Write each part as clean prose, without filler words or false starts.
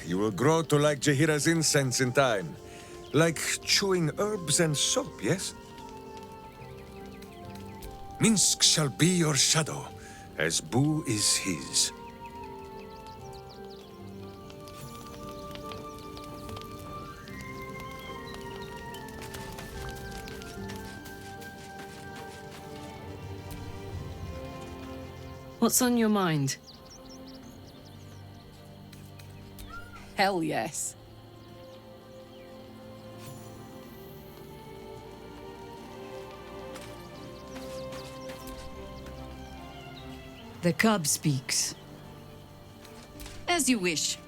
You will grow to like Jahira's incense in time. Like chewing herbs and soap, yes? Minsk shall be your shadow, as Boo is his. What's on your mind? Hell yes. The cub speaks. As you wish.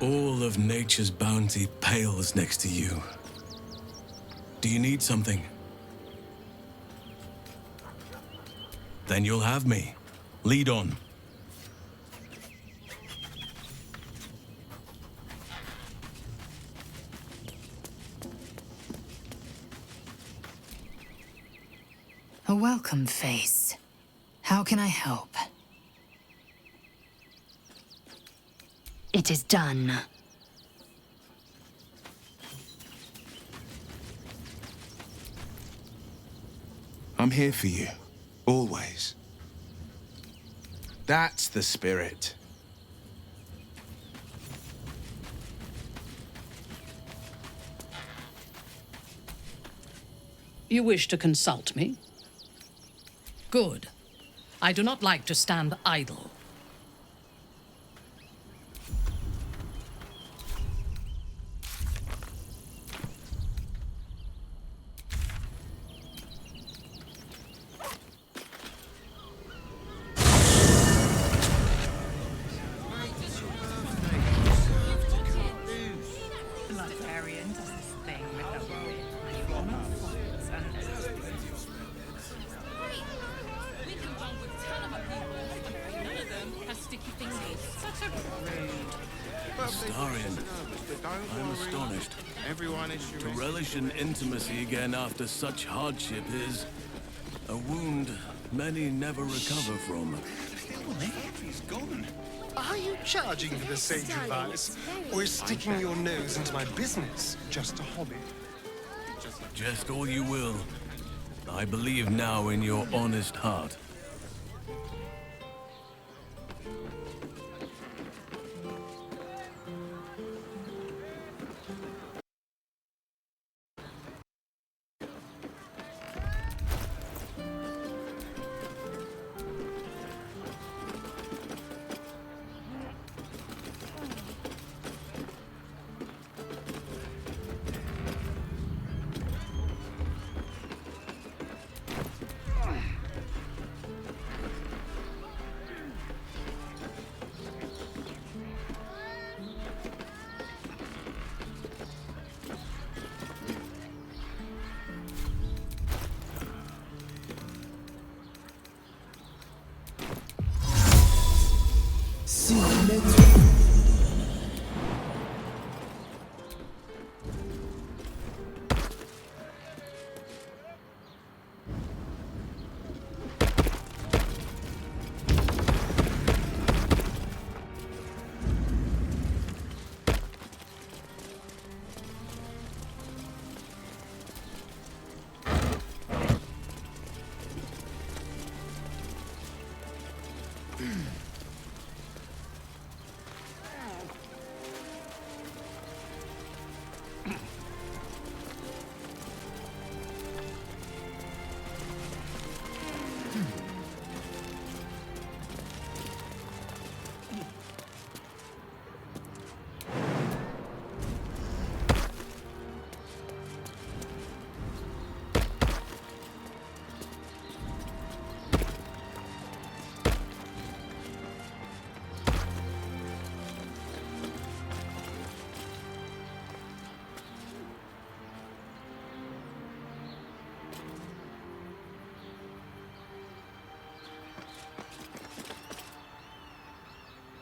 All of nature's bounty pales next to you. Do you need something? Then you'll have me. Lead on. A welcome face. How can I help? It is done. I'm here for you. Always. That's the spirit. You wish to consult me? Good. I do not like to stand idle. Starian, I'm astonished. To relish in intimacy again after such hardship is a wound many never recover from. He's gone. Are you charging for the sage advice? Or is sticking your nose into my business just a hobby? Just all you will. I believe now in your honest heart.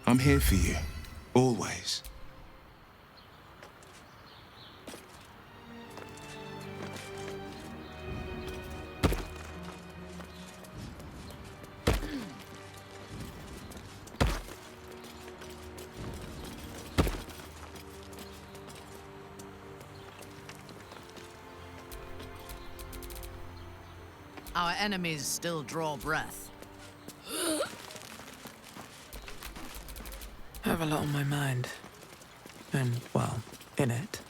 I'm here for you. Always. Our enemies still draw breath. I have a lot on my mind. And, well, in it.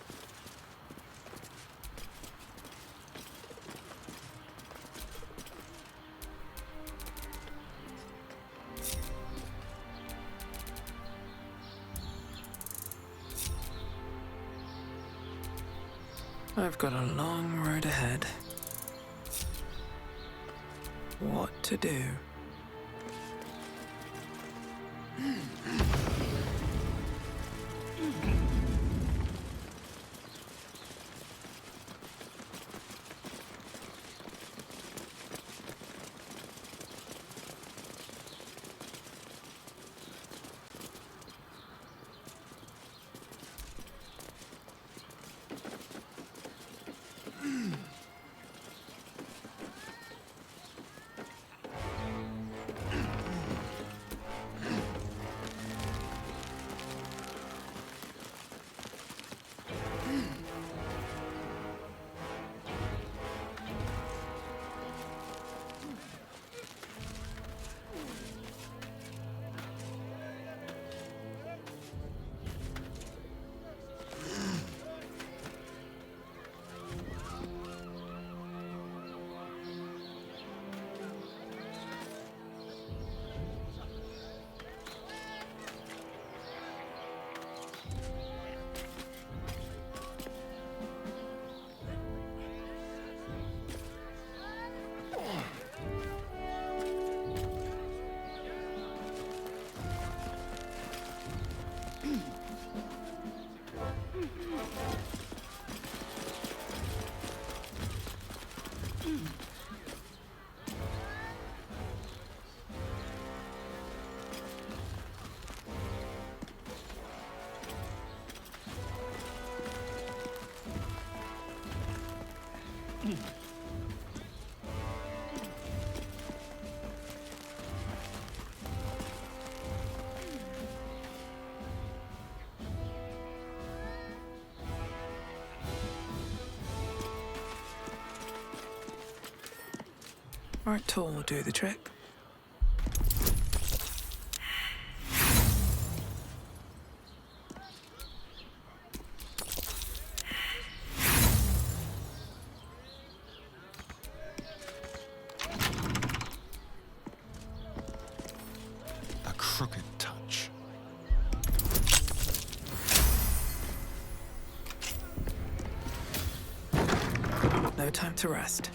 I've got a long road ahead. What to do? Right tool will do the trick. A crooked touch. No time to rest.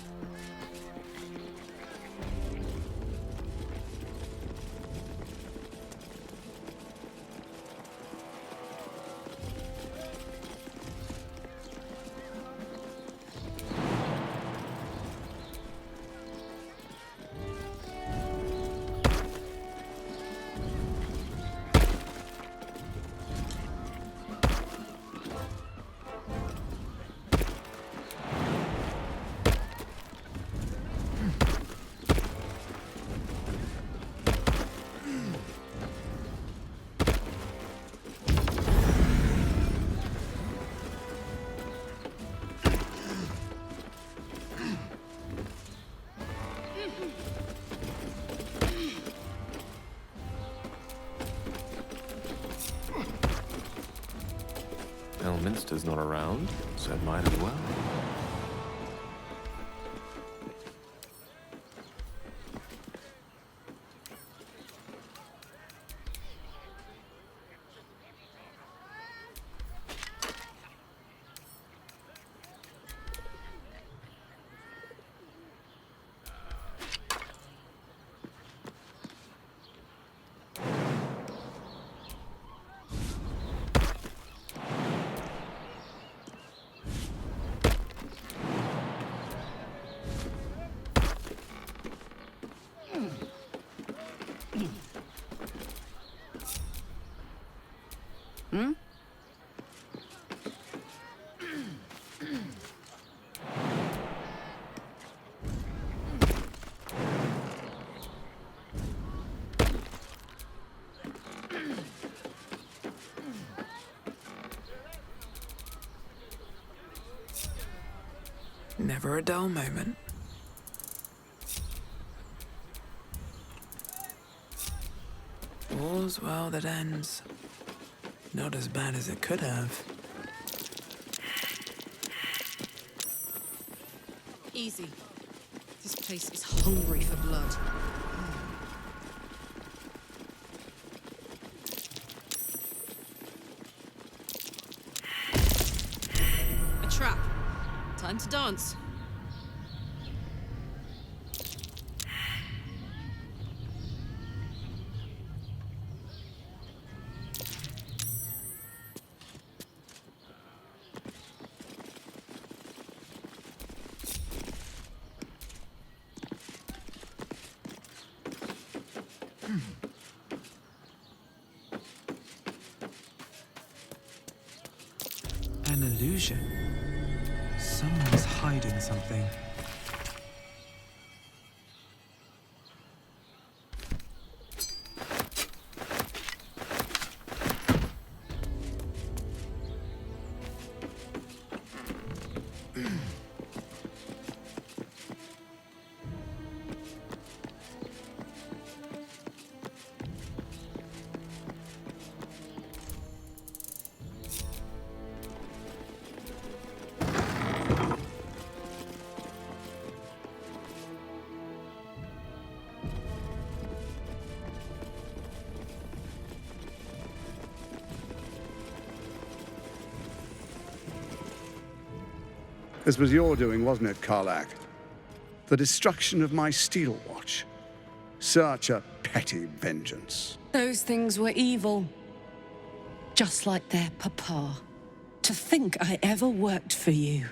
Elminster's not around, so it might as well. Never a dull moment. all's well that ends. Not as bad as it could have. Easy. This place is hungry for blood. A trap. Time to dance. An illusion. Someone's hiding something. This was your doing, wasn't it, Karlach? The destruction of my steel watch. Such a petty vengeance. Those things were evil. Just like their papa. To think I ever worked for you.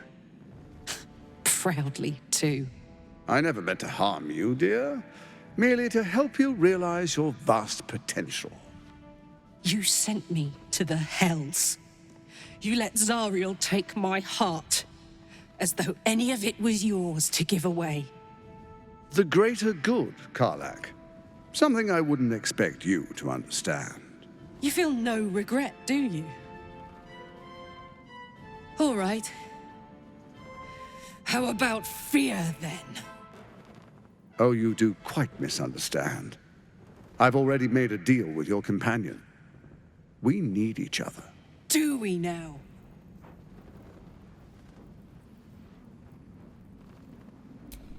Proudly, too. I never meant to harm you, dear. Merely to help you realize your vast potential. You sent me to the hells. You let Zariel take my heart. As though any of it was yours to give away. The greater good, Karlach. Something I wouldn't expect you to understand. You feel no regret, do you? All right. How about fear, then? Oh, you do quite misunderstand. I've already made a deal with your companion. We need each other. Do we now?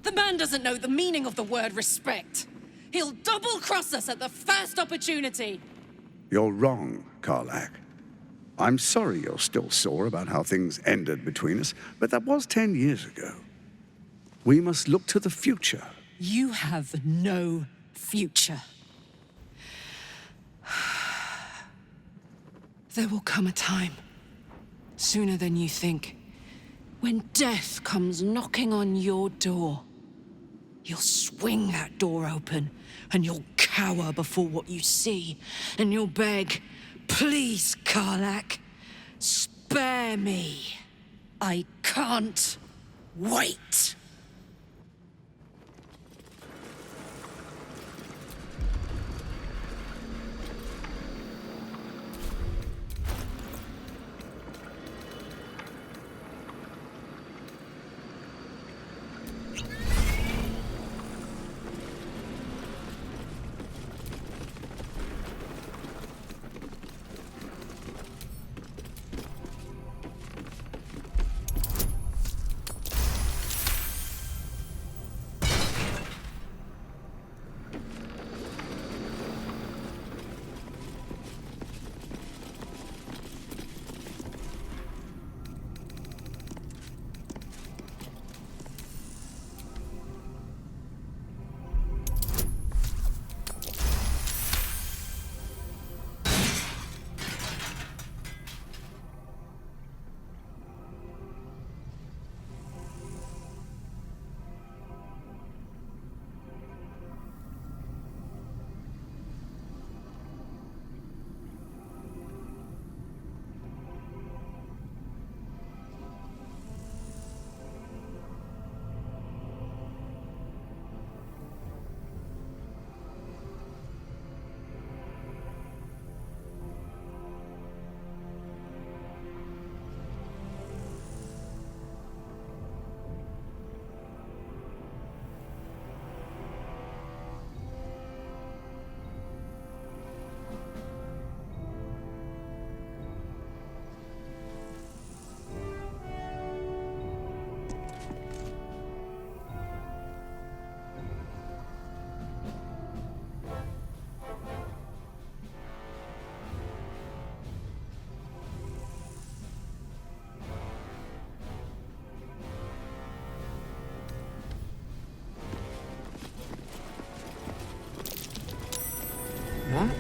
The man doesn't know the meaning of the word respect. He'll double-cross us at the first opportunity. You're wrong, Karlach. I'm sorry you're still sore about how things ended between us, but that was 10 years ago. We must look to the future. You have no future. There will come a time, sooner than you think, when death comes knocking on your door. You'll swing that door open, and you'll cower before what you see, and you'll beg, "Please, Karlach, spare me. I can't wait."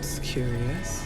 That's curious.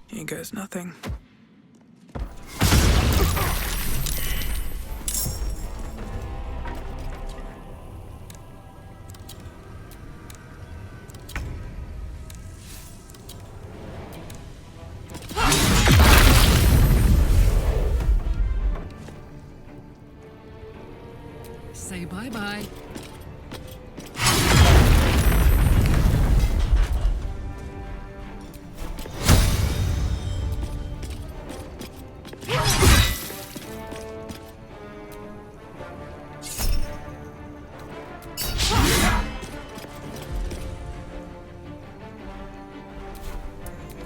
Here goes nothing. Say bye-bye.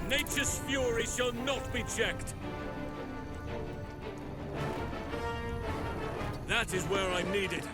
Nature's fury shall not be checked. That is where I'm needed.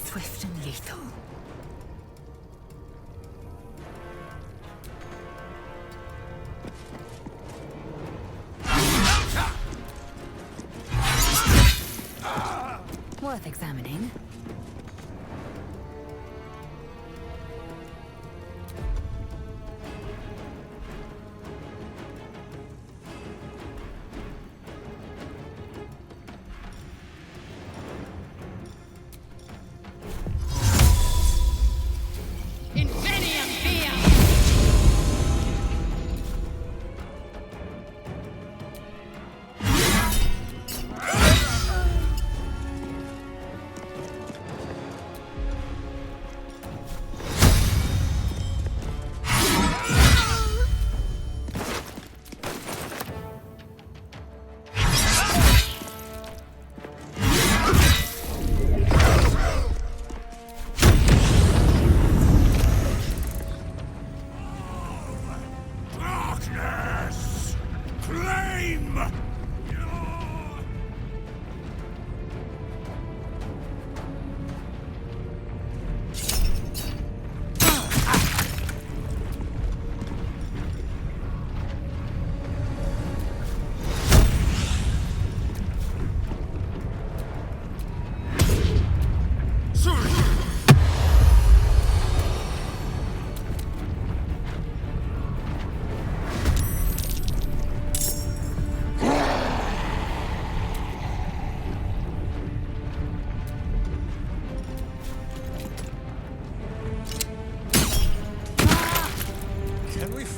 Swift and lethal. Worth examining.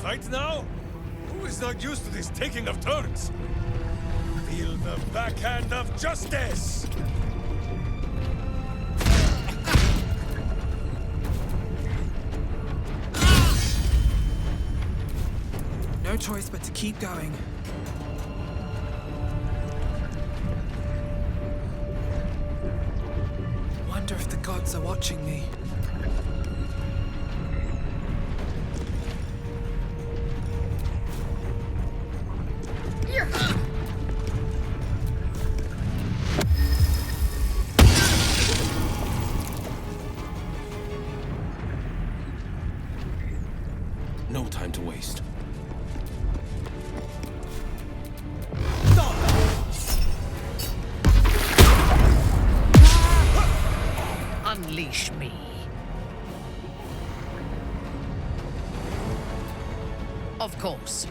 Fight now? Who is not used to this taking of turns? Feel the backhand of justice! no choice but to keep going. Wonder if the gods are watching me. No time to waste. Unleash me. Of course.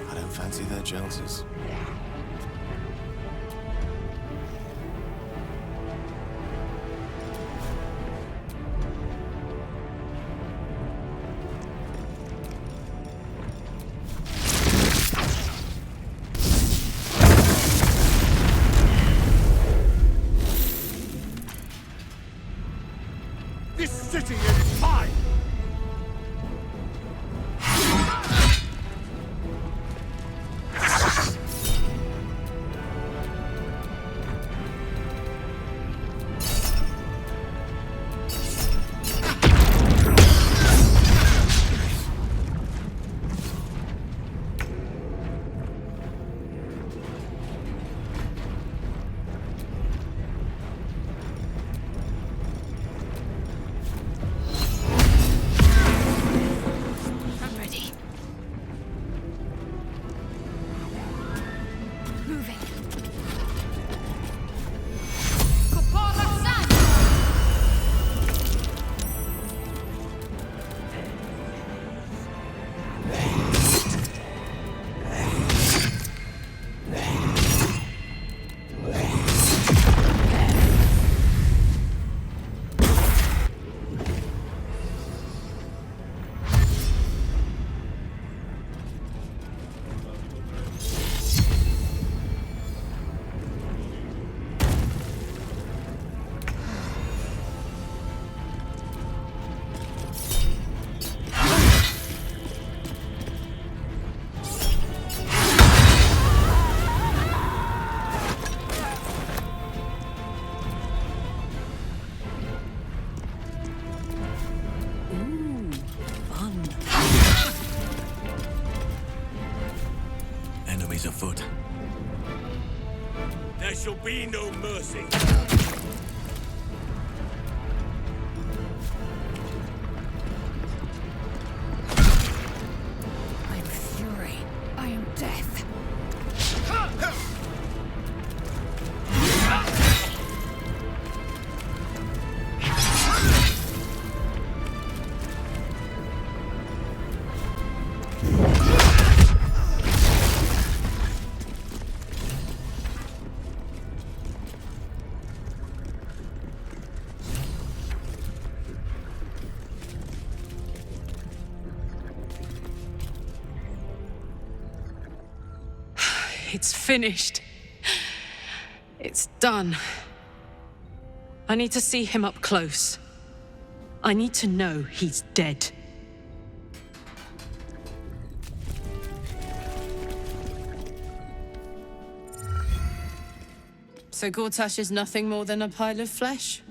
I don't fancy their chances. This city is mine! I'm ready. Moving. Enemies afoot. There shall be no mercy. I am fury. I am death. It's finished. It's done. I need to see him up close. I need to know he's dead. So Gortash is nothing more than a pile of flesh?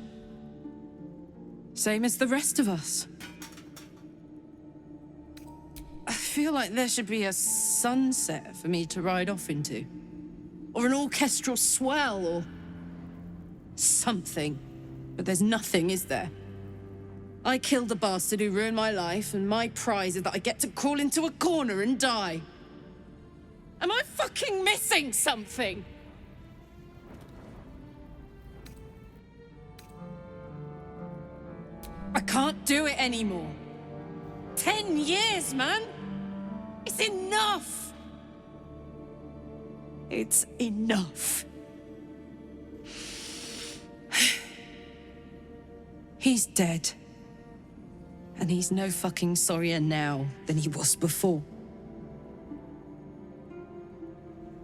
Same as the rest of us. I feel like there should be a sunset for me to ride off into. Or an orchestral swell, or something. But there's nothing, is there? I killed the bastard who ruined my life, and my prize is that I get to crawl into a corner and die. Am I fucking missing something? I can't do it anymore. 10 years, man! It's enough! It's enough. He's dead. And he's no fucking sorrier now than he was before.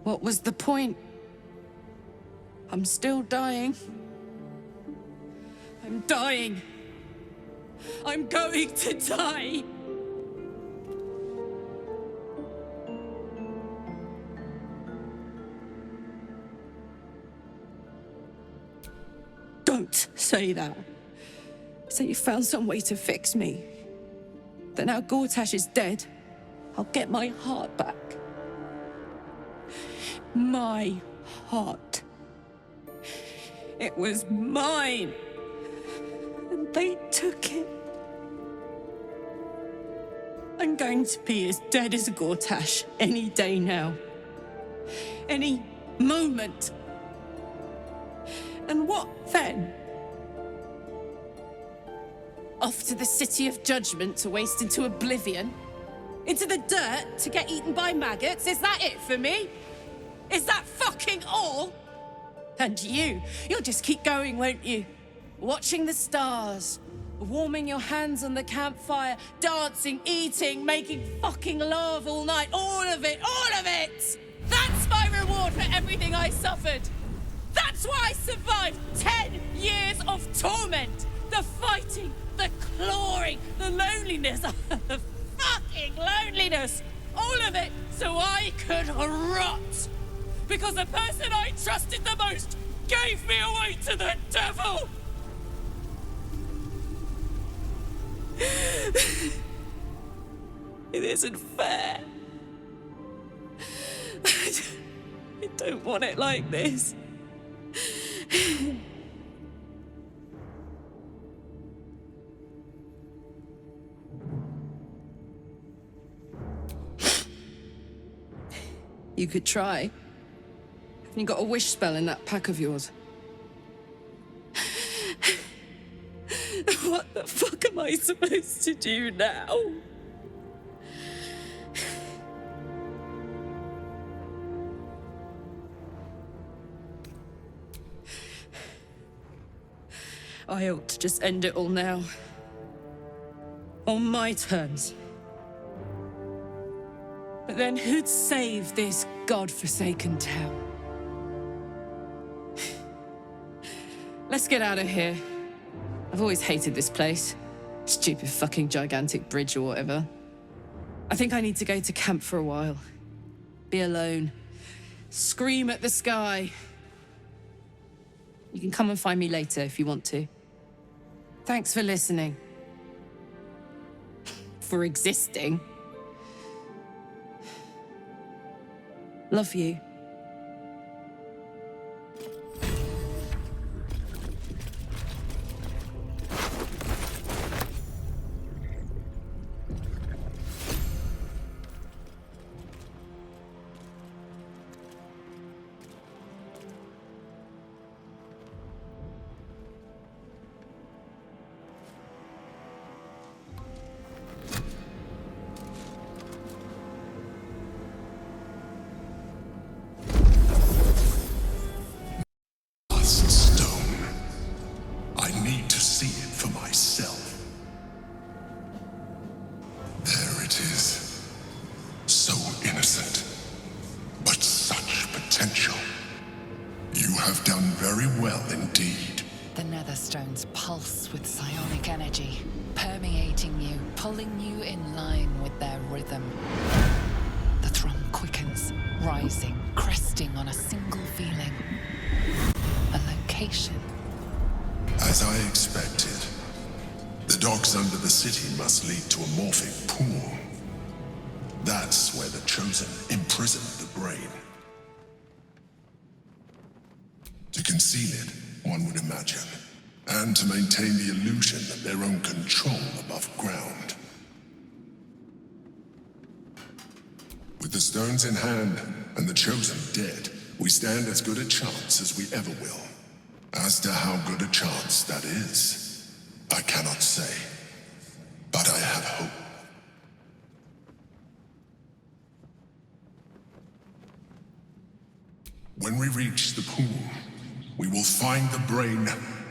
What was the point? I'm still dying. I'm dying. I'm going to die. Don't say that. Say you found some way to fix me. That now Gortash is dead, I'll get my heart back. My heart. It was mine. And they took it. I'm going to be as dead as Gortash any day now. Any moment. And what then? Off to the City of Judgment to waste into oblivion? Into the dirt to get eaten by maggots? Is that it for me? Is that fucking all? And you'll just keep going, won't you? Watching the stars, warming your hands on the campfire, dancing, eating, making fucking love all night. All of it, all of it! That's my reward for everything I suffered. That's why I survived 10 years of torment. The fighting, the clawing, the loneliness, the fucking loneliness. All of it so I could rot. Because the person I trusted the most gave me away to the devil. It isn't fair. I don't want it like this. You could try. Haven't you got a wish spell in that pack of yours? What the fuck am I supposed to do now? I ought to just end it all now. On my terms. But then who'd save this godforsaken town? Let's get out of here. I've always hated this place. Stupid fucking gigantic bridge or whatever. I think I need to go to camp for a while. Be alone. Scream at the sky. You can come and find me later if you want to. Thanks for listening. For existing. Love you. Pulse with psionic energy, permeating you, pulling you in line with their rhythm. The thrum quickens, rising, cresting on a single feeling. A location. As I expected, the docks under the city must lead to a morphing pool. That's where the Chosen imprisoned the brain. To conceal it, one would imagine. And to maintain the illusion of their own control above ground. With the stones in hand and the Chosen dead, we stand as good a chance as we ever will. As to how good a chance that is, I cannot say. But I have hope. When we reach the pool, we will find the brain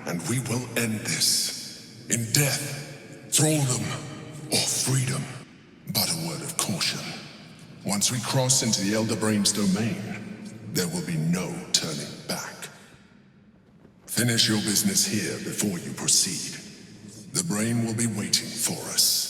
and we will end this. In death, thraldom, or freedom. But a word of caution. Once we cross into the Elder Brain's domain, there will be no turning back. Finish your business here before you proceed. The Brain will be waiting for us.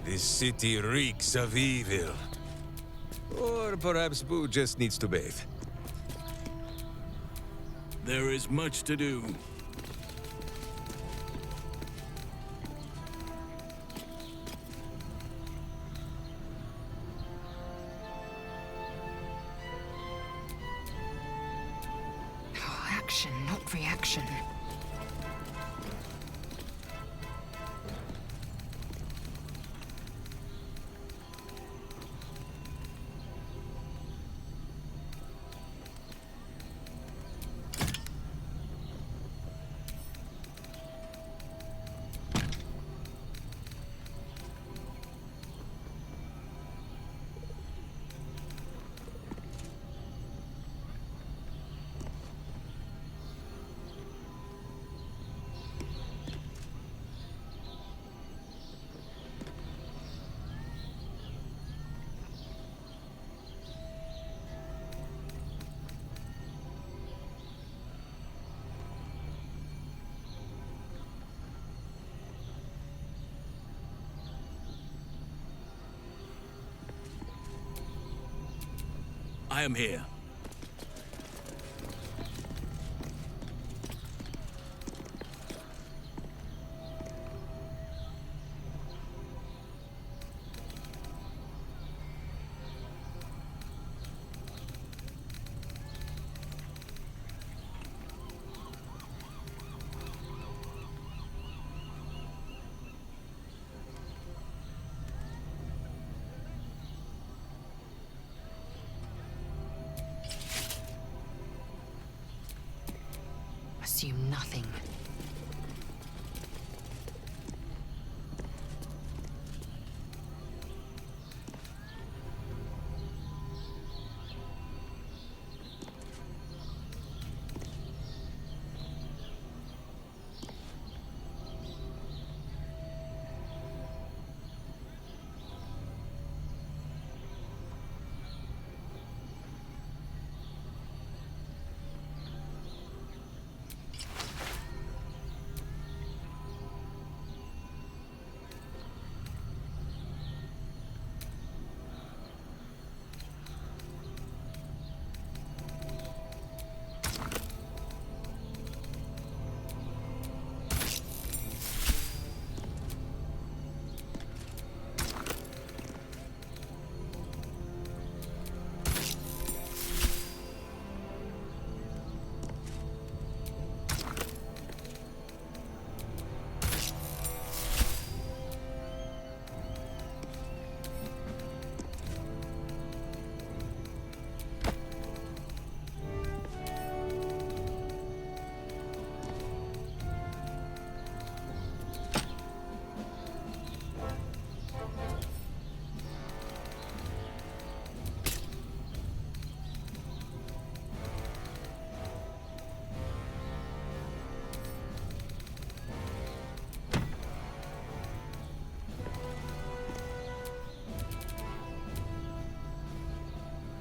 This city reeks of evil. Or perhaps Boo just needs to bathe. There is much to do. Oh, action, not reaction. I am here. Assume nothing.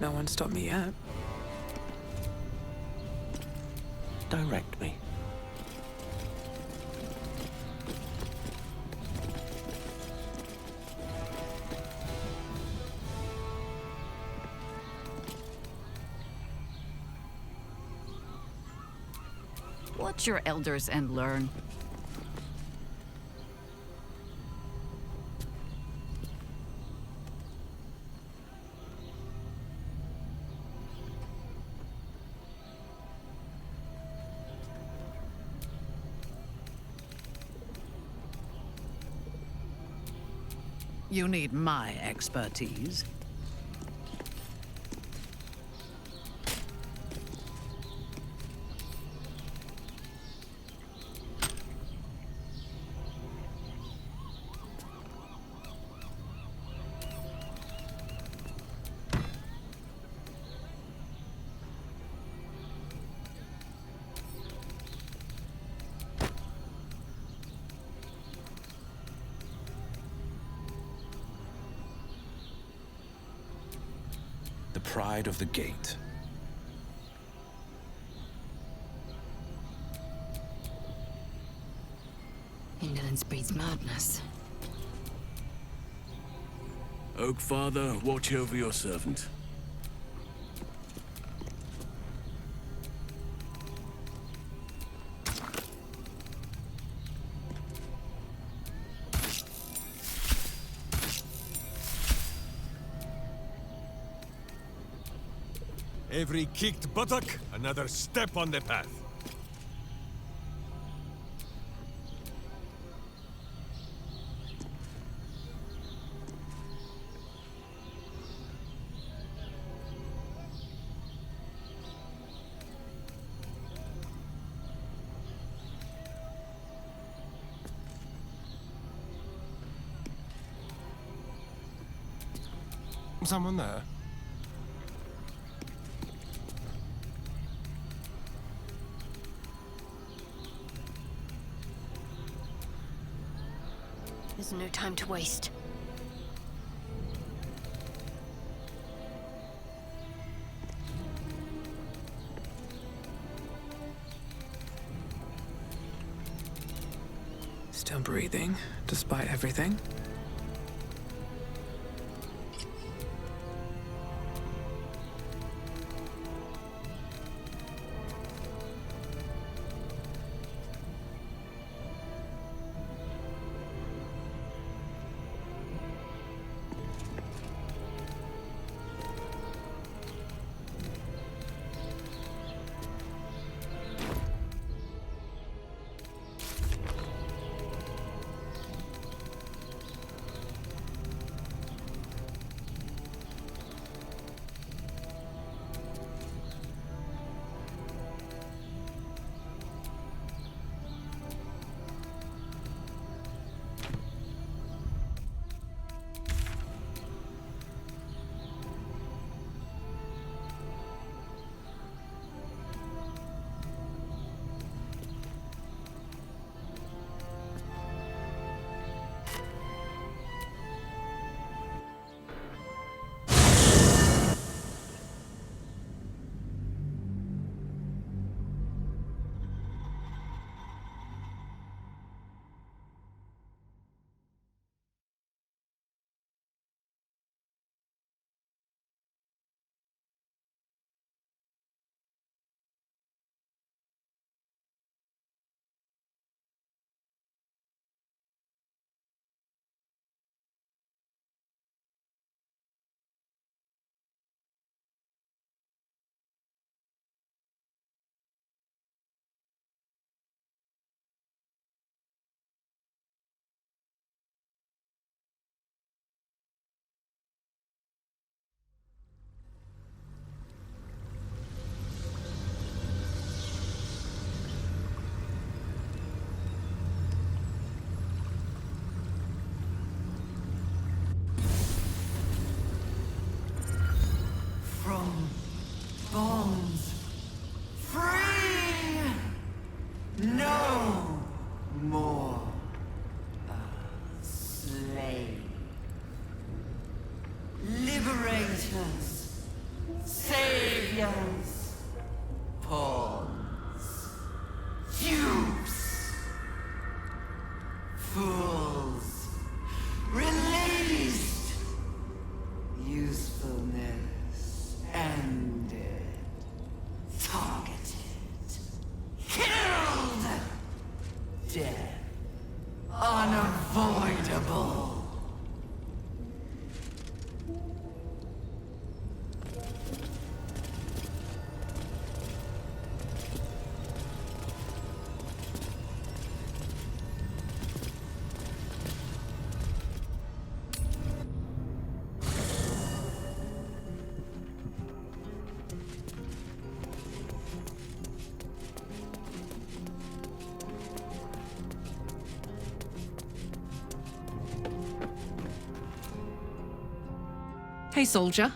No one stopped me yet. Direct me. Watch your elders and learn. You need my expertise. The pride of the gate. Indolence breeds madness. Oak Father, watch over your servant. Every kicked buttock, another step on the path. Someone there? There's no time to waste. Still breathing, despite everything. Fools! Released! Usefulness ended. Targeted. Killed! Death. Unavoidable. Hey, soldier.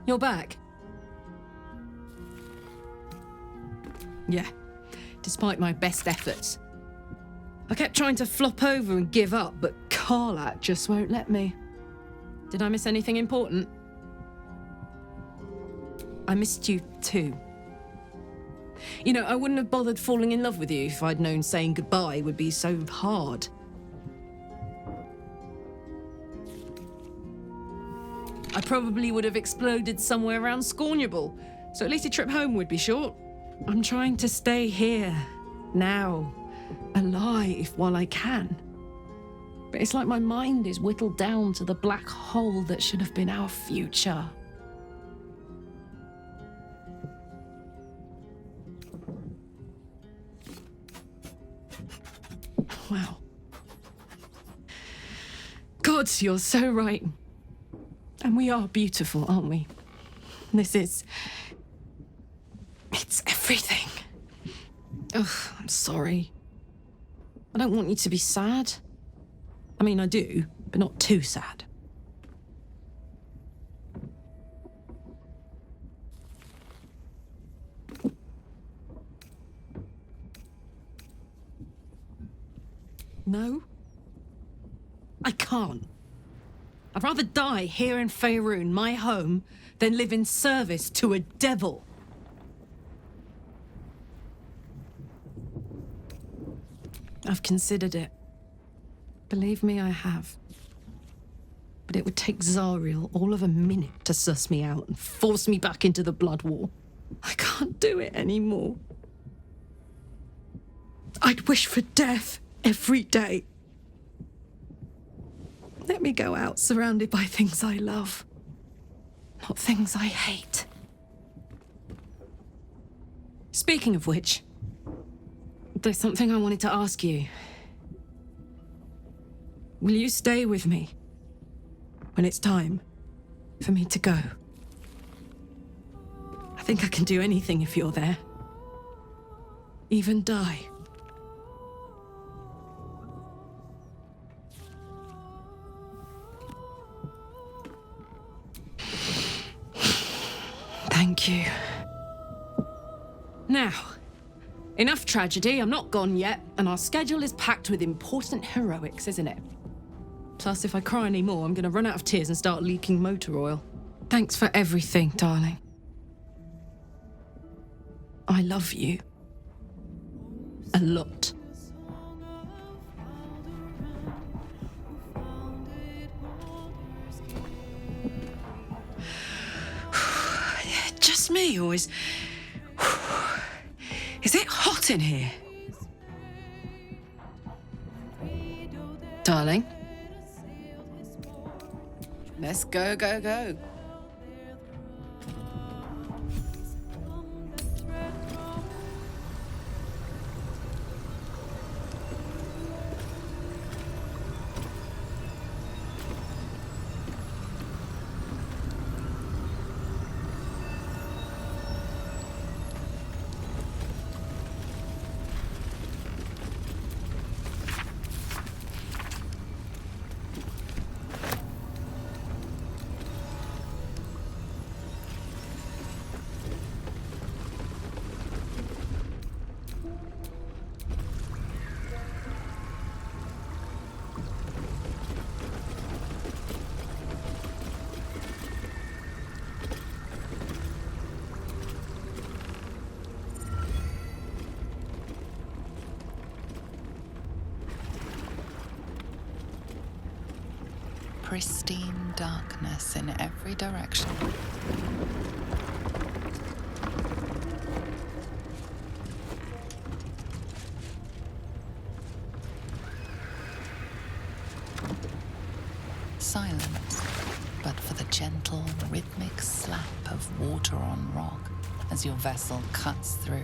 You're back. Yeah, despite my best efforts. I kept trying to flop over and give up, but Karlach just won't let me. Did I miss anything important? I missed you too. You know, I wouldn't have bothered falling in love with you if I'd known saying goodbye would be so hard. I probably would have exploded somewhere around Scornable, so at least a trip home would be short. I'm trying to stay here, now, alive while I can. But it's like my mind is whittled down to the black hole that should have been our future. Wow. God, you're so right. And we are beautiful, aren't we? It's everything. Ugh, I'm sorry. I don't want you to be sad. I mean, I do, but not too sad. No? I can't. I'd rather die here in Faerun, my home, than live in service to a devil. I've considered it. Believe me, I have. But it would take Zariel all of a minute to suss me out and force me back into the Blood War. I can't do it anymore. I'd wish for death every day. Let me go out surrounded by things I love, not things I hate. Speaking of which, there's something I wanted to ask you. Will you stay with me when it's time for me to go? I think I can do anything if you're there. Even die. Thank you. Now, enough tragedy, I'm not gone yet, and our schedule is packed with important heroics, isn't it? Plus, if I cry anymore, I'm gonna run out of tears and start leaking motor oil. Thanks for everything, darling. I love you. A lot. Just me, or is it hot in here? Darling? Let's go, go, go. pristine darkness in every direction. Silence, but for the gentle, rhythmic slap of water on rock as your vessel cuts through.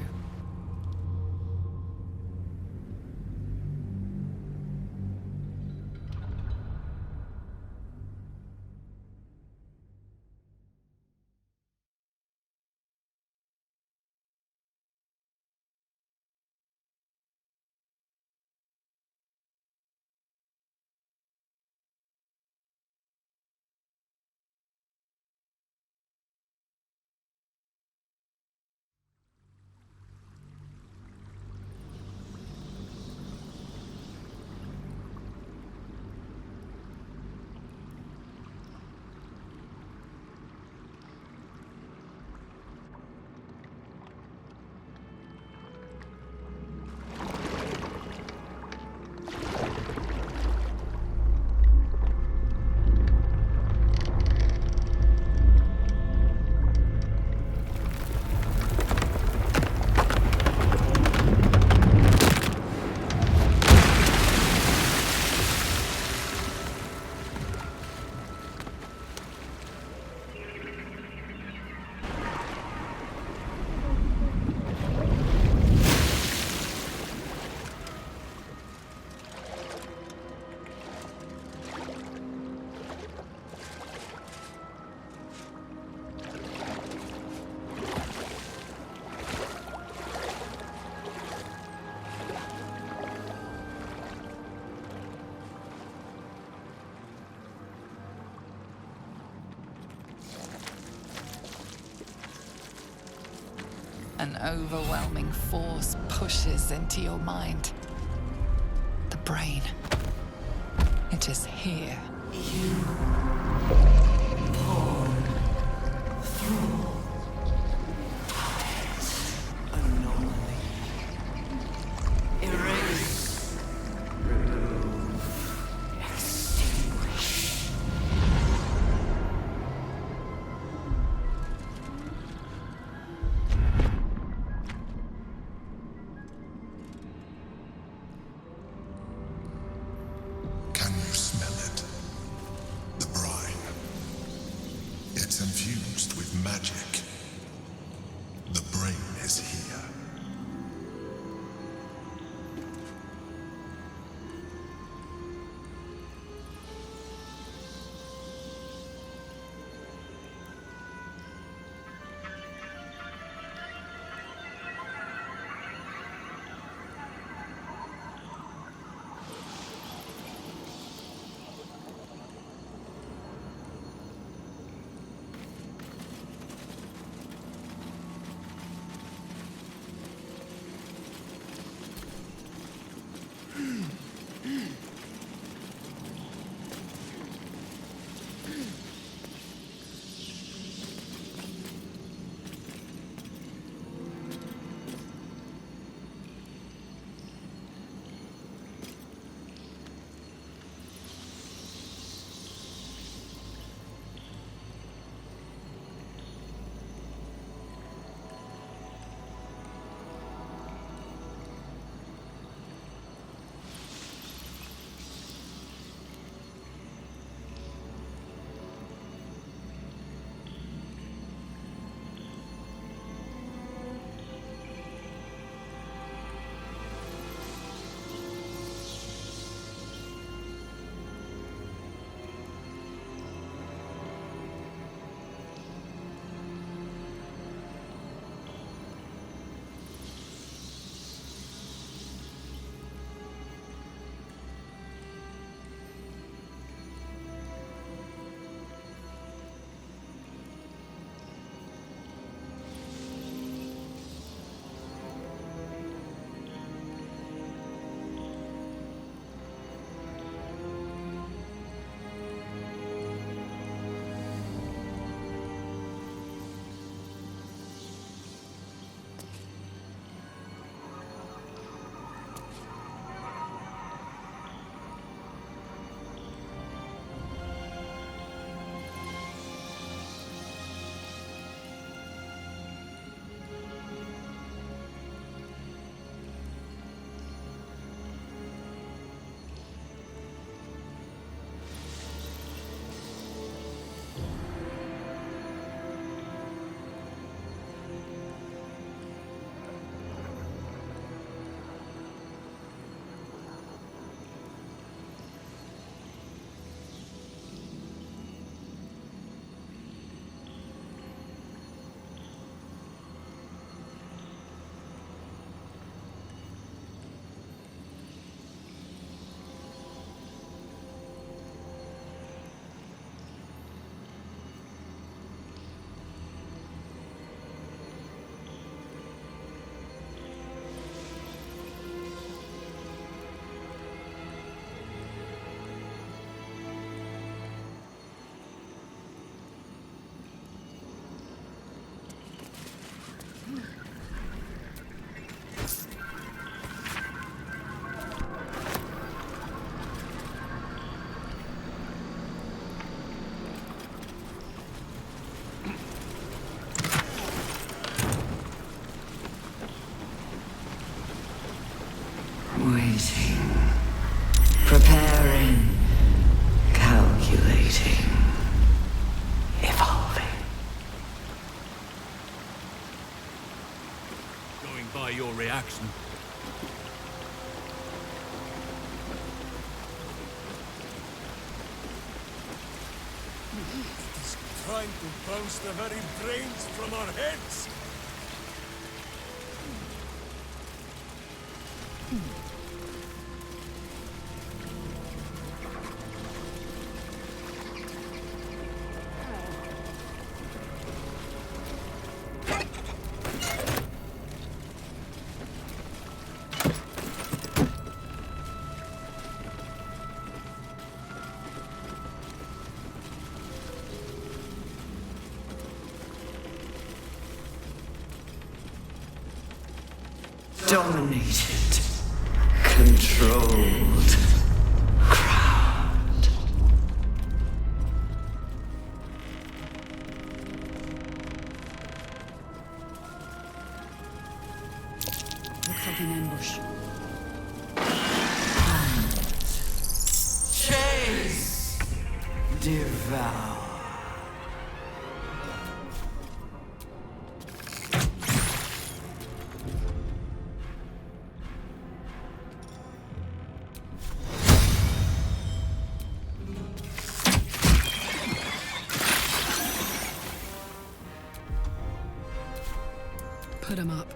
An overwhelming force pushes into your mind. The brain. It is here. You poured through anomaly. Erase. Remove. Extinguish. Can you smell it? The brine. It's infused with magic. The brain is here. Dominating. Preparing. Calculating. Evolving. Going by your reaction. He's trying to bounce the very brains from our heads. Dominated. Controlled. Crowned. Looks like an ambush. Chase. Devour. Put him up.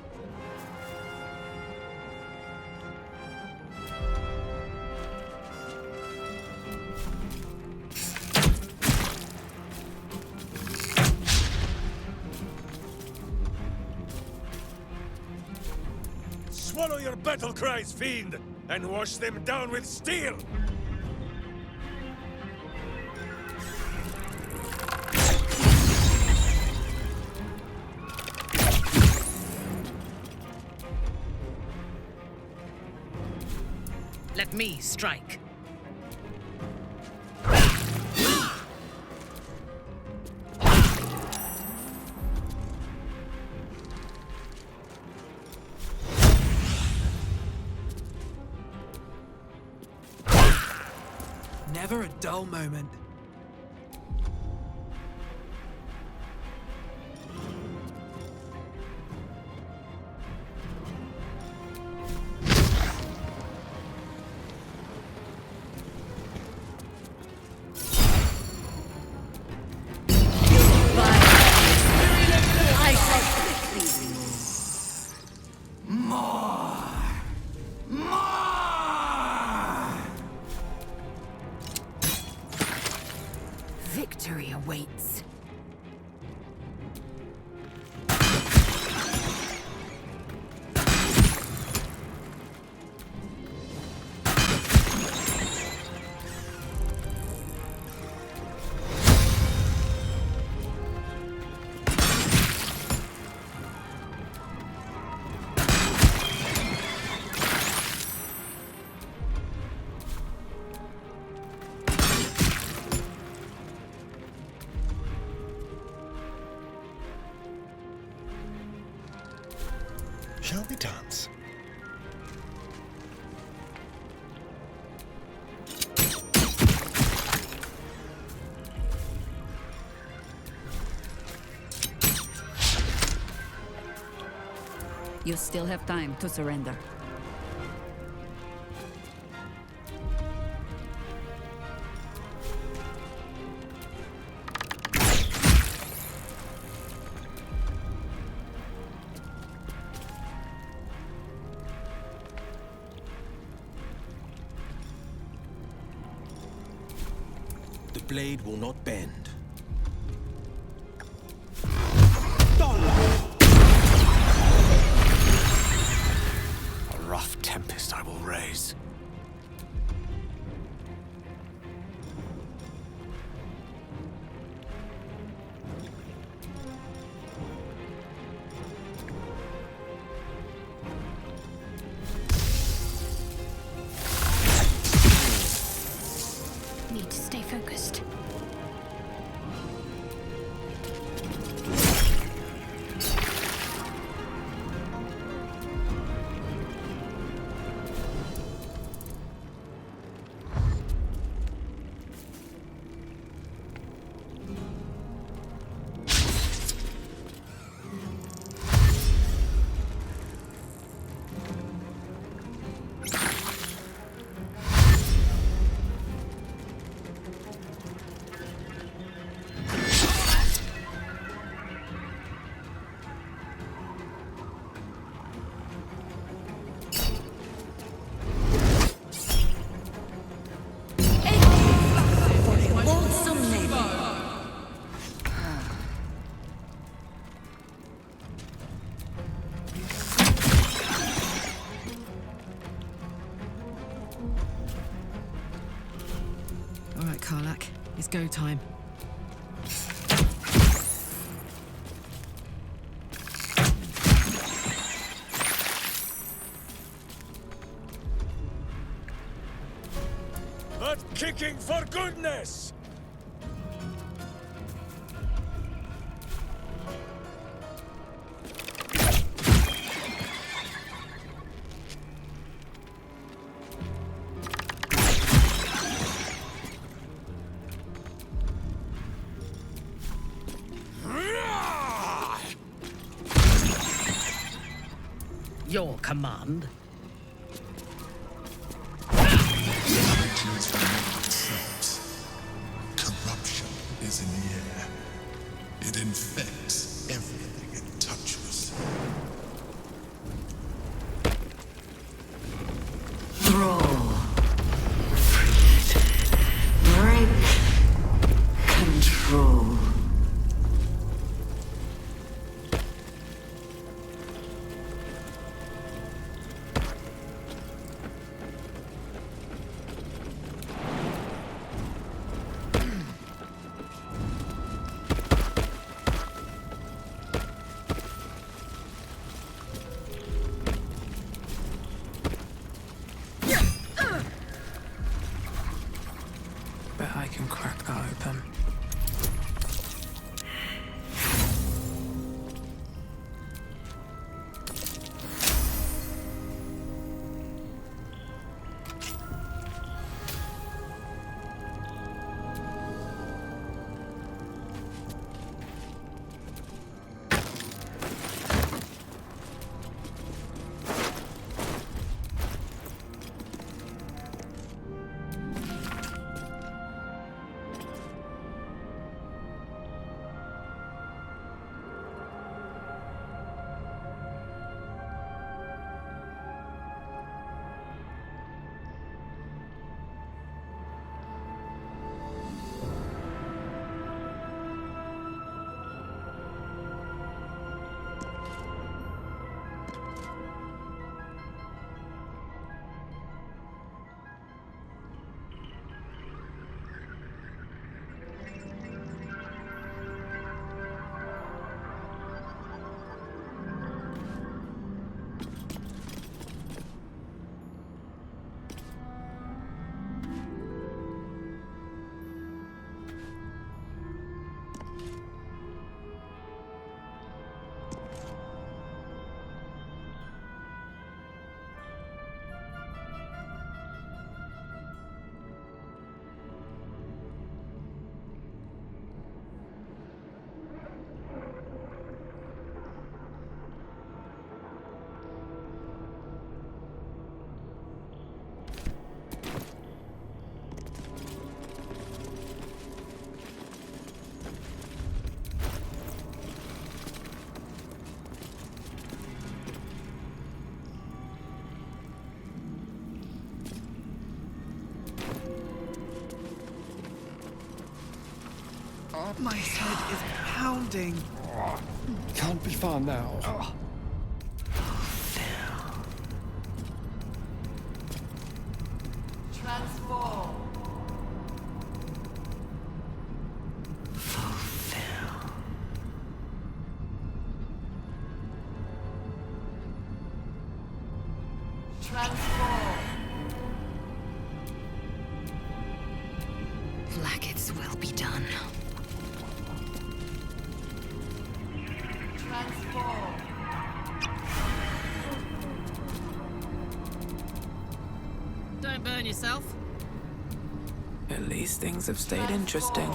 Swallow your battle cries, fiend, and wash them down with steel! Let me strike. Never a dull moment. Victory awaits. Shall we dance? You still have time to surrender. The blade will not bend. A rough tempest I will raise. Need to stay focused. Karlak. It's go time. But kicking for goodness! Your command. Creatures remove themselves. Corruption is in the air. It infects everything it touches. Thrall. Break. Control. Bet I can crack that open. My head is pounding. Can't be far now. Transform. Transform. Blackets will be done. Transform. Don't burn yourself. At least things have stayed interesting.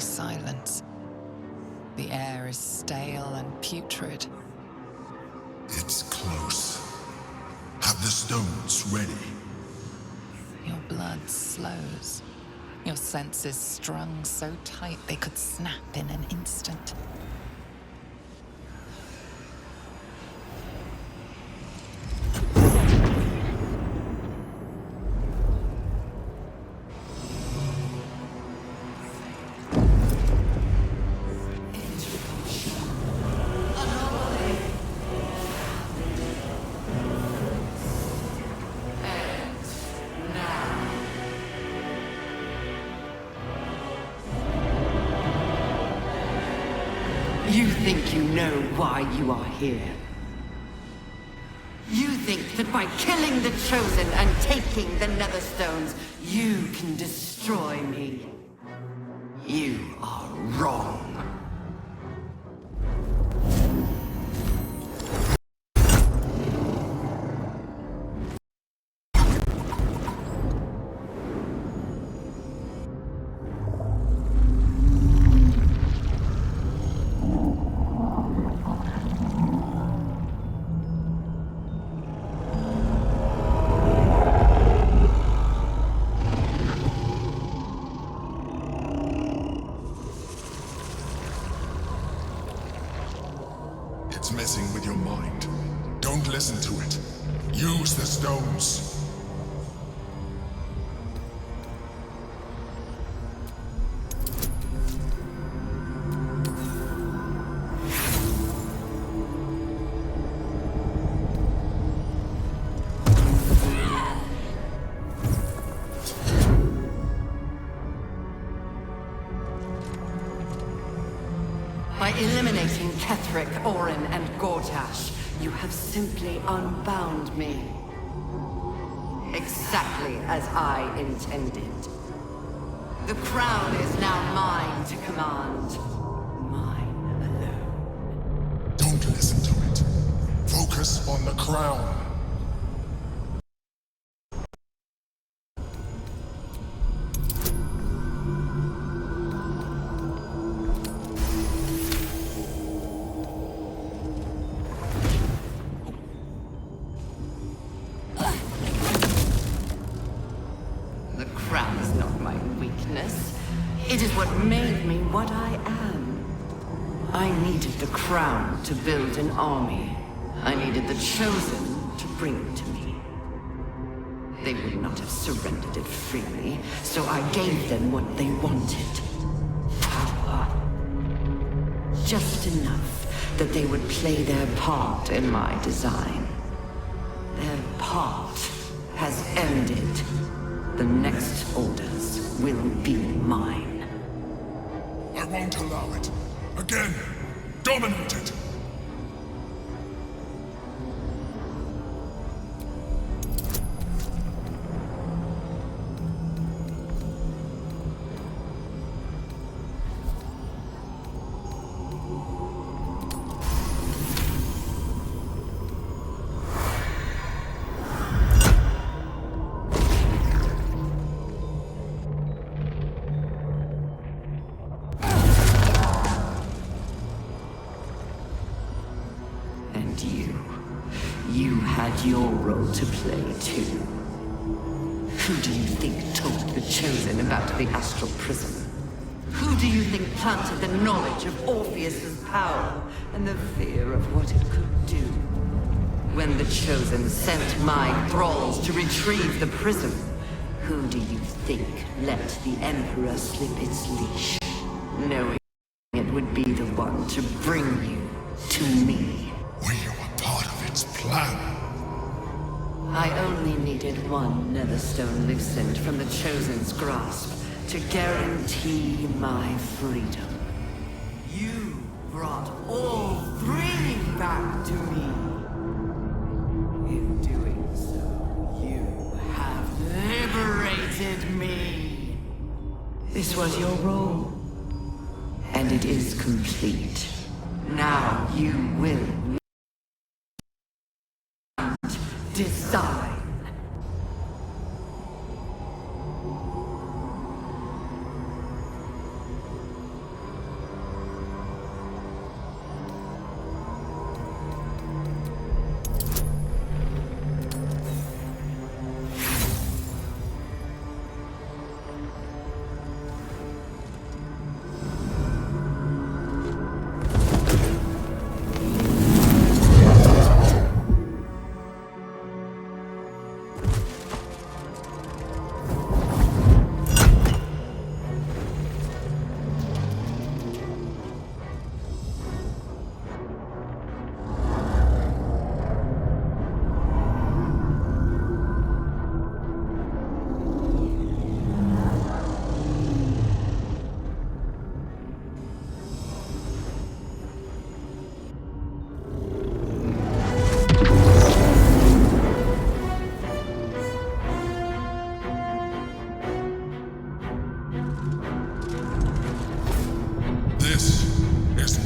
silence. The air is stale and putrid. It's close. Have the stones ready. Your blood slows. Your senses strung so tight they could snap in an instant. You think you know why you are here. You think that by killing the Chosen and taking the Netherstones, you can destroy me. You are wrong. It's messing with your mind. Don't listen to it. Use the stones. By eliminating Ketheric, Orin, and Gortash, you have simply unbound me. Exactly as I intended. The crown is now mine to command. Mine alone. Don't listen to it. Focus on the crown. The crown is not my weakness. It is what made me what I am. I needed the crown to build an army. I needed the Chosen to bring it to me. They would not have surrendered it freely, so I gave them what they wanted. Power. Just enough that they would play their part in my design. Their part has ended. The next orders will be mine. I won't allow it. Again, dominate it. You had your role to play, too. Who do you think told the Chosen about the Astral Prism? Who do you think planted the knowledge of Orpheus's power and the fear of what it could do? When the Chosen sent my thralls to retrieve the prism, who do you think let the Emperor slip its leash, knowing it would be the one to bring you to me? We were part of its plan. I only needed one Netherstone loosened from the Chosen's grasp to guarantee my freedom. You brought all three back to me. In doing so, you have liberated me. This was your role, and it is complete. Now you will design.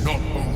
not over.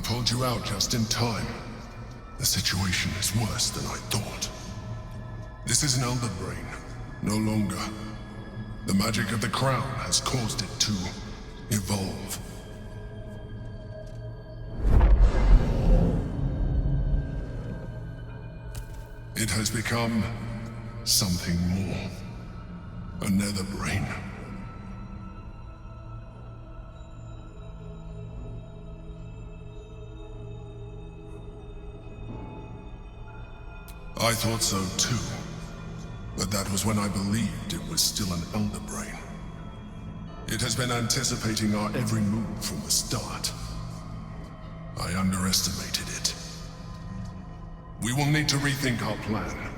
Pulled you out just in time. The situation is worse than I thought. This is an Elder Brain, no longer. The magic of the crown has caused it to evolve. It has become something more. A nether brain. I thought so too, but that was when I believed it was still an Elder Brain. It has been anticipating our every move from the start. I underestimated it. We will need to rethink our plan.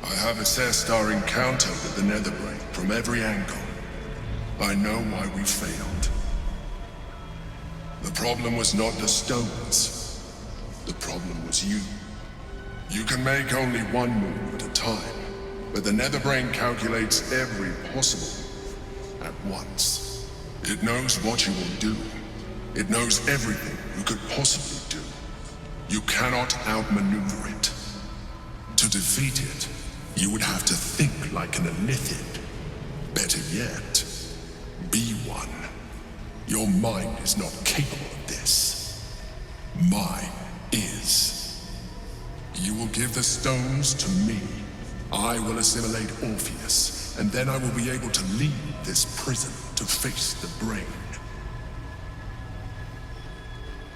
I have assessed our encounter with the Netherbrain from every angle. I know why we failed. The problem was not the stones. The problem was you. You can make only one move at a time, but the Netherbrain calculates every possible move at once. It knows what you will do. It knows everything you could possibly do. You cannot outmaneuver it. To defeat it, you would have to think like an Elithid. Better yet, be one. Your mind is not capable of this. Mine is. You will give the stones to me. I will assimilate Orpheus, and then I will be able to leave this prison to face the brain.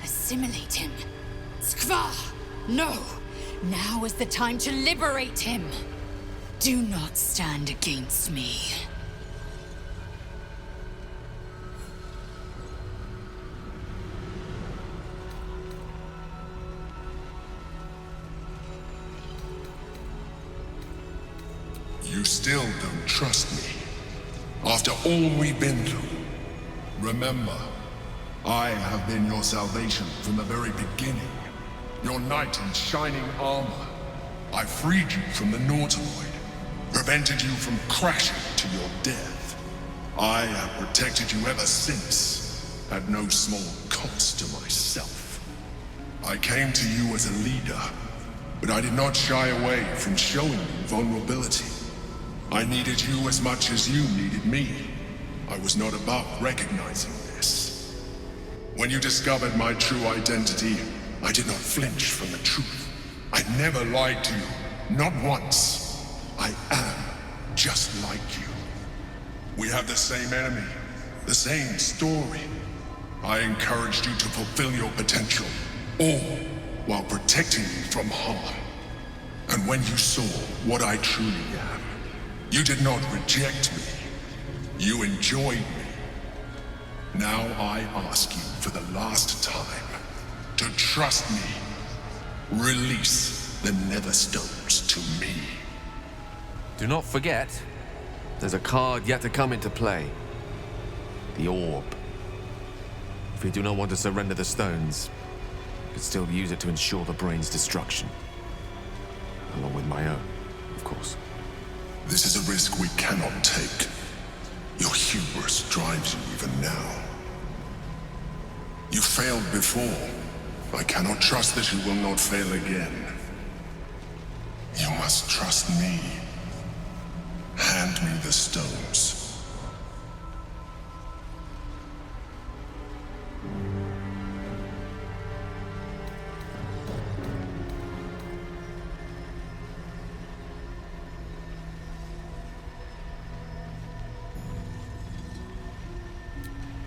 Assimilate him. Skvar! No! Now is the time to liberate him! Do not stand against me. You still don't trust me. After all we've been through. Remember, I have been your salvation from the very beginning. Your knight in shining armor. I freed you from the Nautiloid, prevented you from crashing to your death. I have protected you ever since, at no small cost to myself. I came to you as a leader, but I did not shy away from showing you vulnerability. I needed you as much as you needed me. I was not above recognizing this. When you discovered my true identity, I did not flinch from the truth. I never lied to you, not once. I am just like you. We have the same enemy, the same story. I encouraged you to fulfill your potential, all while protecting you from harm. And when you saw what I truly am, you did not reject me. You enjoyed me. Now I ask you for the last time to trust me. Release the Netherstones to me. Do not forget, there's a card yet to come into play. The Orb. If you do not want to surrender the stones, you could still use it to ensure the brain's destruction. Along with my own, of course. This is a risk we cannot take. Your hubris drives you even now. You failed before. I cannot trust that you will not fail again. You must trust me. Hand me the stones.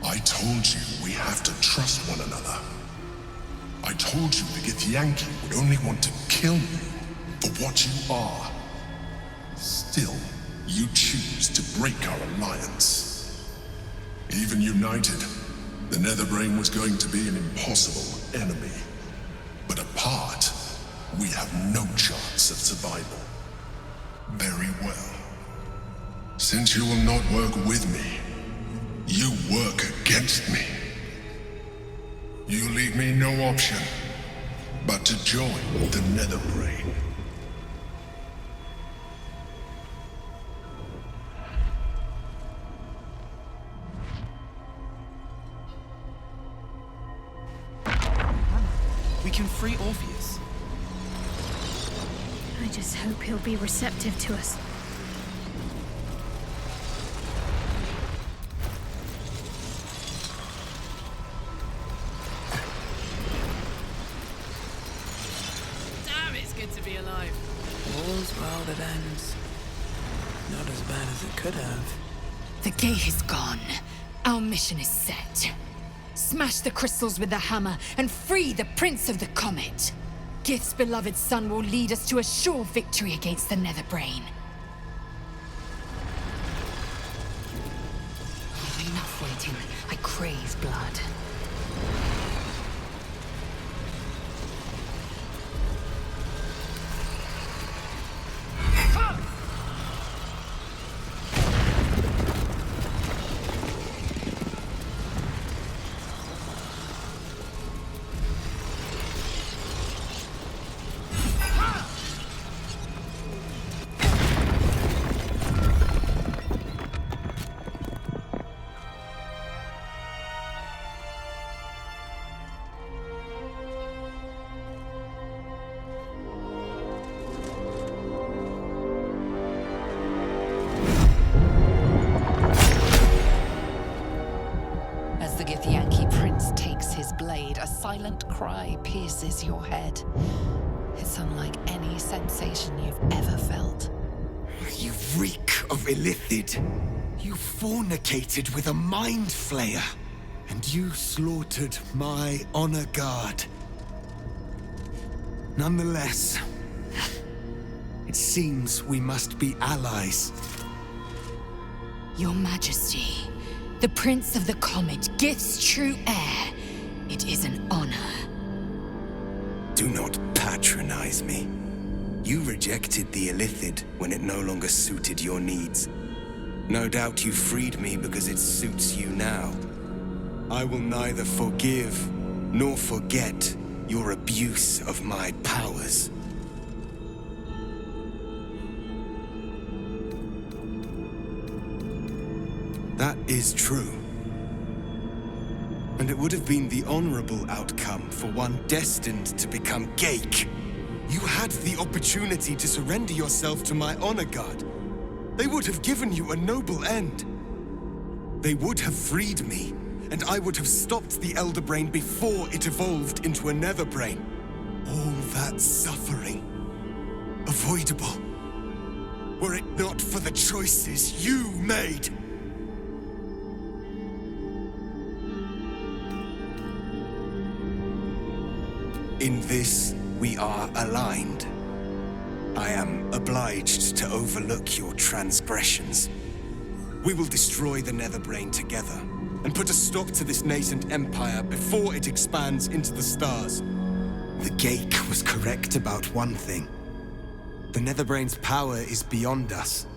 I told you we have to trust one another. I told you the Githyanki would only want to kill you for what you are. Still, you choose to break our alliance. Even united, the Netherbrain was going to be an impossible enemy. But apart, we have no chance of survival. Very well. Since you will not work with me, you work against me. You leave me no option but to join the Netherbrain. We can free Orpheus. I just hope he'll be receptive to us. Damn, it's good to be alive. All's well that ends. Not as bad as it could have. The gate is gone. Our mission is set. Smash the crystals with the hammer and free the Prince of the Comet. Gith's beloved son will lead us to a sure victory against the Netherbrain. Enough waiting. I crave blood. the Githyanki prince takes his blade, a silent cry pierces your head. It's unlike any sensation you've ever felt. You reek of Illithid. You fornicated with a mind flayer. And you slaughtered my honor guard. Nonetheless, it seems we must be allies. Your Majesty, the Prince of the Comet, Gith's true heir. It is an honor. Do not patronize me. You rejected the Illithid when it no longer suited your needs. No doubt you freed me because it suits you now. I will neither forgive nor forget your abuse of my powers. That is true. And it would have been the honorable outcome for one destined to become Geik. You had the opportunity to surrender yourself to my honor guard. They would have given you a noble end. They would have freed me, and I would have stopped the Elder Brain before it evolved into a Nether Brain. All that suffering, avoidable, were it not for the choices you made. In this, we are aligned. I am obliged to overlook your transgressions. We will destroy the Netherbrain together, and put a stop to this nascent empire before it expands into the stars. The Geik was correct about one thing. The Netherbrain's power is beyond us.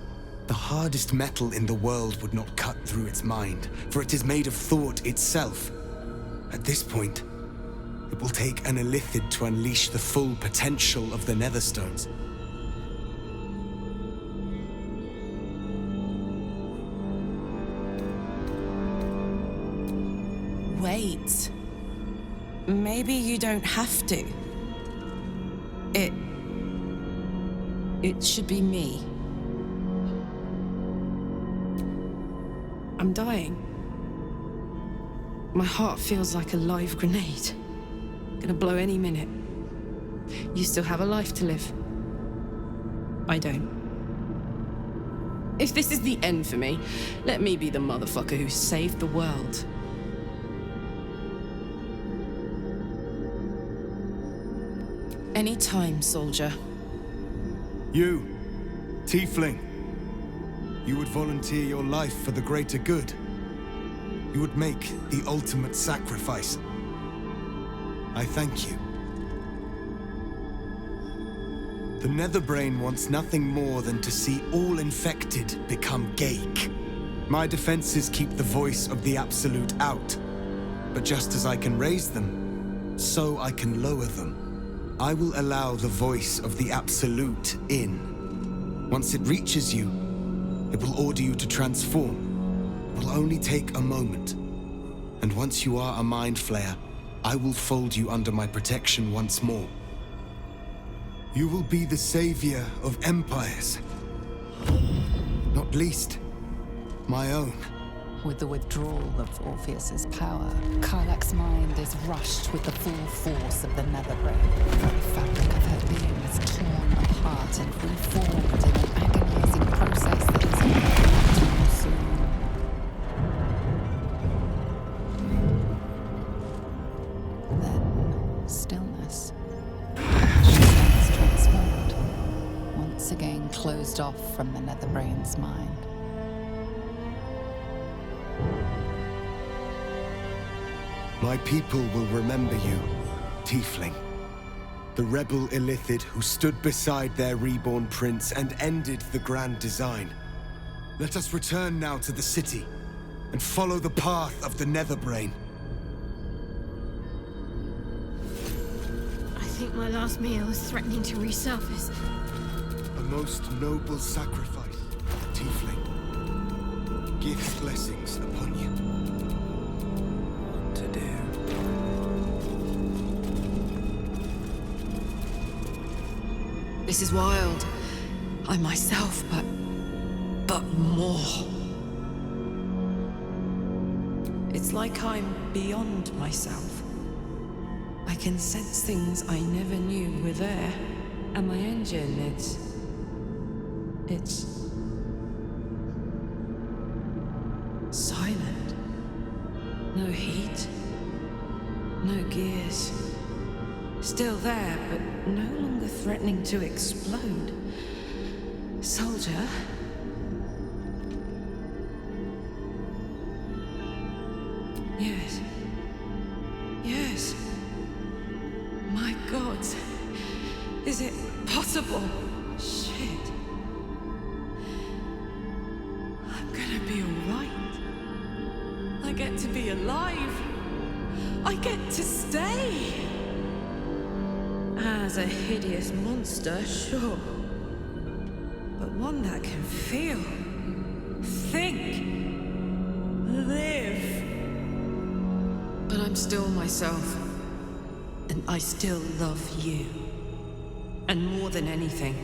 The hardest metal in the world would not cut through its mind, for it is made of thought itself. At this point, it will take an Illithid to unleash the full potential of the Netherstones. Wait. Maybe you don't have to. It should be me. I'm dying. My heart feels like a live grenade. Gonna blow any minute. You still have a life to live. I don't. If this is the end for me, let me be the motherfucker who saved the world. Any time, soldier. You, Tiefling. You would volunteer your life for the greater good. You would make the ultimate sacrifice. I thank you. The Netherbrain wants nothing more than to see all infected become Geik. My defenses keep the voice of the Absolute out. But just as I can raise them, so I can lower them. I will allow the voice of the Absolute in. Once it reaches you, it will order you to transform. It will only take a moment. And once you are a Mind Flayer, I will fold you under my protection once more. You will be the savior of empires. Not least, my own. With the withdrawal of Orpheus's power, Karlach's mind is rushed with the full force of the Netherbrain. The very fabric of her being is torn apart and reformed in an agonizing process that is never too soon. Then, stillness. She stands transformed, once again closed off from the Netherbrain's mind. My people will remember you, Tiefling. The rebel Illithid who stood beside their reborn prince and ended the grand design. Let us return now to the city and follow the path of the Netherbrain. I think my last meal is threatening to resurface. A most noble sacrifice, Tiefling. Gith's blessings upon you. To do. This is wild. I'm myself, but more. It's like I'm beyond myself. I can sense things I never knew were there. And my engine, it's silent. No heat. No gears. Still there, but no longer threatening to explode. Soldier? Yes. Yes. My God. Is it possible? Shit. I'm gonna be alright. I get to be alive. I get to stay. As a hideous monster, sure. But one that can feel, think, live. But I'm still myself. And I still love you. And more than anything,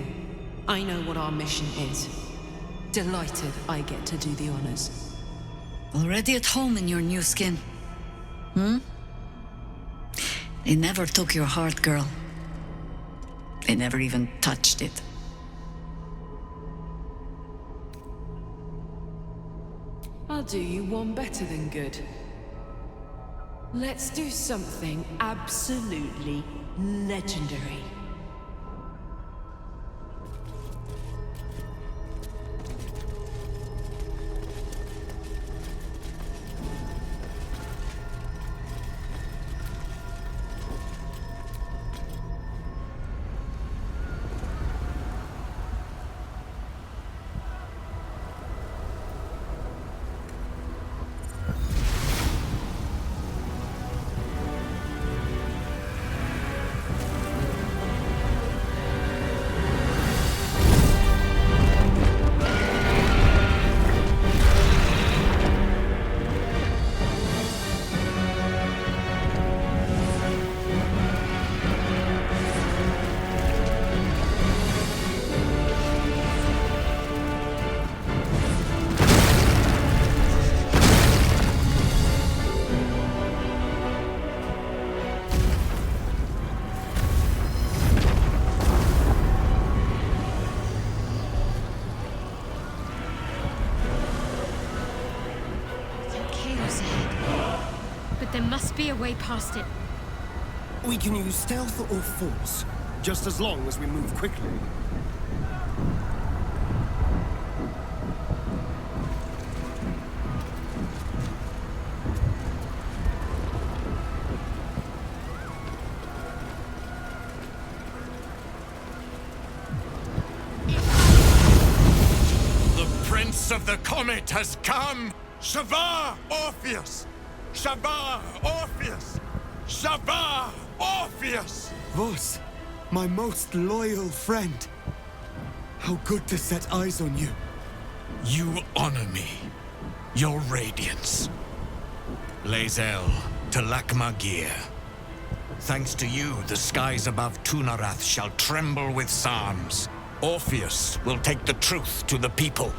I know what our mission is. Delighted I get to do the honors. Already at home in your new skin? Hmm? They never took your heart, girl. They never even touched it. I'll do you one better than good. Let's do something absolutely legendary. There must be a way past it. We can use stealth or force, just as long as we move quickly. The Prince of the Comet has come! Shavar Orpheus! Shavar Orpheus! Shavar Orpheus! Vos, my most loyal friend. How good to set eyes on you. You honor me. Your radiance. Lae'zel to Lakmagir. Thanks to you, the skies above Tunarath shall tremble with psalms. Orpheus will take the truth to the people.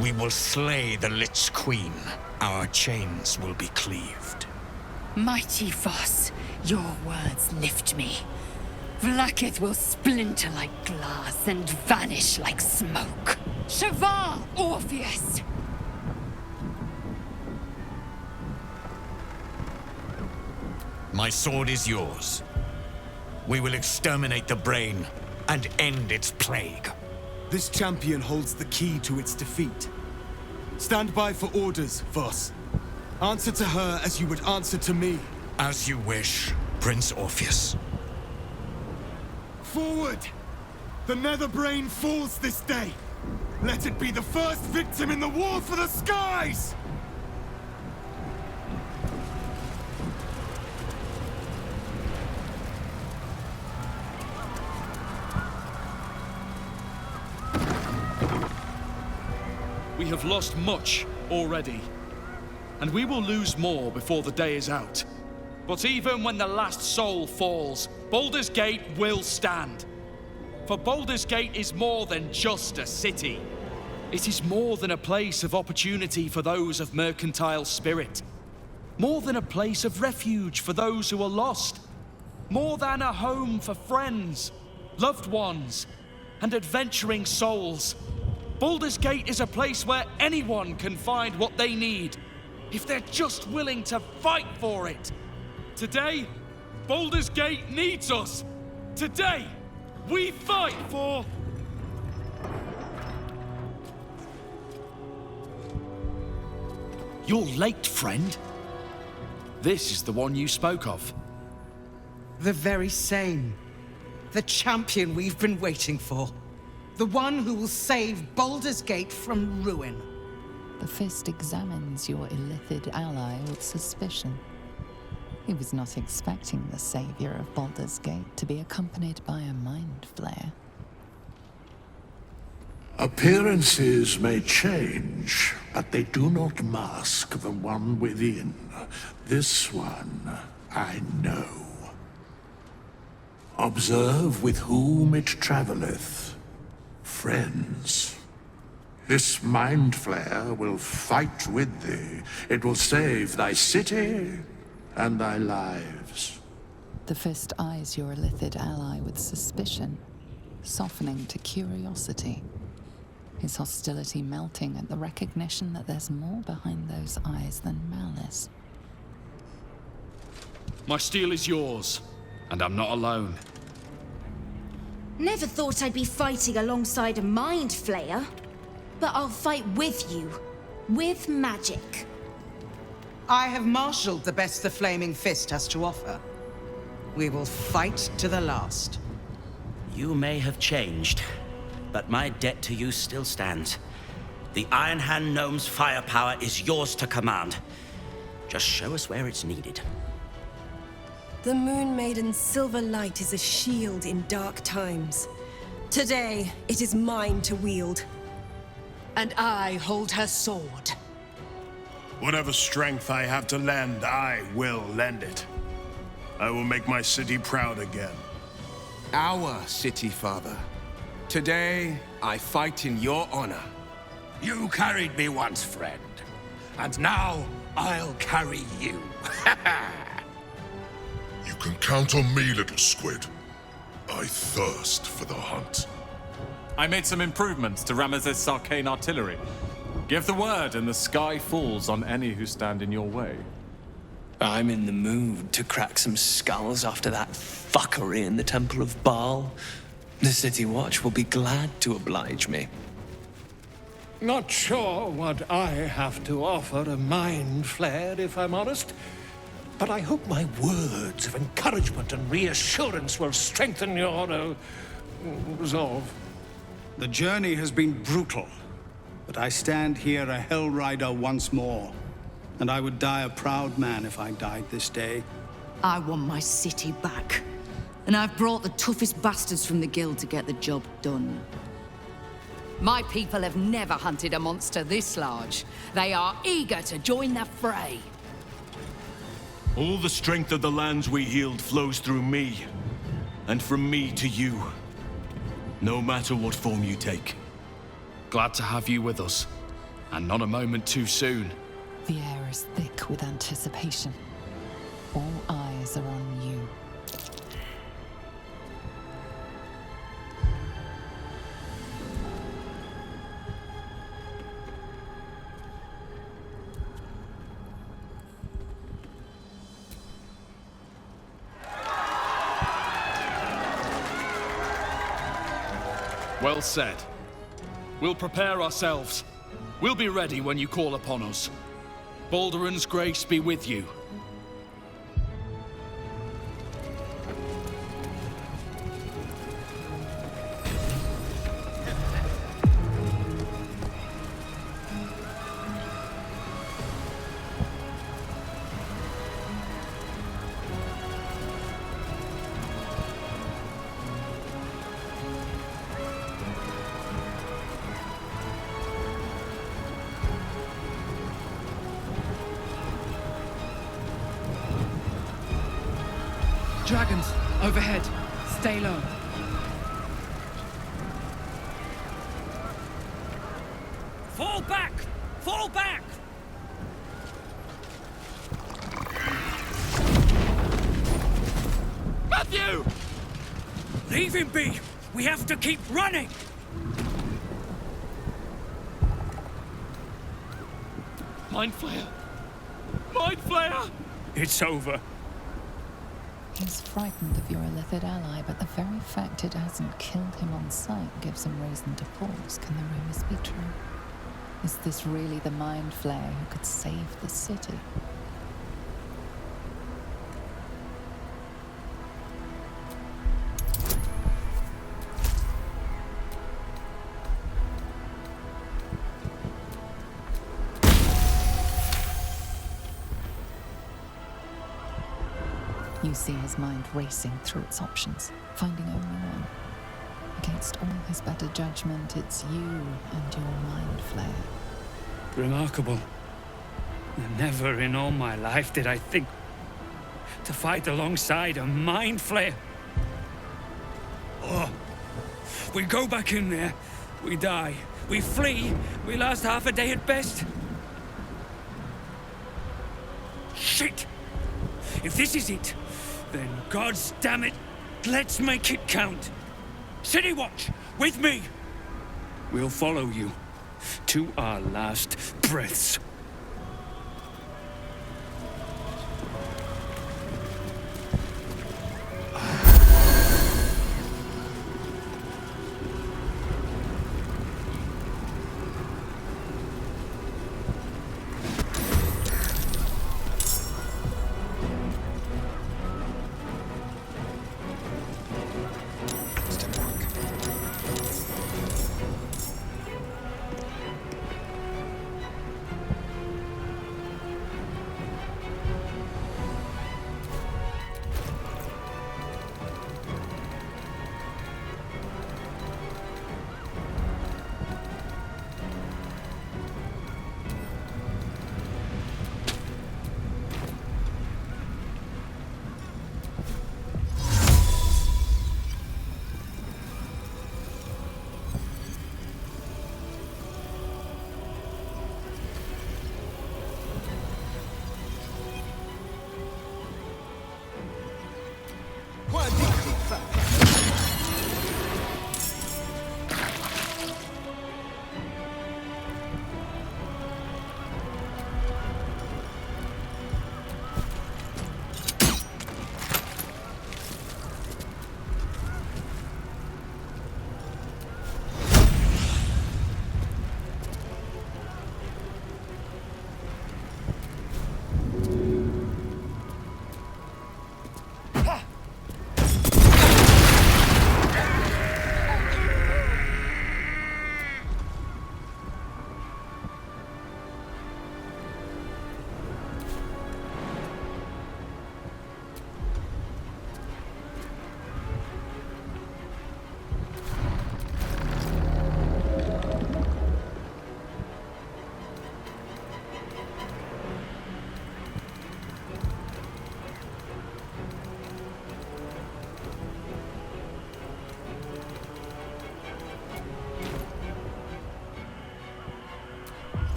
We will slay the Lich Queen. Our chains will be cleaved. Mighty Voss, your words lift me. Vlaakith will splinter like glass and vanish like smoke. Shavar Orpheus! My sword is yours. We will exterminate the brain and end its plague. This champion holds the key to its defeat. Stand by for orders, Voss. Answer to her as you would answer to me. As you wish, Prince Orpheus. Forward! The Netherbrain falls this day. Let it be the first victim in the war for the skies! We have lost much already, and we will lose more before the day is out. But even when the last soul falls, Baldur's Gate will stand. For Baldur's Gate is more than just a city. It is more than a place of opportunity for those of mercantile spirit. More than a place of refuge for those who are lost. More than a home for friends, loved ones, and adventuring souls. Baldur's Gate is a place where anyone can find what they need, if they're just willing to fight for it. Today, Baldur's Gate needs us. Today, we fight for... You're late, friend. This is the one you spoke of. The very same. The champion we've been waiting for. The one who will save Baldur's Gate from ruin. The Fist examines your illithid ally with suspicion. He was not expecting the savior of Baldur's Gate to be accompanied by a mind flayer. Appearances may change, but they do not mask the one within. This one, I know. Observe with whom it travelleth. Friends. This mind flayer will fight with thee. It will save thy city and thy lives. The Fist eyes your illithid ally with suspicion, softening to curiosity. His hostility melting at the recognition that there's more behind those eyes than malice. My steel is yours, and I'm not alone. Never thought I'd be fighting alongside a mind flayer. But I'll fight with you. With magic. I have marshaled the best the Flaming Fist has to offer. We will fight to the last. You may have changed, but my debt to you still stands. The Iron Hand Gnome's firepower is yours to command. Just show us where it's needed. The Moon Maiden's silver light is a shield in dark times. Today, it is mine to wield. And I hold her sword. Whatever strength I have to lend, I will lend it. I will make my city proud again. Our city, Father. Today, I fight in your honor. You carried me once, friend. And now, I'll carry you. You can count on me, little squid. I thirst for the hunt. I made some improvements to Ramesses' arcane artillery. Give the word and the sky falls on any who stand in your way. I'm in the mood to crack some skulls after that fuckery in the Temple of Baal. The City Watch will be glad to oblige me. Not sure what I have to offer a mind flayer, if I'm honest. But I hope my words of encouragement and reassurance will strengthen your resolve. The journey has been brutal, but I stand here a Hell Rider once more. And I would die a proud man if I died this day. I want my city back. And I've brought the toughest bastards from the guild to get the job done. My people have never hunted a monster this large. They are eager to join the fray. All the strength of the lands we healed flows through me. And from me to you. No matter what form you take. Glad to have you with us. And not a moment too soon. The air is thick with anticipation. All eyes are on you. Well said. We'll prepare ourselves. We'll be ready when you call upon us. Balduran's grace be with you. Dragons, overhead. Stay low. Fall back! Fall back! Leave him be! We have to keep running! Mind Flayer! Mind Flayer! It's over. He's frightened of your illithid ally, but the very fact it hasn't killed him on sight gives him reason to pause. Can the rumors be true? Is this really the Mind Flayer who could save the city? You see his mind racing through its options, finding only one. Against all his better judgment, it's you and your Mind Flayer. Remarkable. Never in all my life did I think to fight alongside a Mind Flayer. Oh, we go back in there, we die. We flee, we last half a day at best. Shit! If this is it, then God's damn it, let's make it count. City Watch, with me! We'll follow you to our last breaths.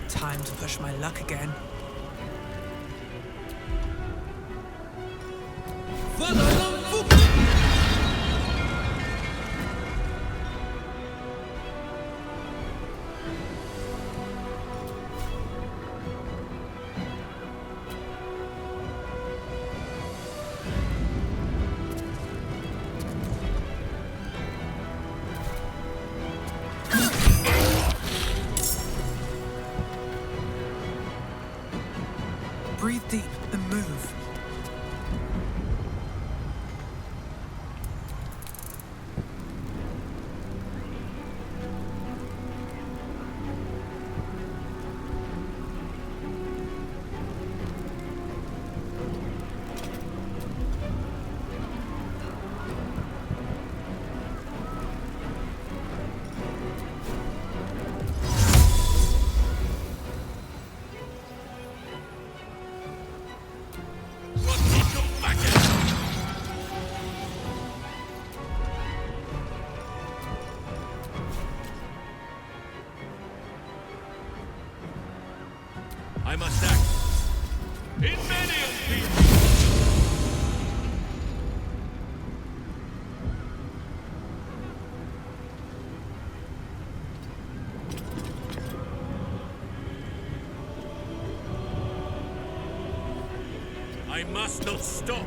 Time to push my luck again. Breathe deep and move. I must act. I must not stop.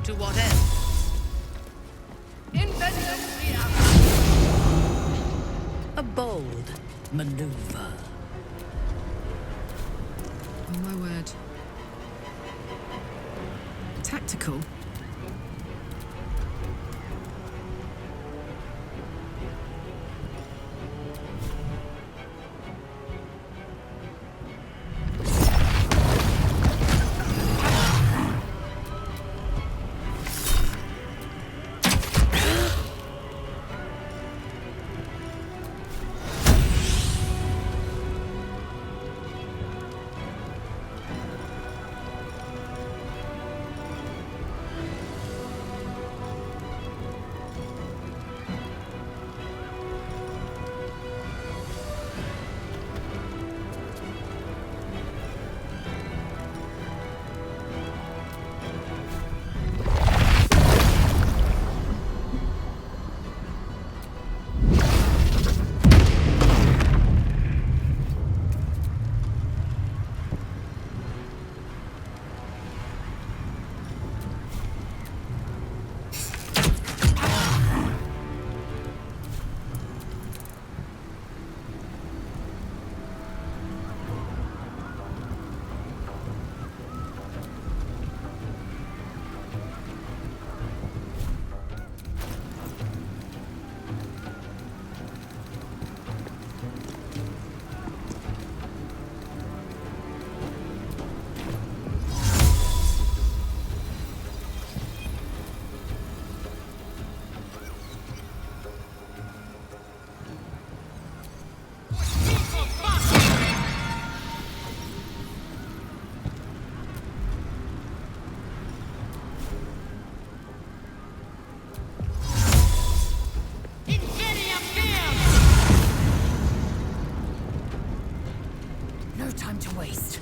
To what end? A bold maneuver. Oh my word. Tactical. No time to waste.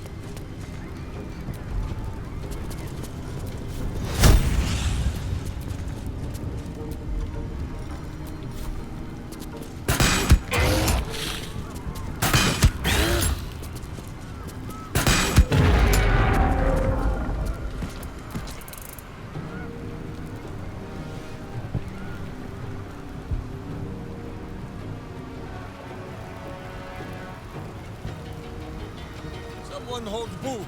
Someone hold Boo.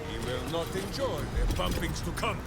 He will not enjoy the bumpings to come.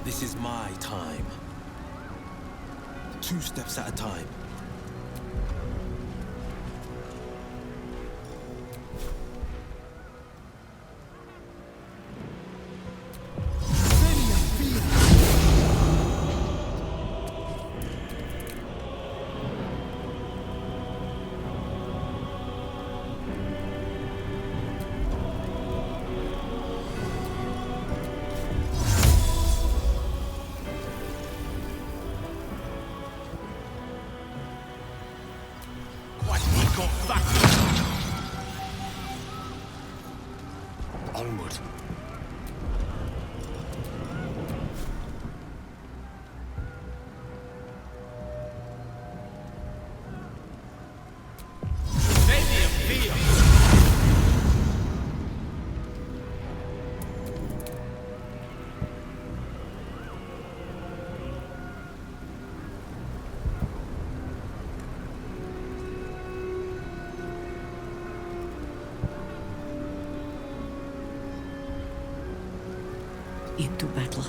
This is my time. 2 steps at a time. Onward. Into battle.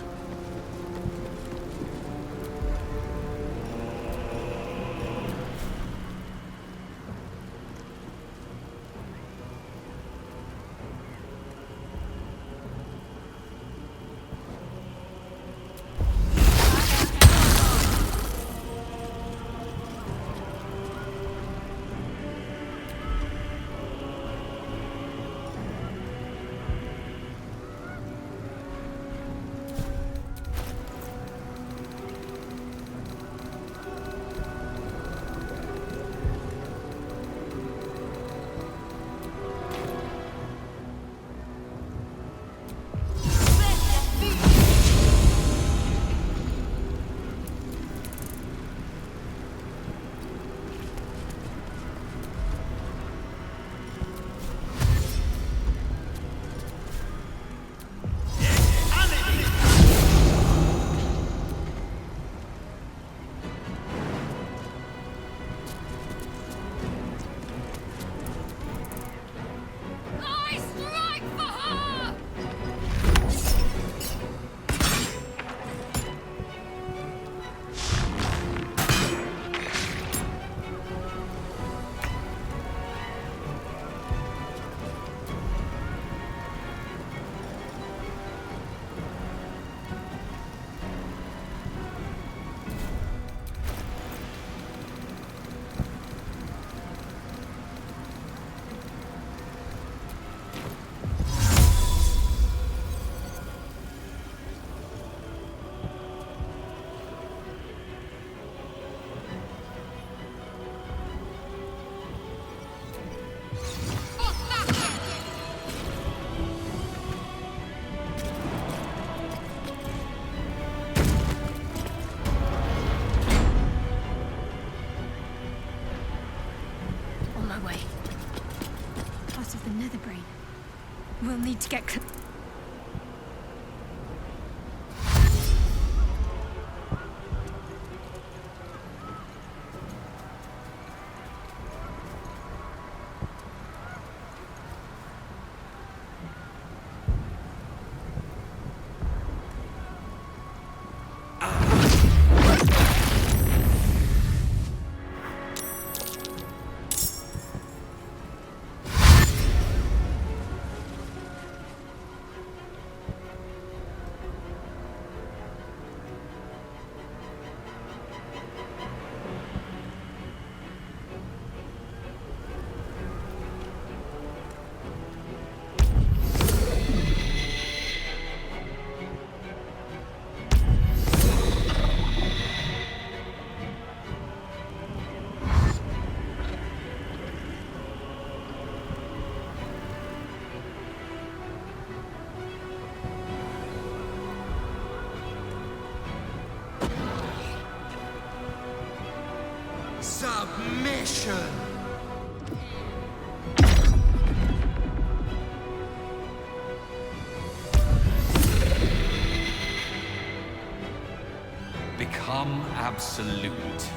We'll need to get Submission! Become absolute.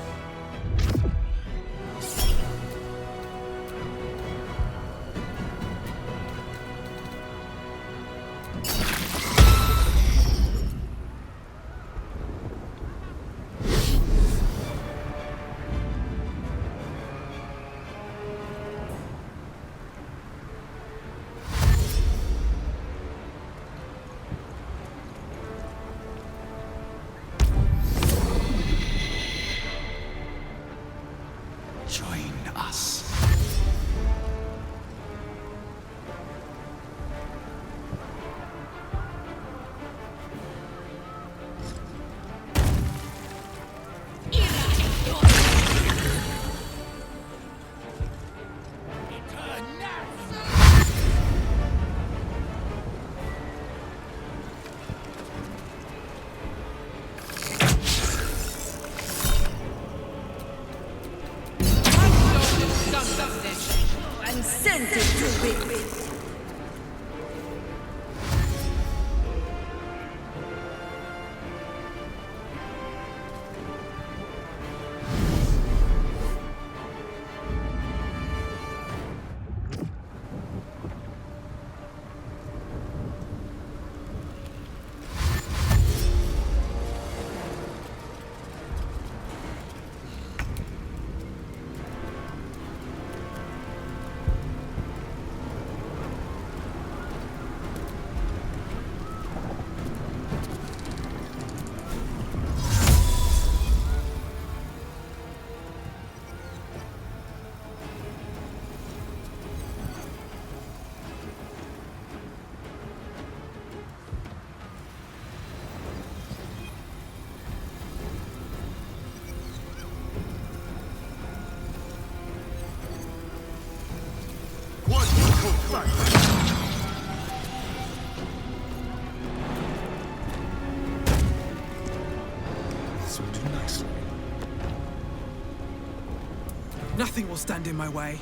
Nothing will stand in my way.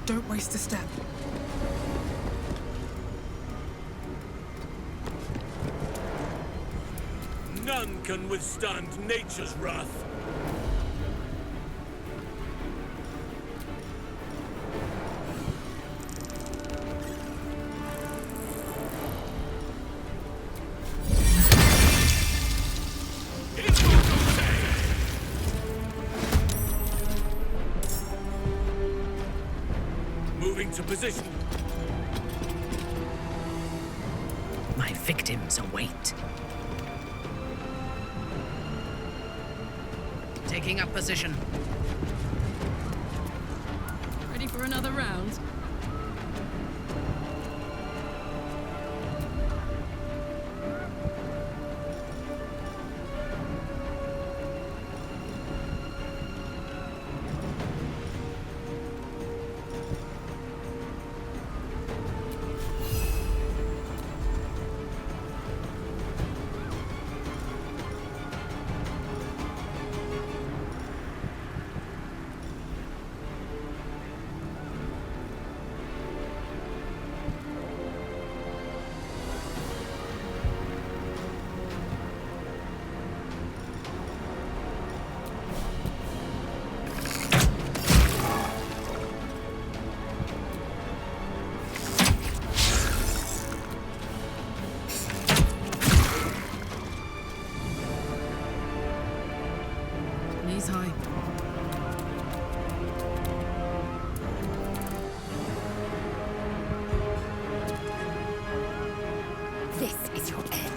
Don't waste a step. None can withstand nature's wrath. Moving to position. My victims await. Taking up position. Ready for another round? Knees high. This is your end.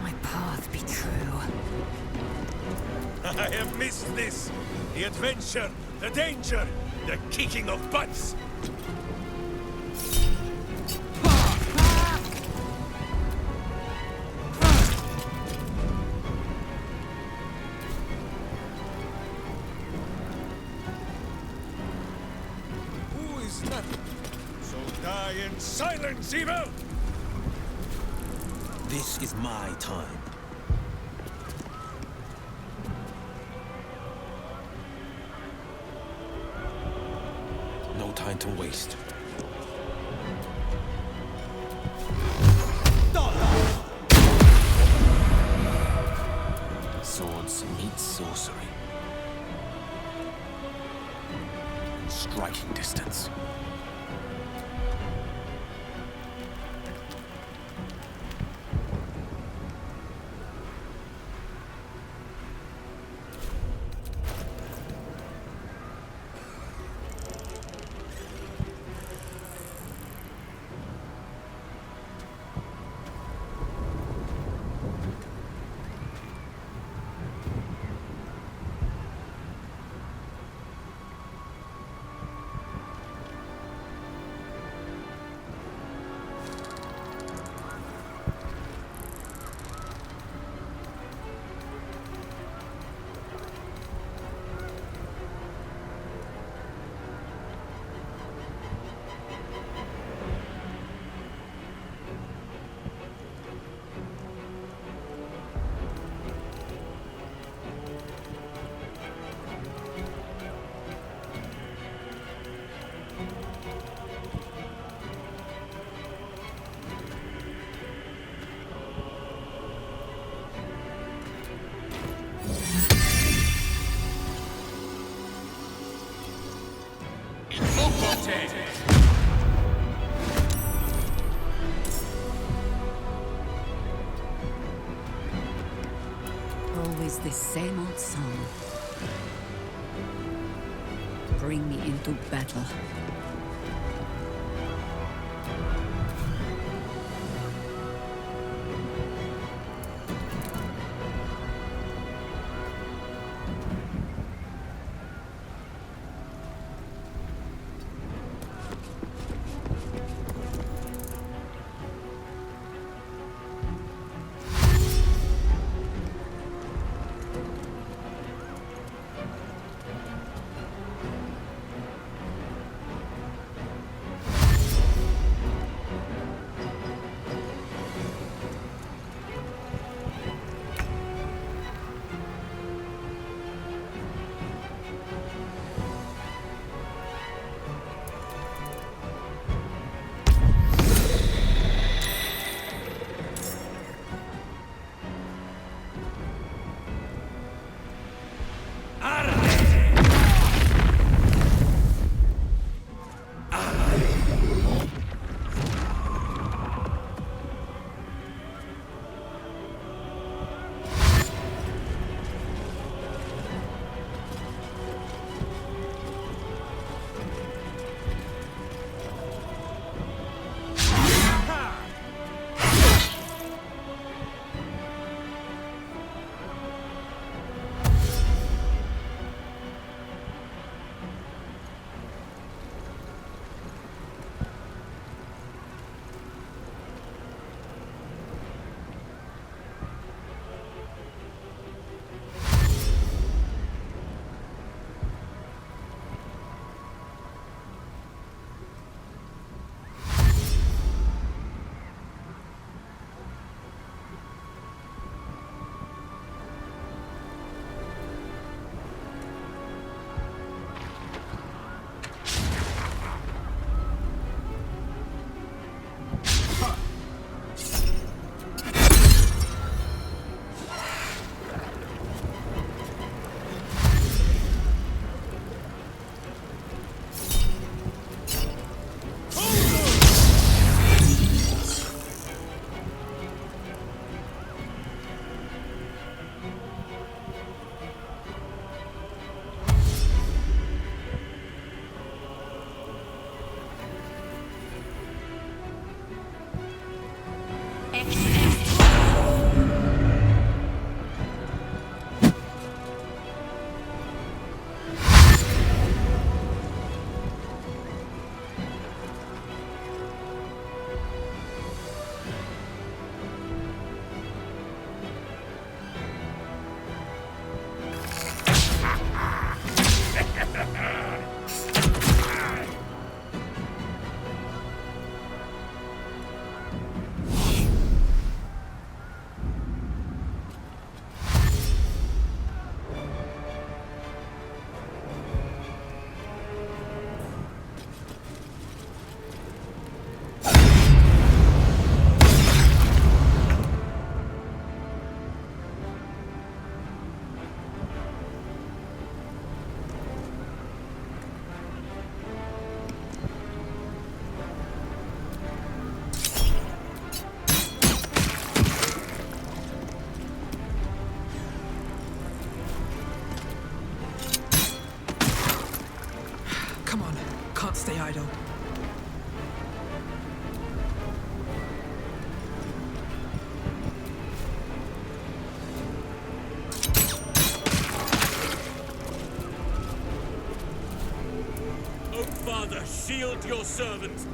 My path be true. I have missed this. The adventure, the danger, the kicking of butts. Who is that? So die in silence, evil! This is my time. No time to waste. Swords meet sorcery. Striking distance. same old song. Bring me into battle. Can't stay idle. Oh, Father, shield your servant!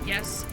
Yes?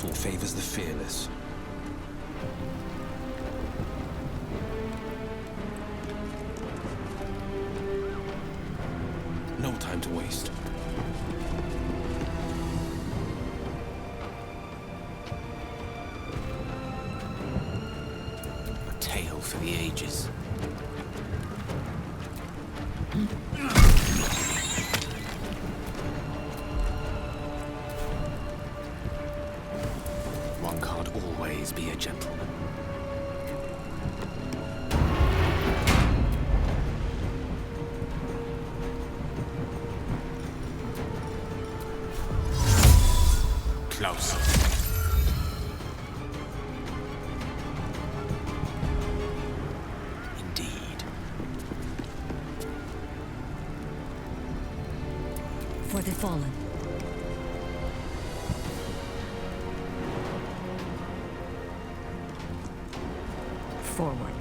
battle favors the fearless. No time to waste. A tale for the ages. One can't always be a gentleman. Close. Indeed. For the fallen. Forward.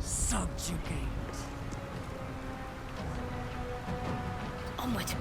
Subjugate. Onward.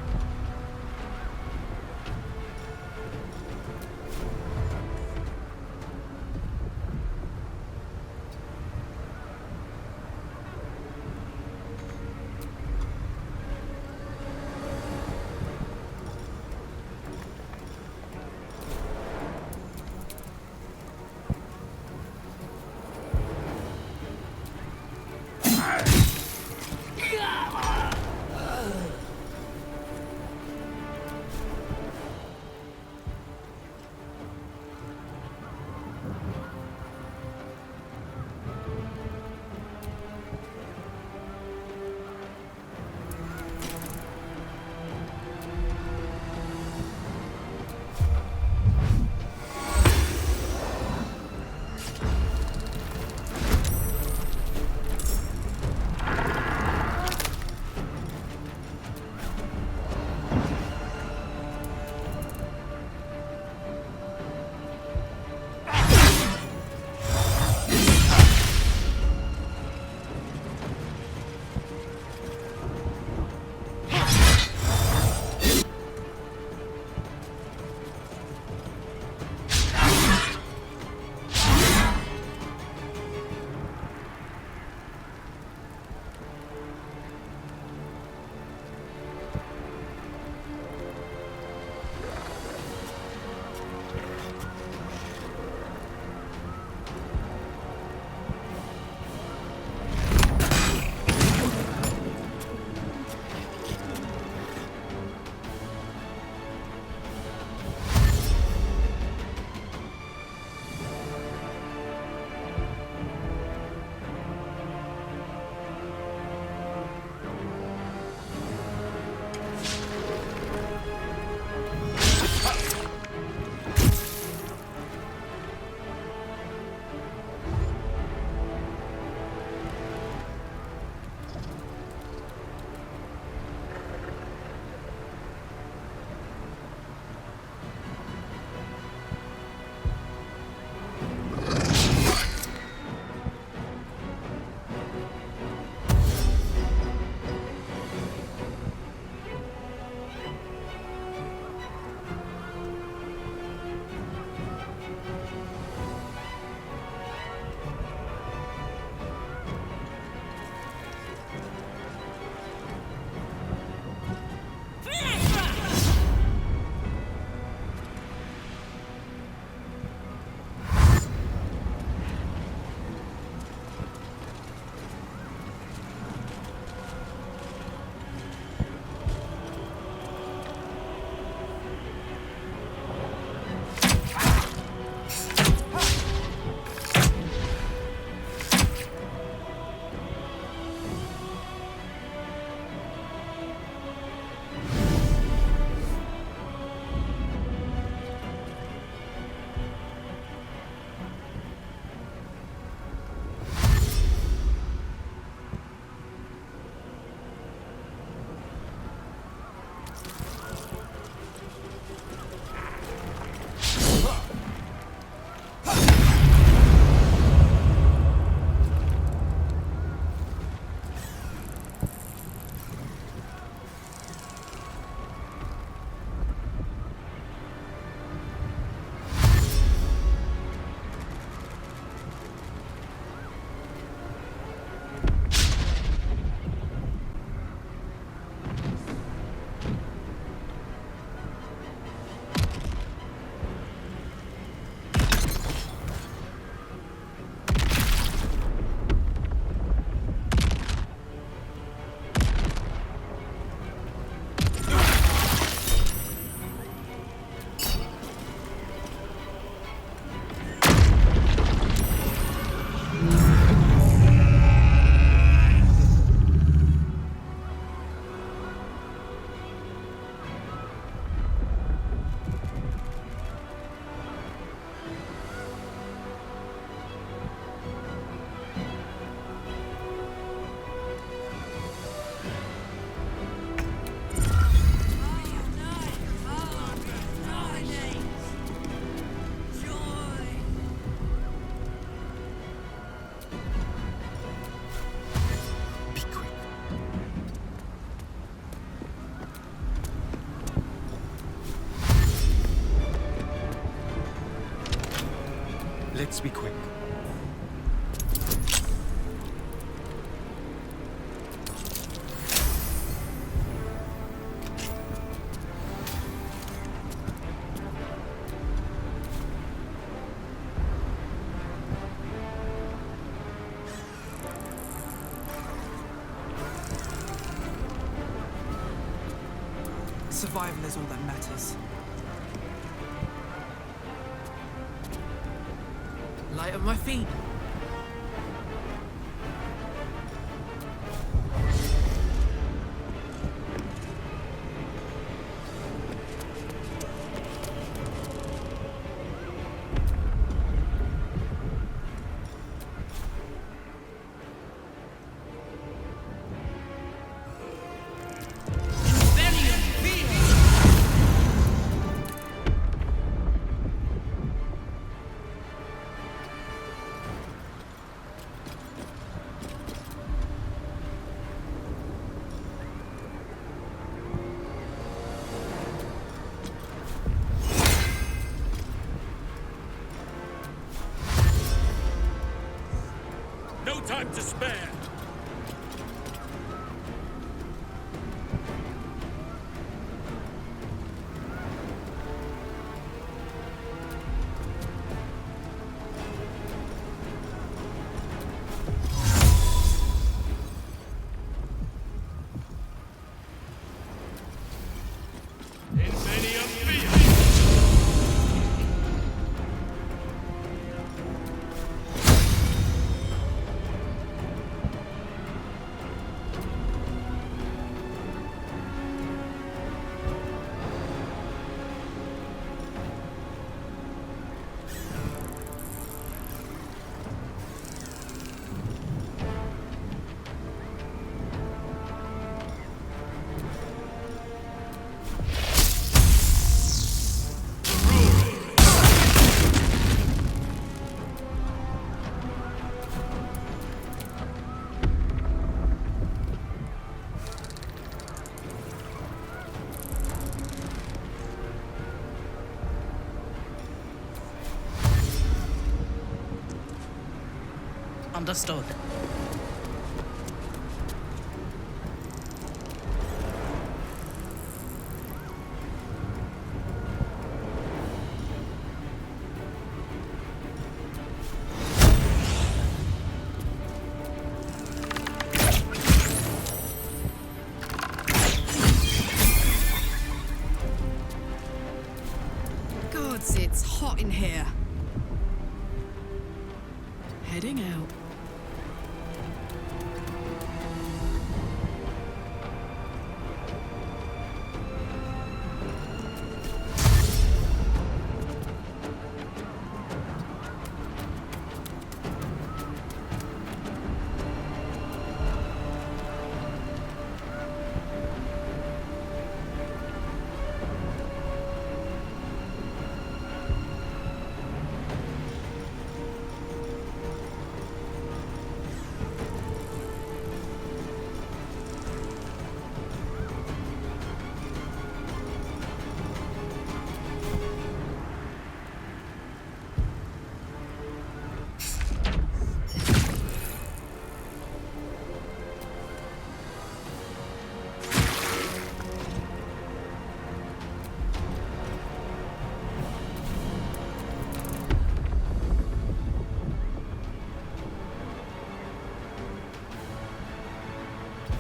Let's be quick. Survival is all that matters. Light on my feet. No time to spare! Understood. Gods, it's hot in here. Heading out.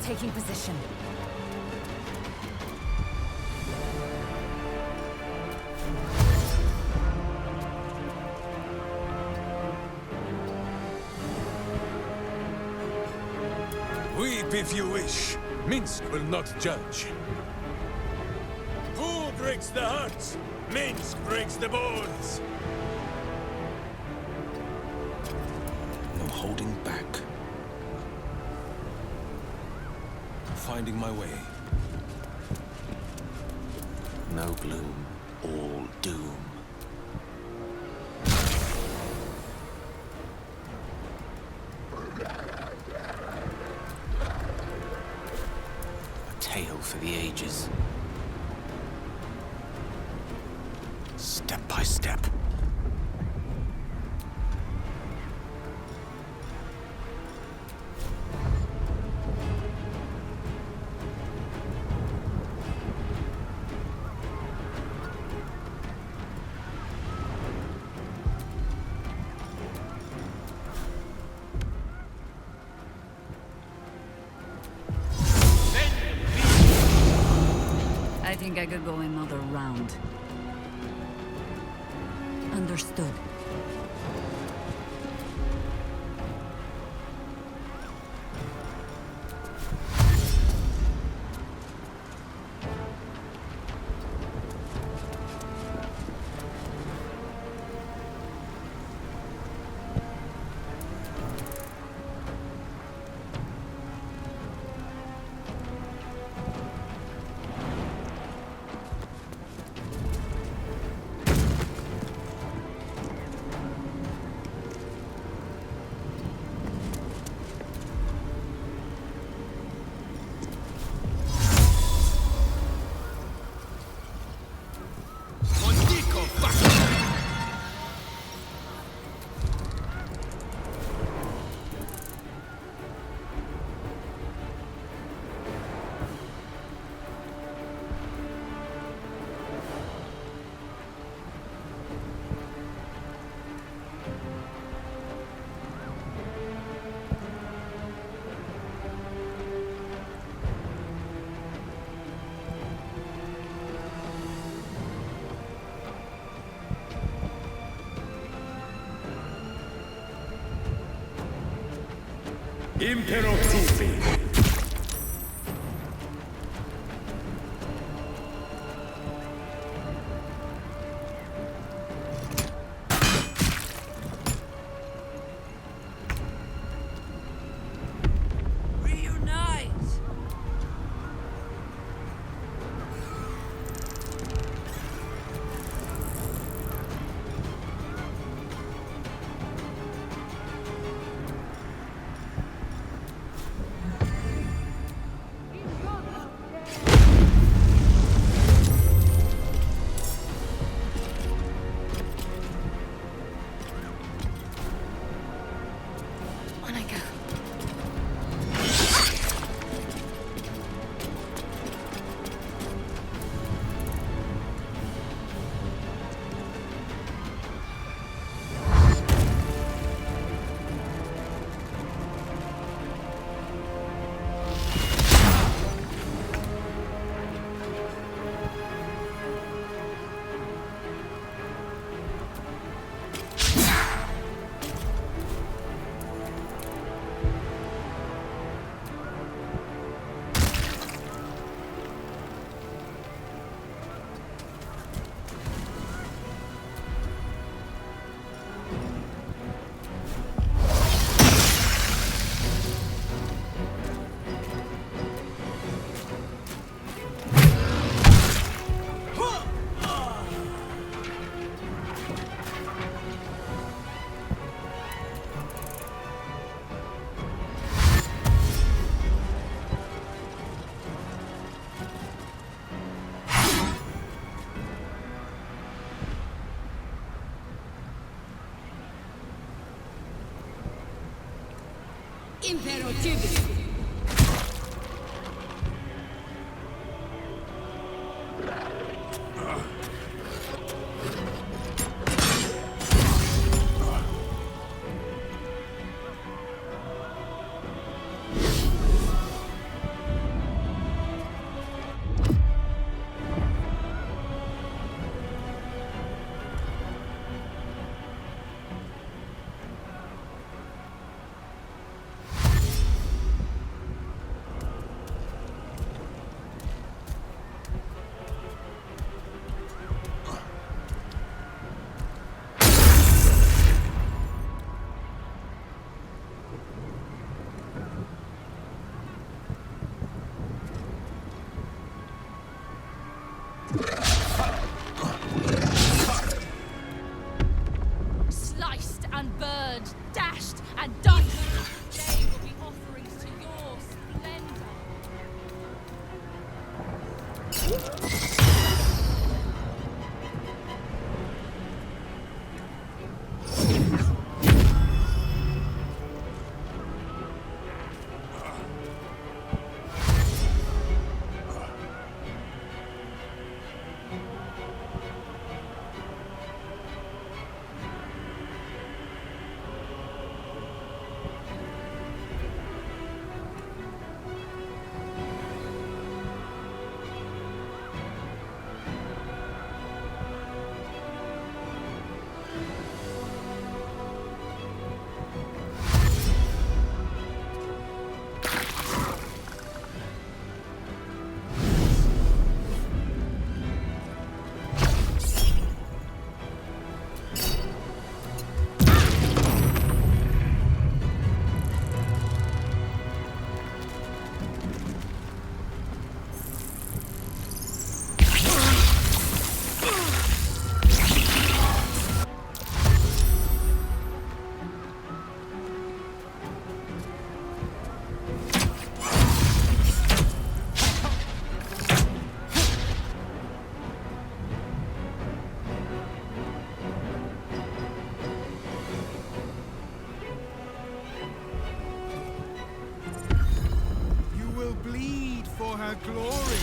Taking position. Weep if you wish. Minsk will not judge. Who breaks the hearts? Minsk breaks the bones. No holding back. Finding my way. No gloom, all doom. A tale for the ages. Step by step. think I could go another round. Understood. Impero Tufi. Impero Tufi. Sliced and burned, dashed and diced. They will be offerings to your splendor. our glory.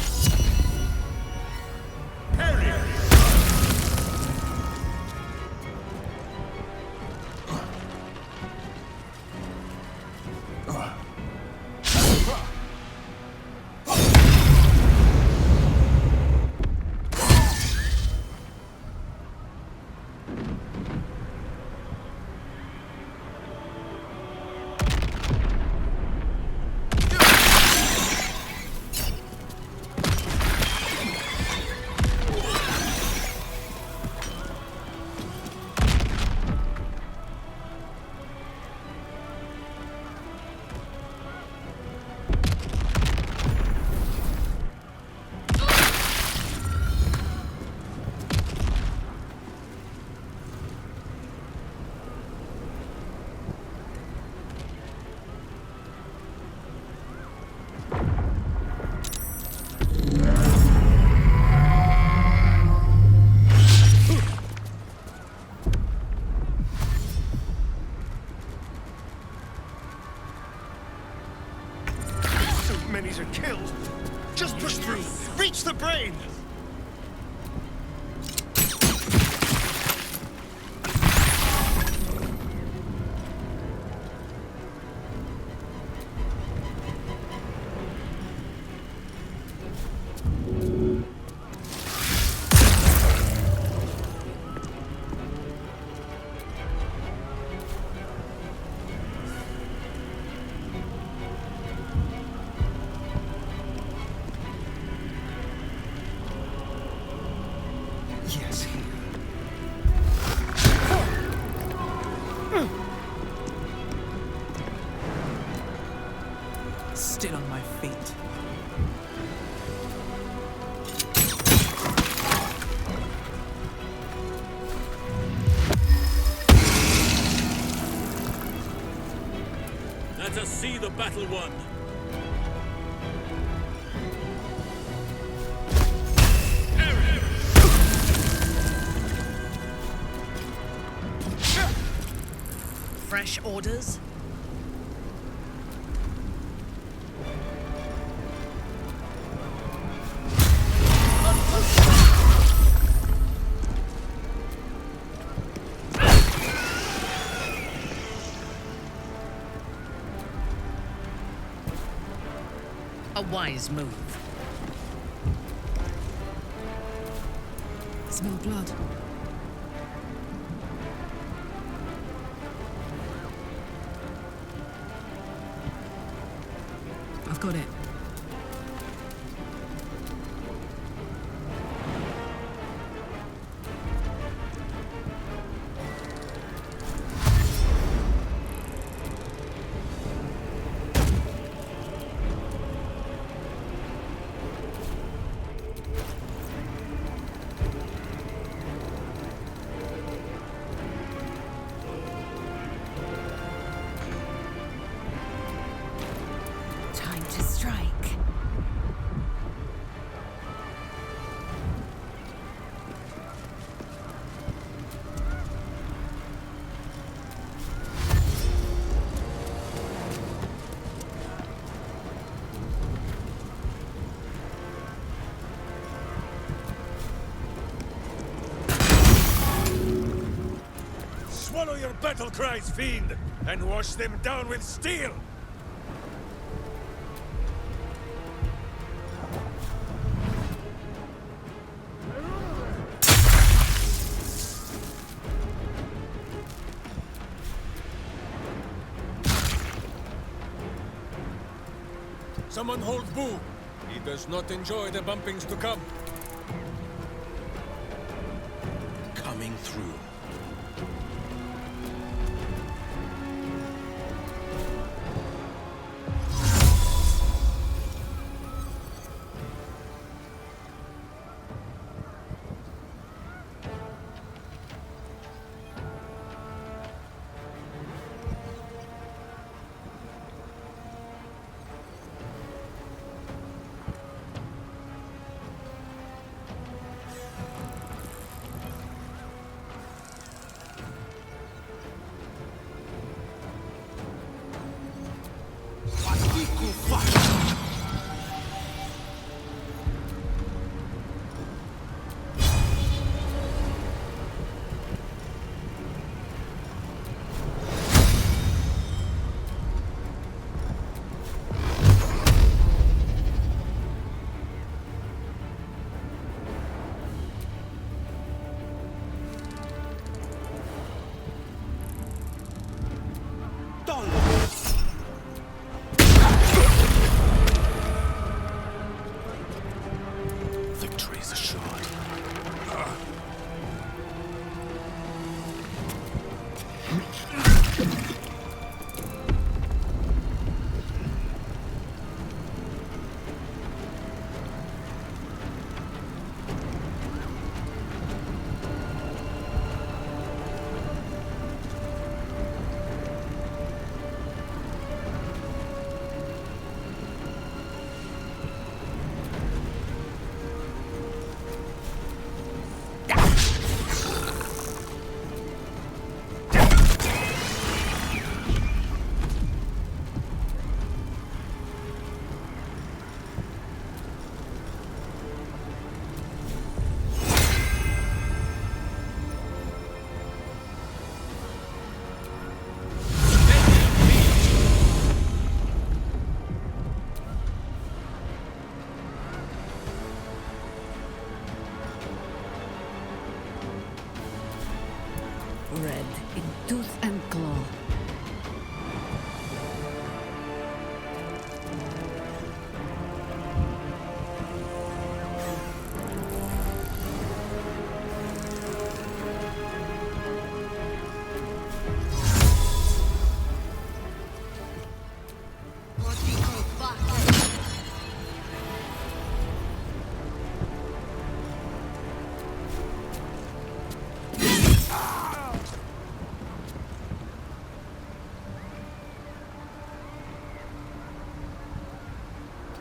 Many's are killed. Just push through. Reach the brain! Yes, here. Still on my feet. Let us see the battle won. Fresh orders? A wise move. Smell blood. I've got it. Time to strike. Swallow your battle cries, fiend, and wash them down with steel! Someone hold Boo. He does not enjoy the bumpings to come. Coming through.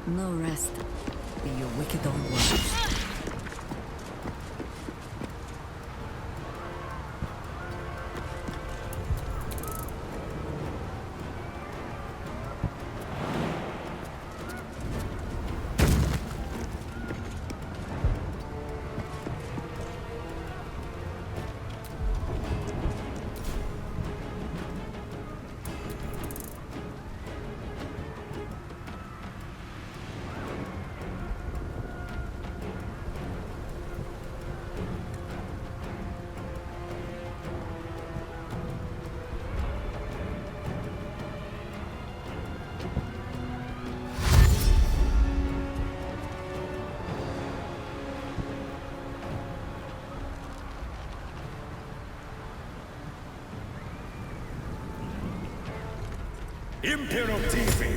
No rest. Be your wicked old words. Imperativi!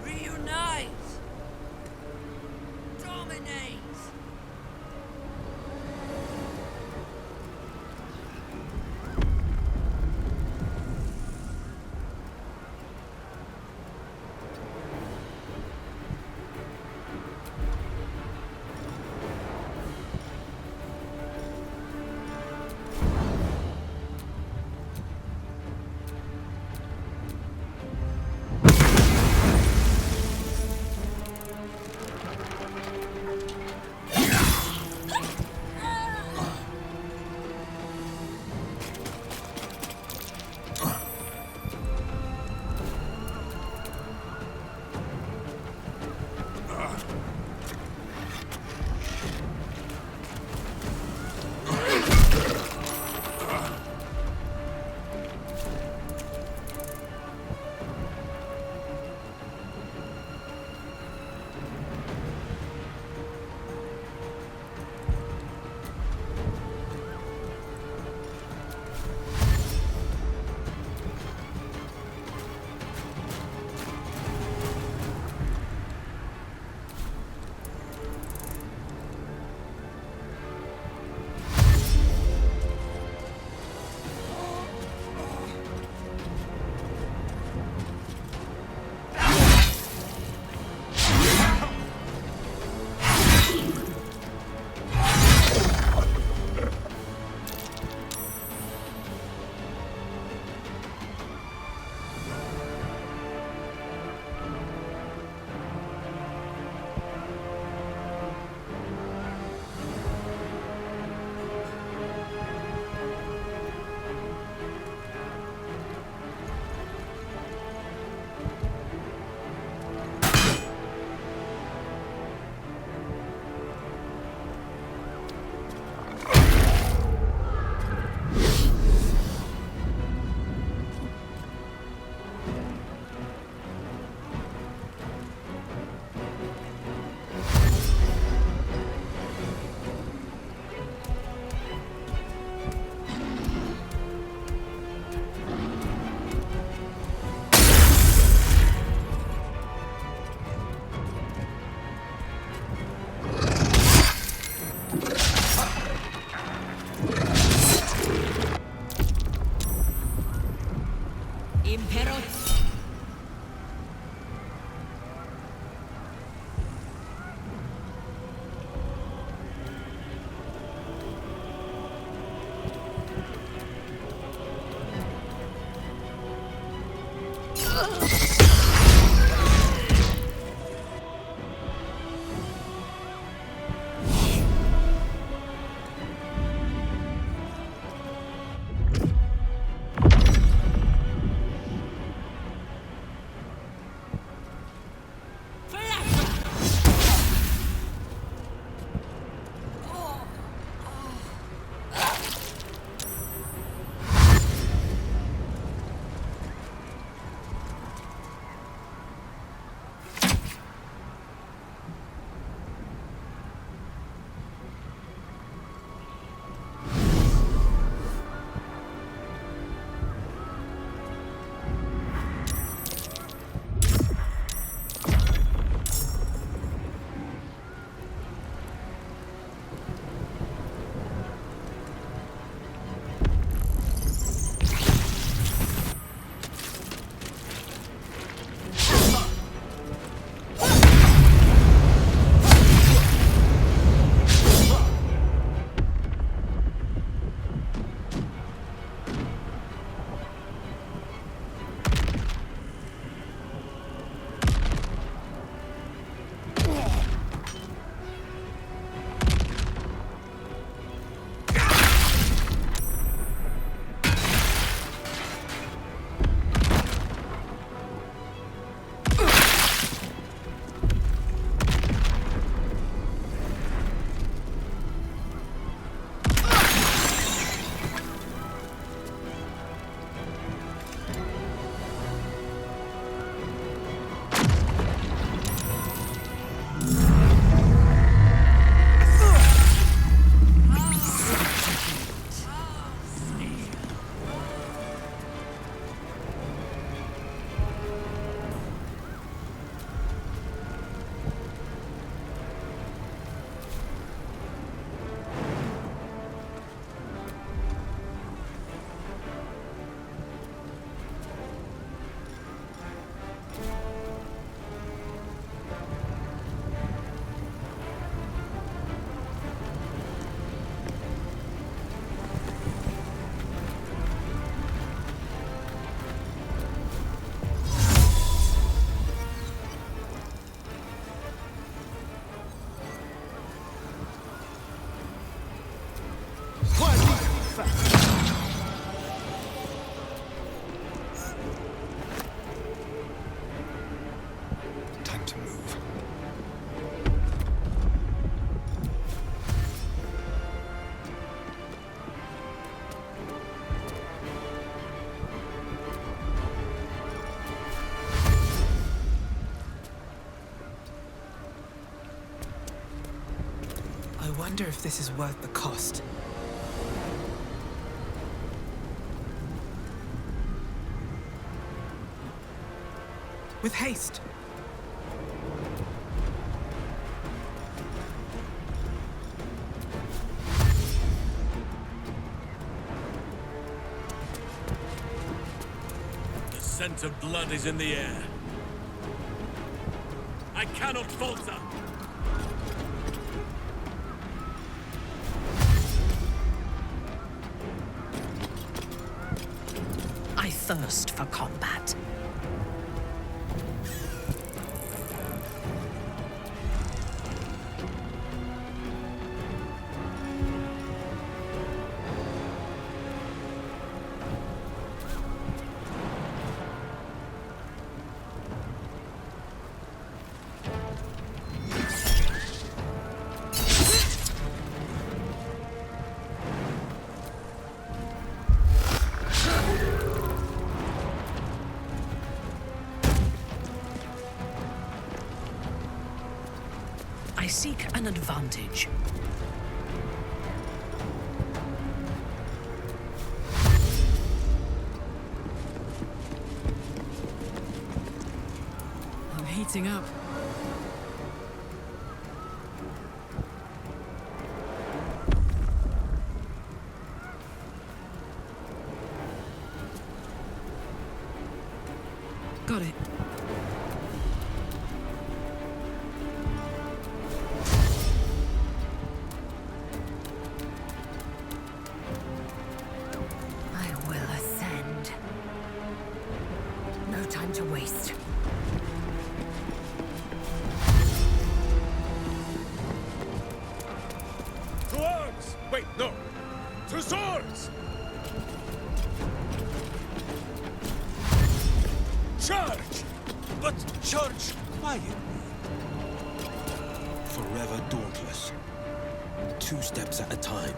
Reunite! Dominate! wonder if this is worth the cost. With haste. The scent of blood is in the air. I cannot falter! I thirst for combat. I seek an advantage. I'm heating up. Got it. I will ascend. No time to waste. To arms! Wait, no! To swords! Charge! But charge quietly. Forever dauntless. 2 steps at a time.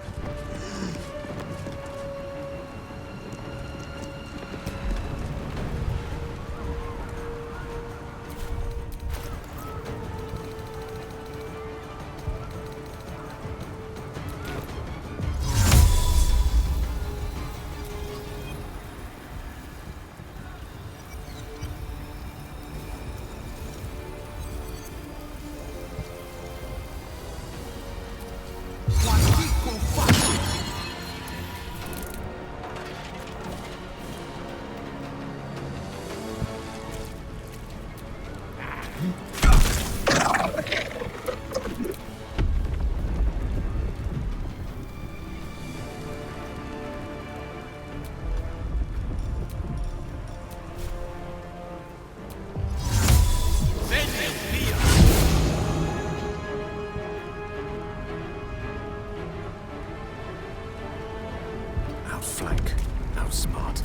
Outflank, outsmart.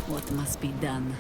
What must be done?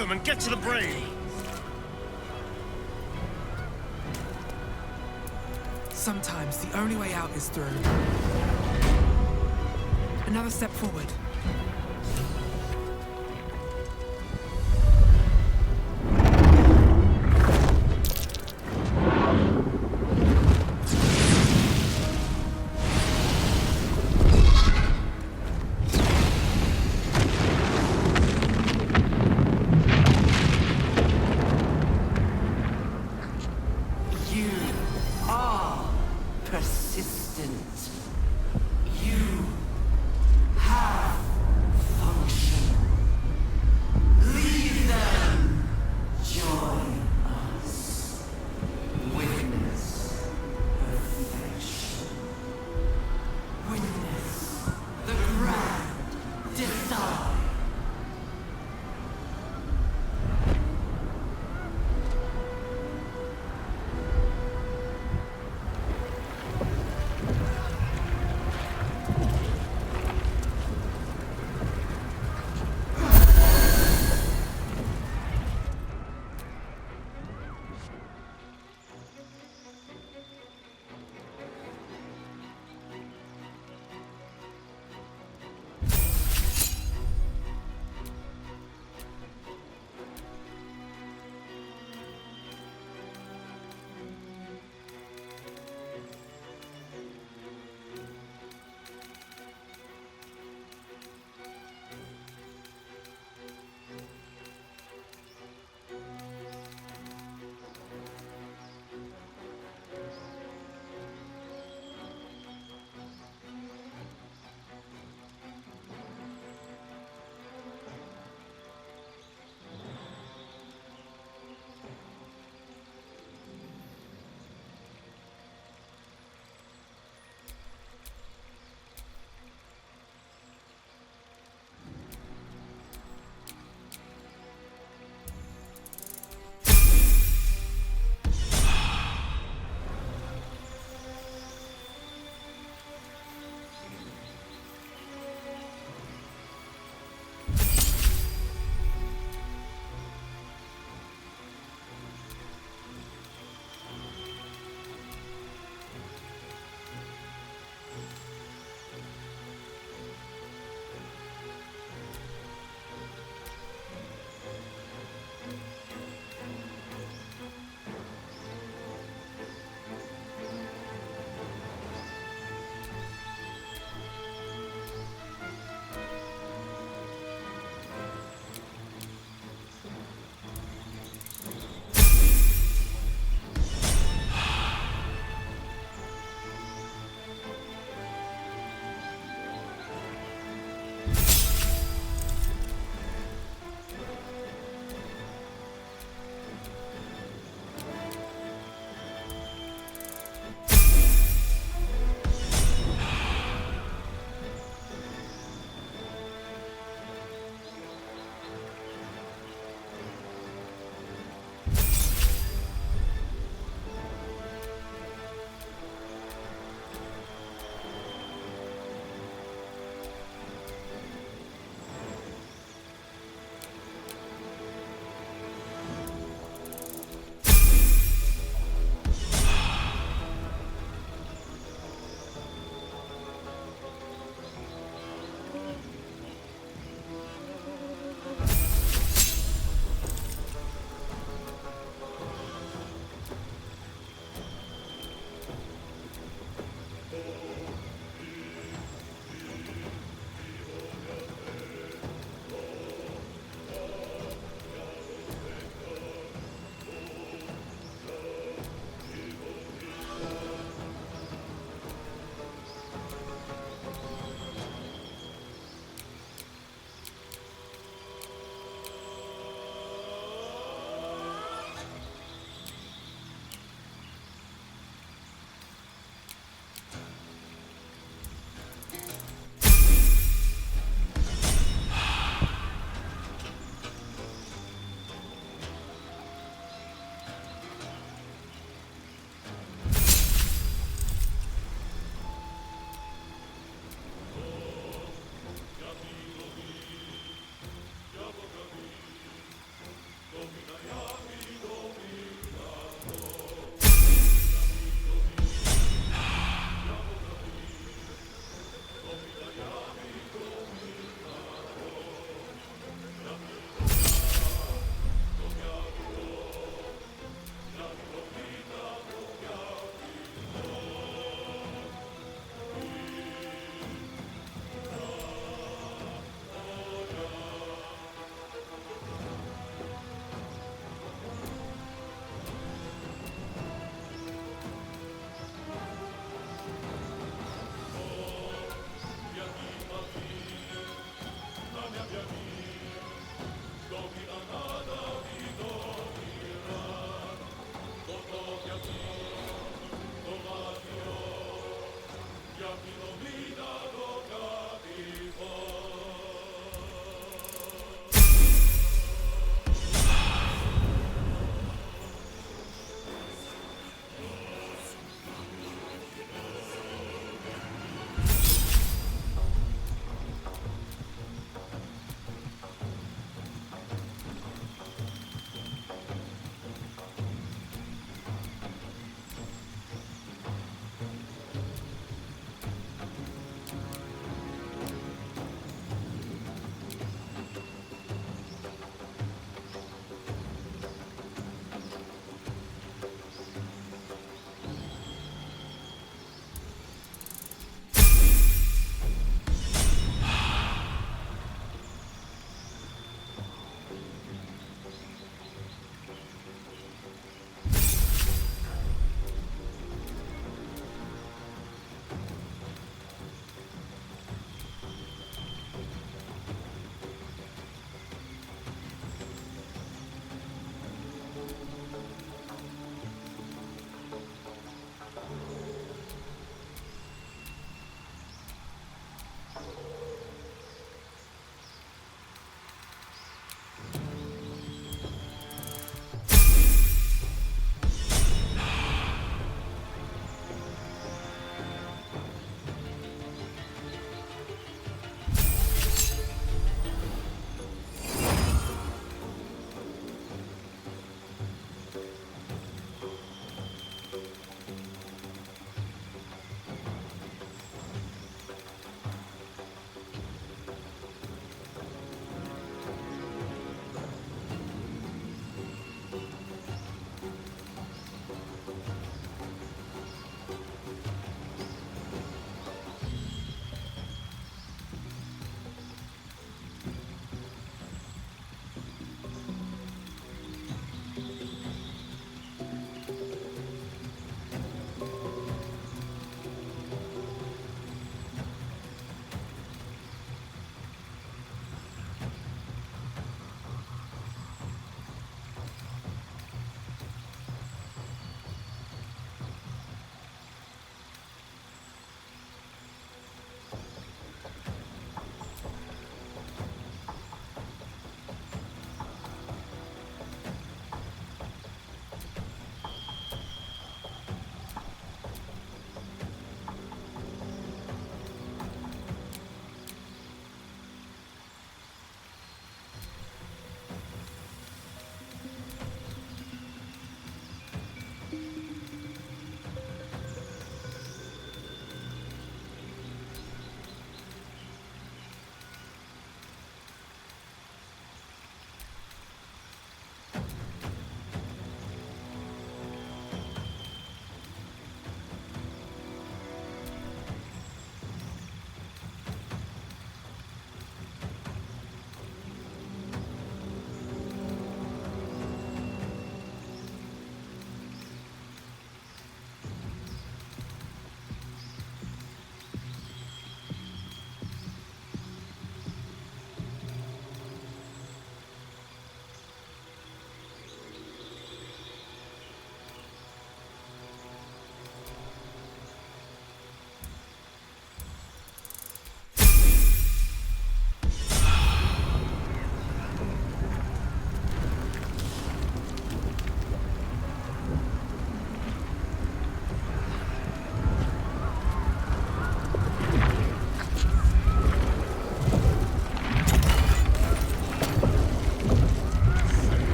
them and get to the brain. Sometimes the only way out is through. Another step forward.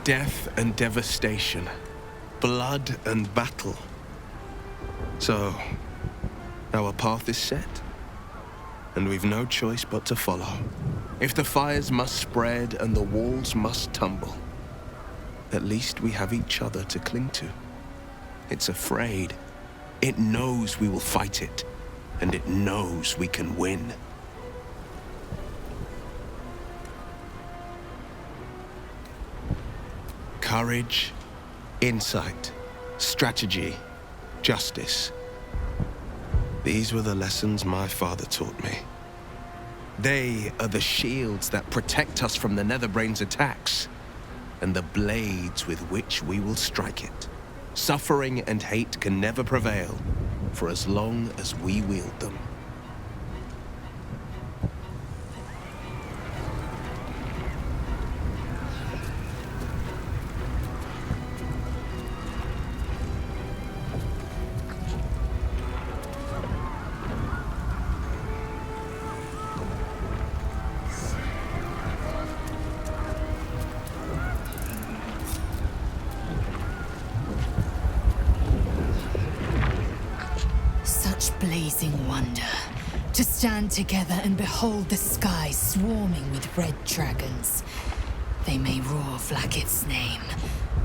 Death and devastation. Blood and battle. So, our path is set. And we've no choice but to follow. If the fires must spread and the walls must tumble, at least we have each other to cling to. It's afraid. It knows we will fight it, and it knows we can win. Courage, insight, strategy, justice. These were the lessons my father taught me. They are the shields that protect us from the Netherbrain's attacks, and the blades with which we will strike it. Suffering and hate can never prevail, for as long as we wield them. Blazing wonder. To stand together and behold the sky swarming with red dragons. They may roar Vlaakith's name,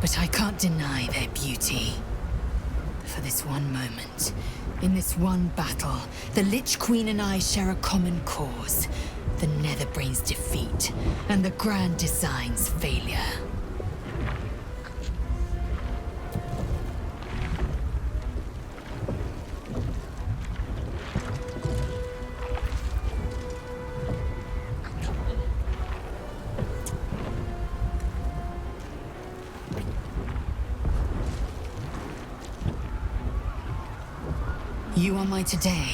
but I can't deny their beauty. For this one moment, in this one battle, the Lich Queen and I share a common cause. The Netherbrain's defeat, and the Grand Design's failure. You are my today,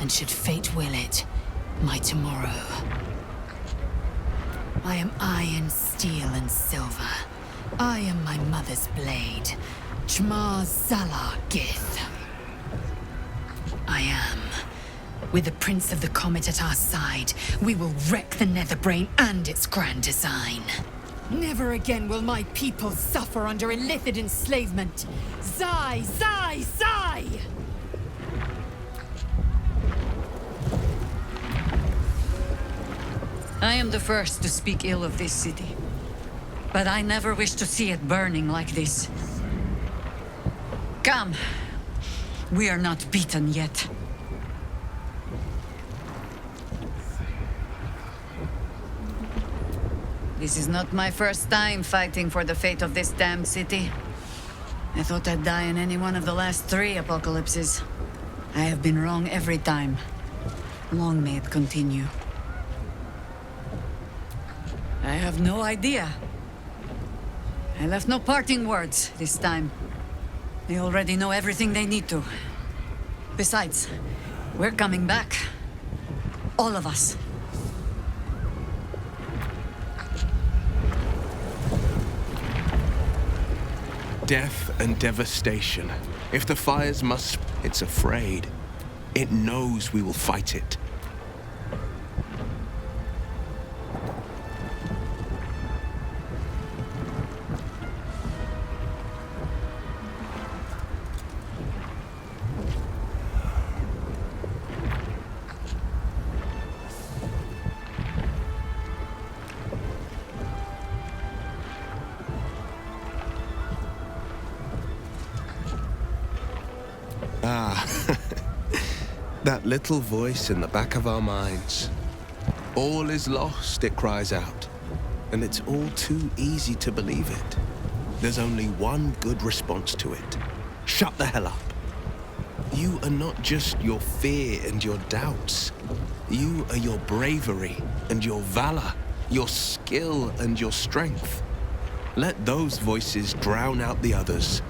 and should fate will it, my tomorrow. I am iron, steel, and silver. I am my mother's blade, Jmar Zalar Gith. I am. With the Prince of the Comet at our side, we will wreck the Netherbrain and its grand design. Never again will my people suffer under Illithid enslavement. Zai, Zai, Zai! I am the first to speak ill of this city, but I never wish to see it burning like this. Come. We are not beaten yet. This is not my first time fighting for the fate of this damned city. I thought I'd die in any one of the last 3 apocalypses. I have been wrong every time. Long may it continue. I have no idea. I left no parting words this time. They already know everything they need to. Besides, we're coming back. All of us. Death and devastation. If the fires must... It's afraid. It knows we will fight it. That little voice in the back of our minds. All is lost, it cries out. And it's all too easy to believe it. There's only one good response to it. Shut the hell up. You are not just your fear and your doubts. You are your bravery and your valor, your skill and your strength. Let those voices drown out the others.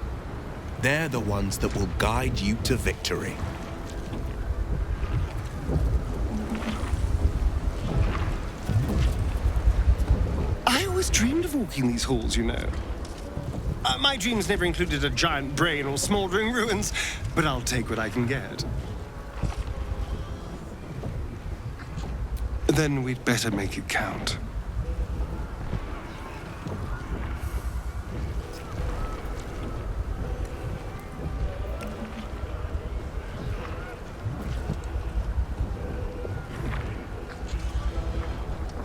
They're the ones that will guide you to victory. I always dreamed of walking these halls, you know. My dreams never included a giant brain or smoldering ruins, but I'll take what I can get. Then we'd better make it count.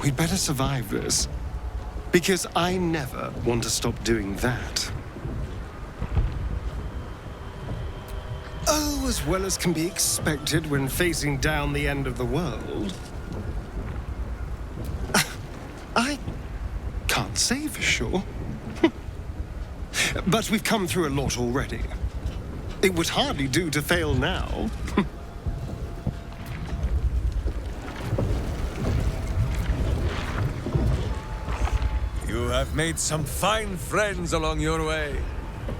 we'd better survive this. Because I never want to stop doing that. Oh, as well as can be expected when facing down the end of the world. I can't say for sure. But we've come through a lot already. It would hardly do to fail now. You have made some fine friends along your way.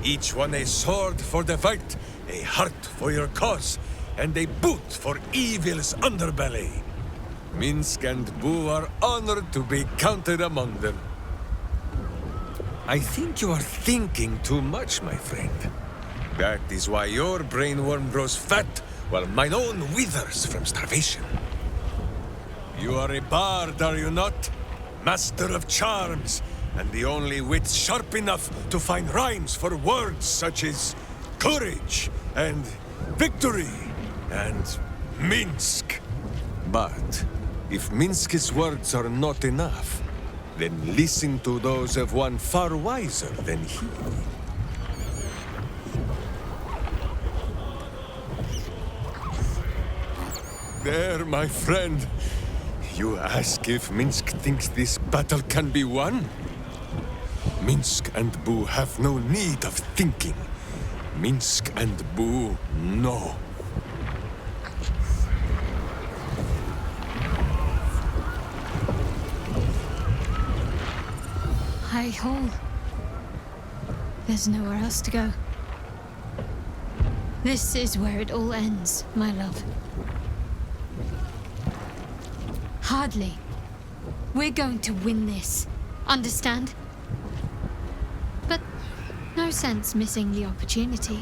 Each one a sword for the fight, a heart for your cause, and a boot for evil's underbelly. Minsk and Boo are honored to be counted among them. I think you are thinking too much, my friend. That is why your brainworm grows fat, while mine own withers from starvation. You are a bard, are you not? Master of charms, and the only wit sharp enough to find rhymes for words such as courage, and victory, and Minsk. But if Minsk's words are not enough, then listen to those of one far wiser than he. There, my friend. You ask if Minsk thinks this battle can be won? Minsk and Boo have no need of thinking. Minsk and Boo know. High Hall. There's nowhere else to go. This is where it all ends, my love. Hardly. We're going to win this. Understand? But no sense missing the opportunity.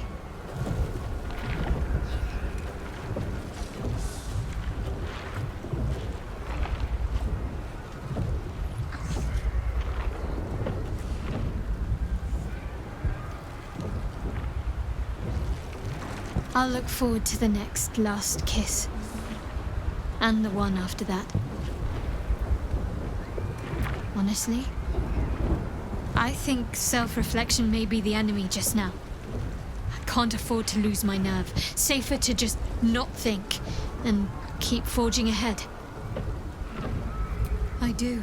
I'll look forward to the next last kiss. And the one after that. Honestly, I think self-reflection may be the enemy just now. I can't afford to lose my nerve. Safer to just not think and keep forging ahead. I do.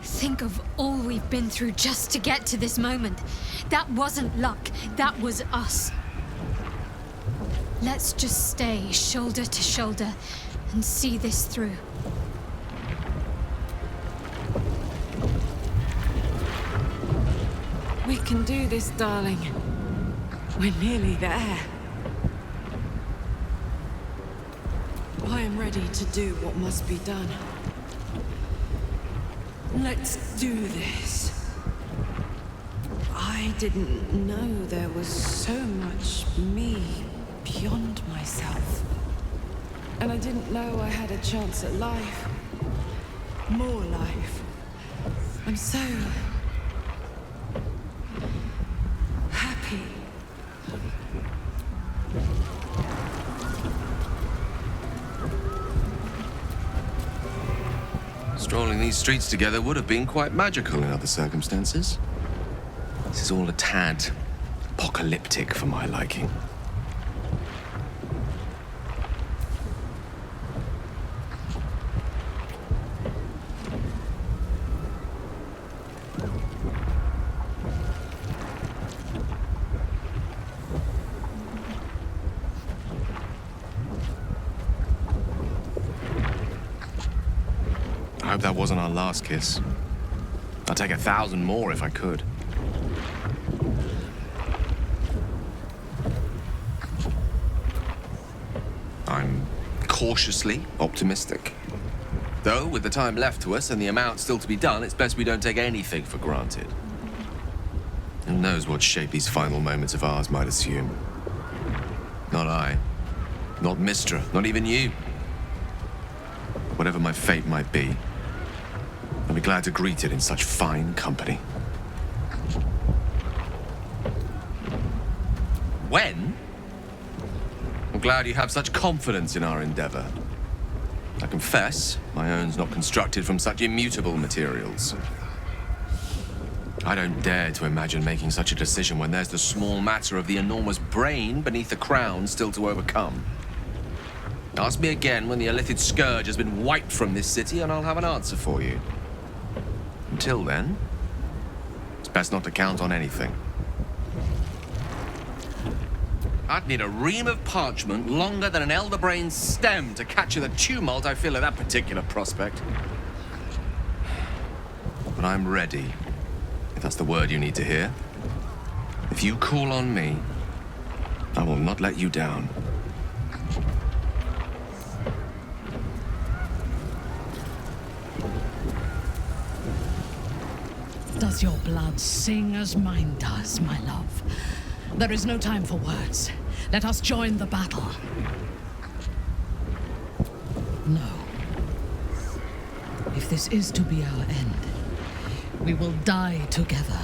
Think of all we've been through just to get to this moment. That wasn't luck. That was us. Let's just stay shoulder to shoulder and see this through. We can do this, darling. We're nearly there. I am ready to do what must be done. Let's do this. I didn't know there was so much me beyond myself. And I didn't know I had a chance at life. More life. I'm so happy. Strolling these streets together would have been quite magical in other circumstances. This is all a tad apocalyptic for my liking. I hope that wasn't our last kiss. I'd take 1,000 more if I could. I'm cautiously optimistic. Though, with the time left to us and the amount still to be done, it's best we don't take anything for granted. Who knows what shape these final moments of ours might assume? Not I. Not Mistra. Not even you. Whatever my fate might be, I'll be glad to greet it in such fine company. When? I'm glad you have such confidence in our endeavor. I confess, my own's not constructed from such immutable materials. I don't dare to imagine making such a decision when there's the small matter of the enormous brain beneath the crown still to overcome. Ask me again when the Illithid scourge has been wiped from this city, and I'll have an answer for you. Until then, it's best not to count on anything. I'd need a ream of parchment longer than an elder brain's stem to capture the tumult I feel at that particular prospect. But I'm ready, if that's the word you need to hear. If you call on me, I will not let you down. Does your blood sing as mine does, my love? There is no time for words. Let us join the battle. No. If this is to be our end, we will die together.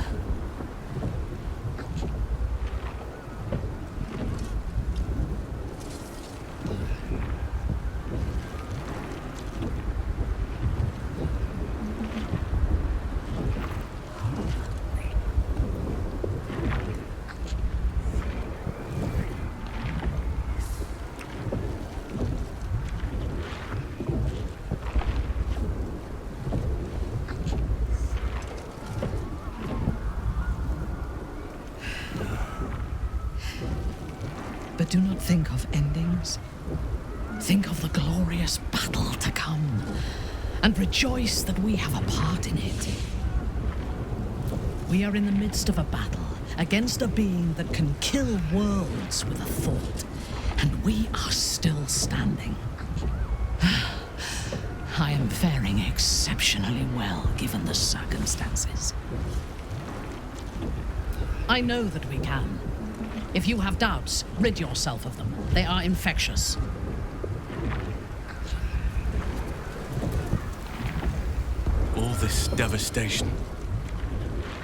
But do not think of endings. Think of the glorious battle to come, and rejoice that we have a part in it. We are in the midst of a battle against a being that can kill worlds with a thought, and we are still standing. I am faring exceptionally well, given the circumstances. I know that we can. If you have doubts, rid yourself of them. They are infectious. All this devastation.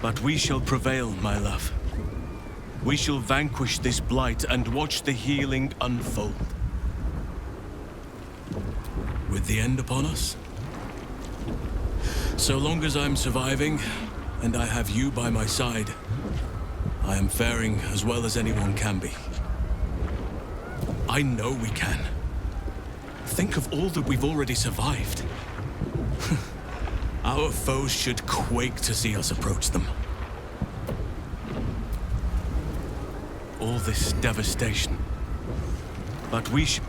But we shall prevail, my love. We shall vanquish this blight and watch the healing unfold. With the end upon us? So long as I'm surviving, and I have you by my side, I am faring as well as anyone can be. I know we can. Think of all that we've already survived. Our foes should quake to see us approach them. All this devastation. But we should...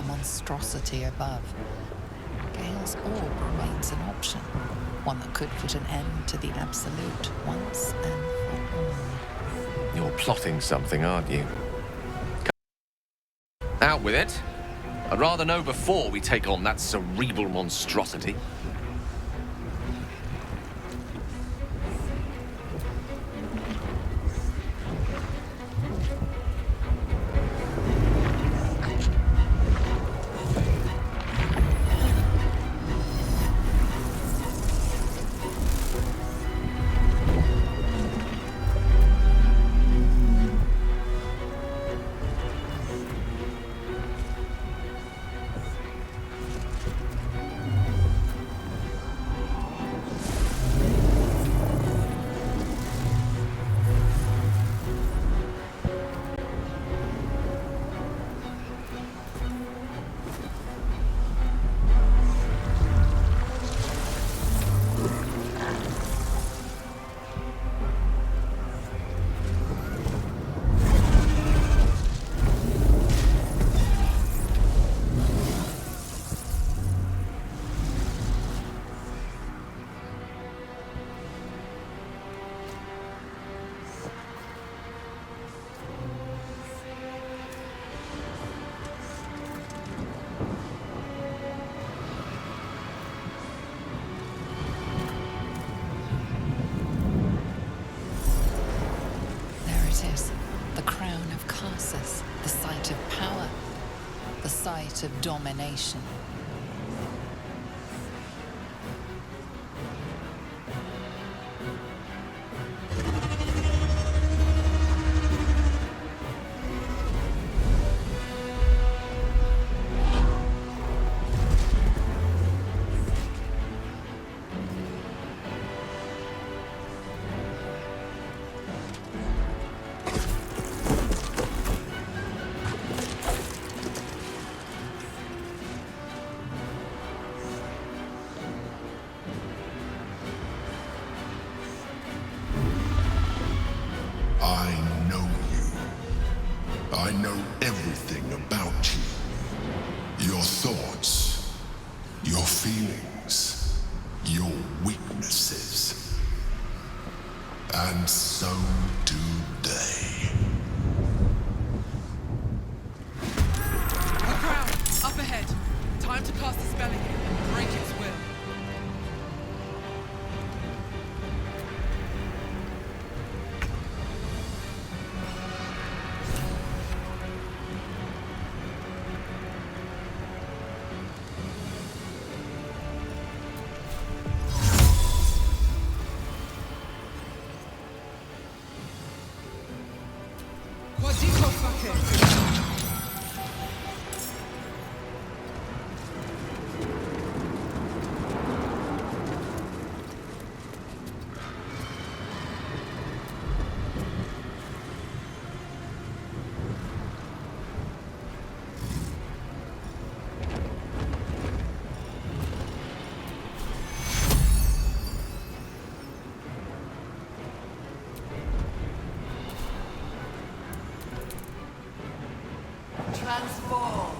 monstrosity above. Gale's orb remains an option, one that could put an end to the Absolute once and for all. You're plotting something, aren't you? Out with it. I'd rather know before we take on that cerebral monstrosity. of domination. I know you. I know everything about you. Your thoughts, your feelings, your weaknesses. And so do they. The crown, up ahead. Time to cast the spell again and break its will. Quadrico fucker. Transform.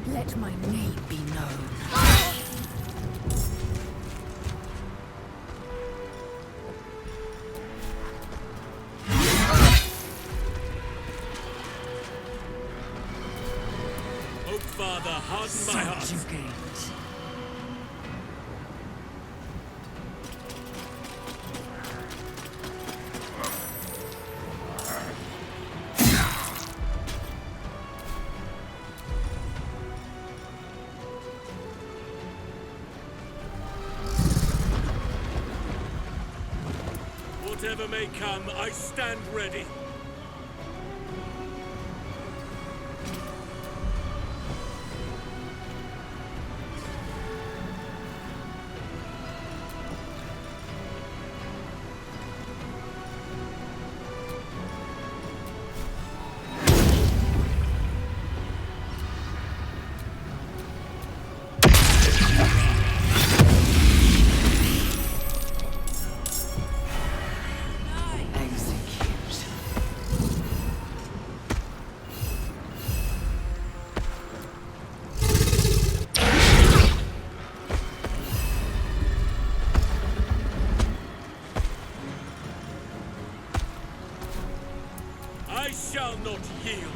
Let my name be known. Oak Father, harden my heart. Subjugate. Whatever may come, I stand ready. I shall not yield.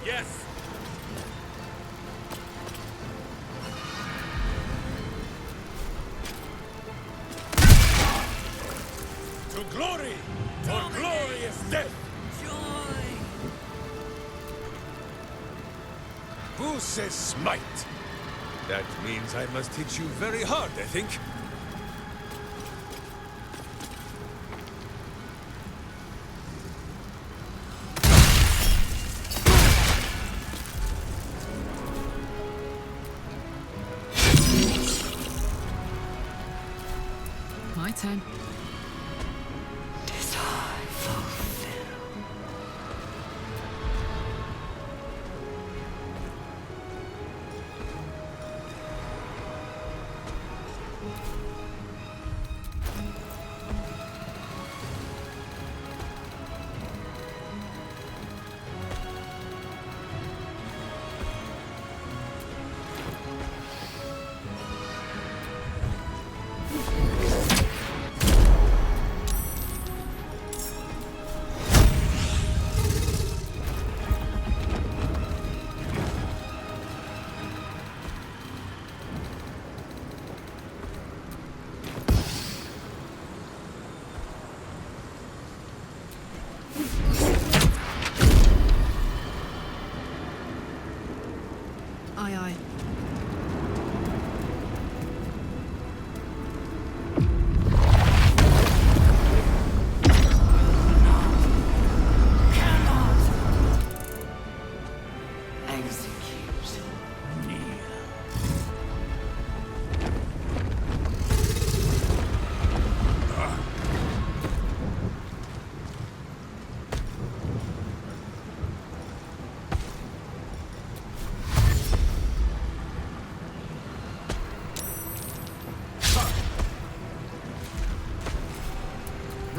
Yes. To glory, for glorious death. Who says smite? That means I must hit you very hard, I think.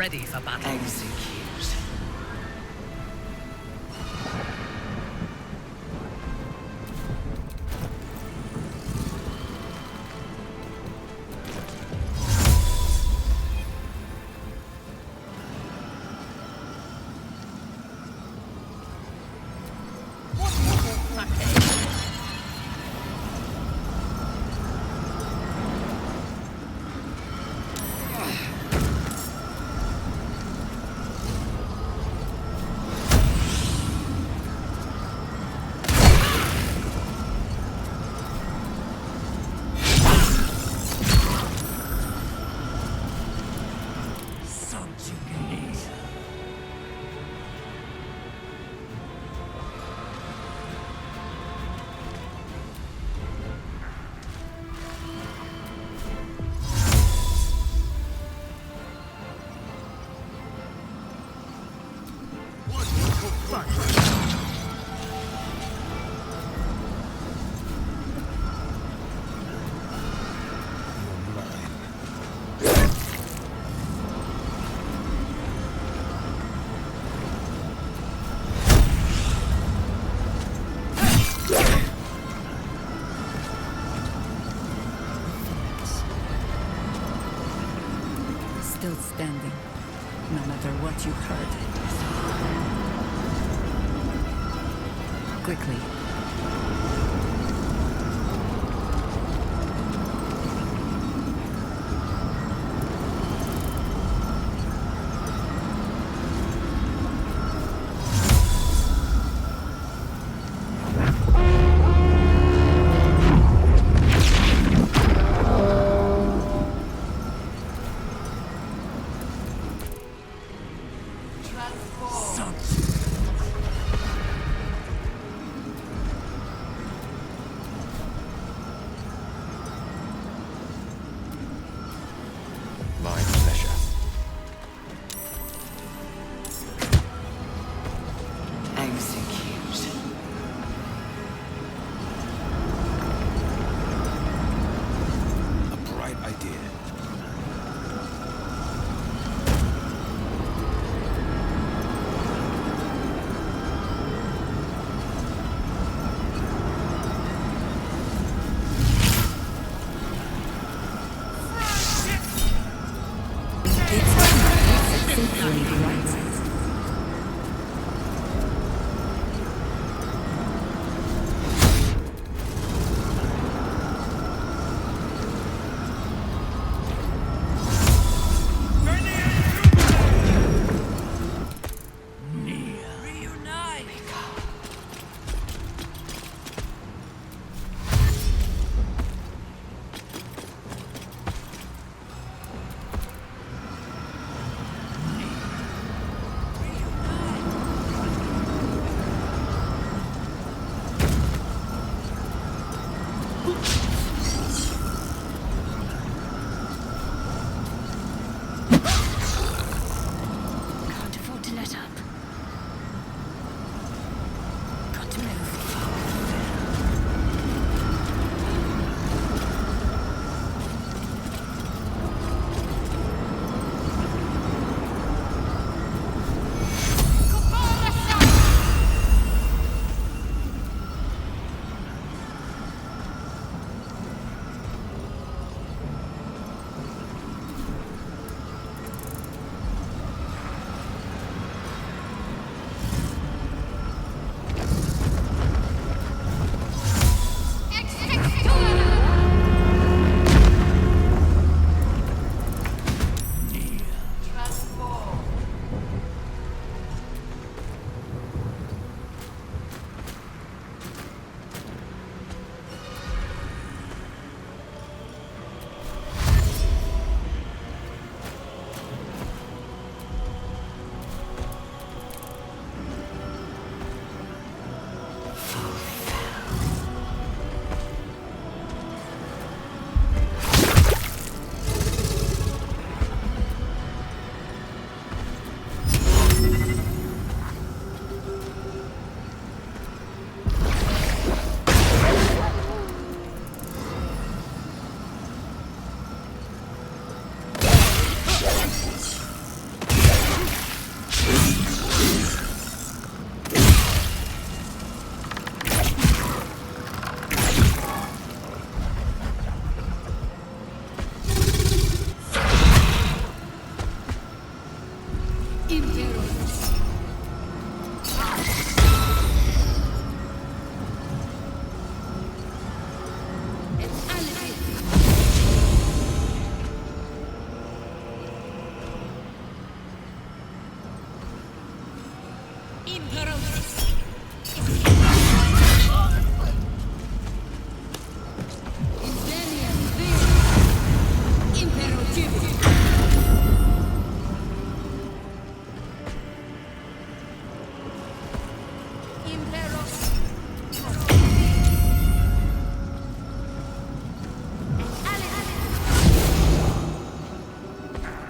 ready for battle. Execute. Still standing, no matter what you heard. Quickly. My pleasure. Execute. A bright idea.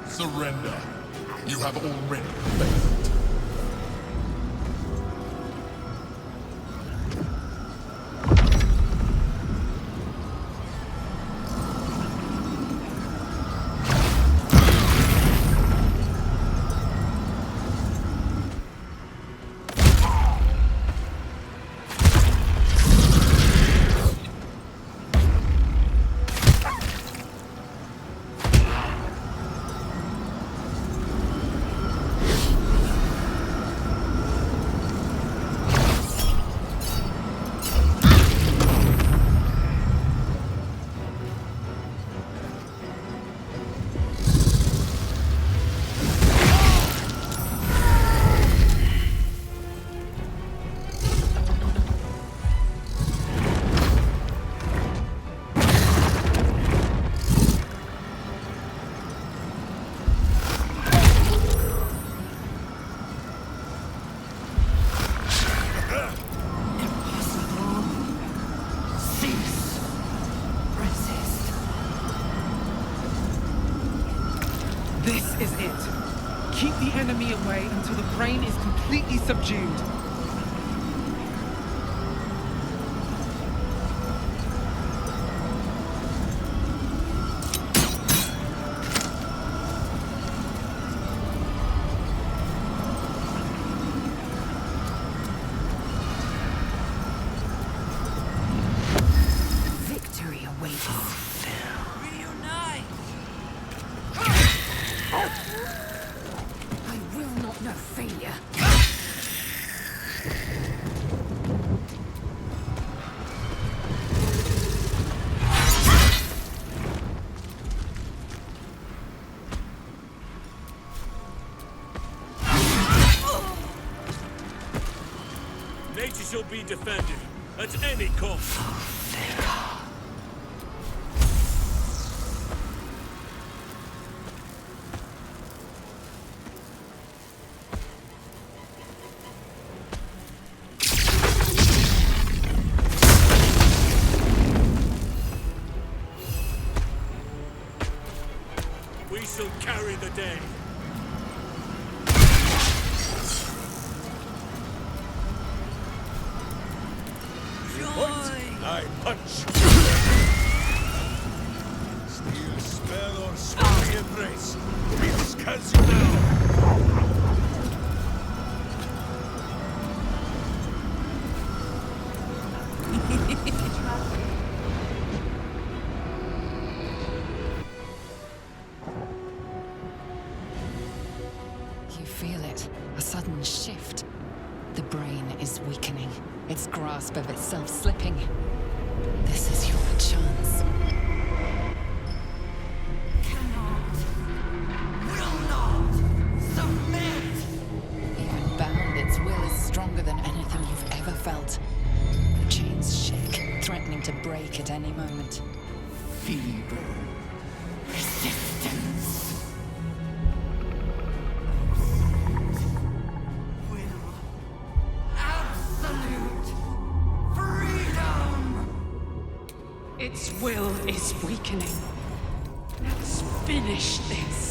Surrender. You have already failed. This is it. Keep the enemy away until the brain is completely subdued. Victory awaits. I will not know failure. Nature shall be defended at any cost. We shall carry the day. I punch. Steel spell or sweaty embrace. We'll scans you now. You feel it. A sudden shift. The brain is weakening. Its grasp of itself slipping. This is your chance. Even bound, its will is stronger than anything you've ever felt. The chains shake, threatening to break at any moment. Feeble resistance. Absolute freedom. Its will is weakening. Let's finish this.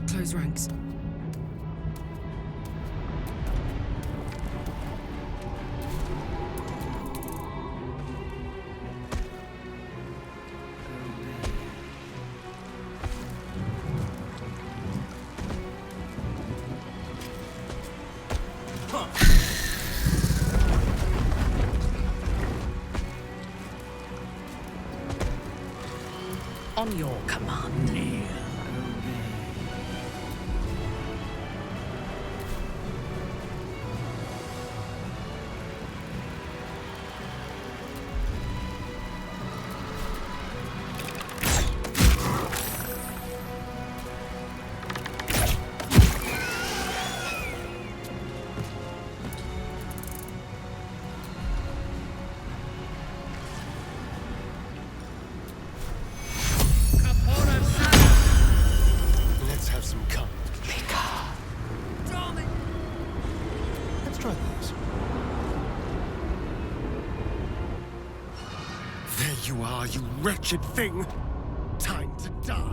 Close ranks. on your command. Let's have some calm. Let's try this. There you are, you wretched thing. Time to die.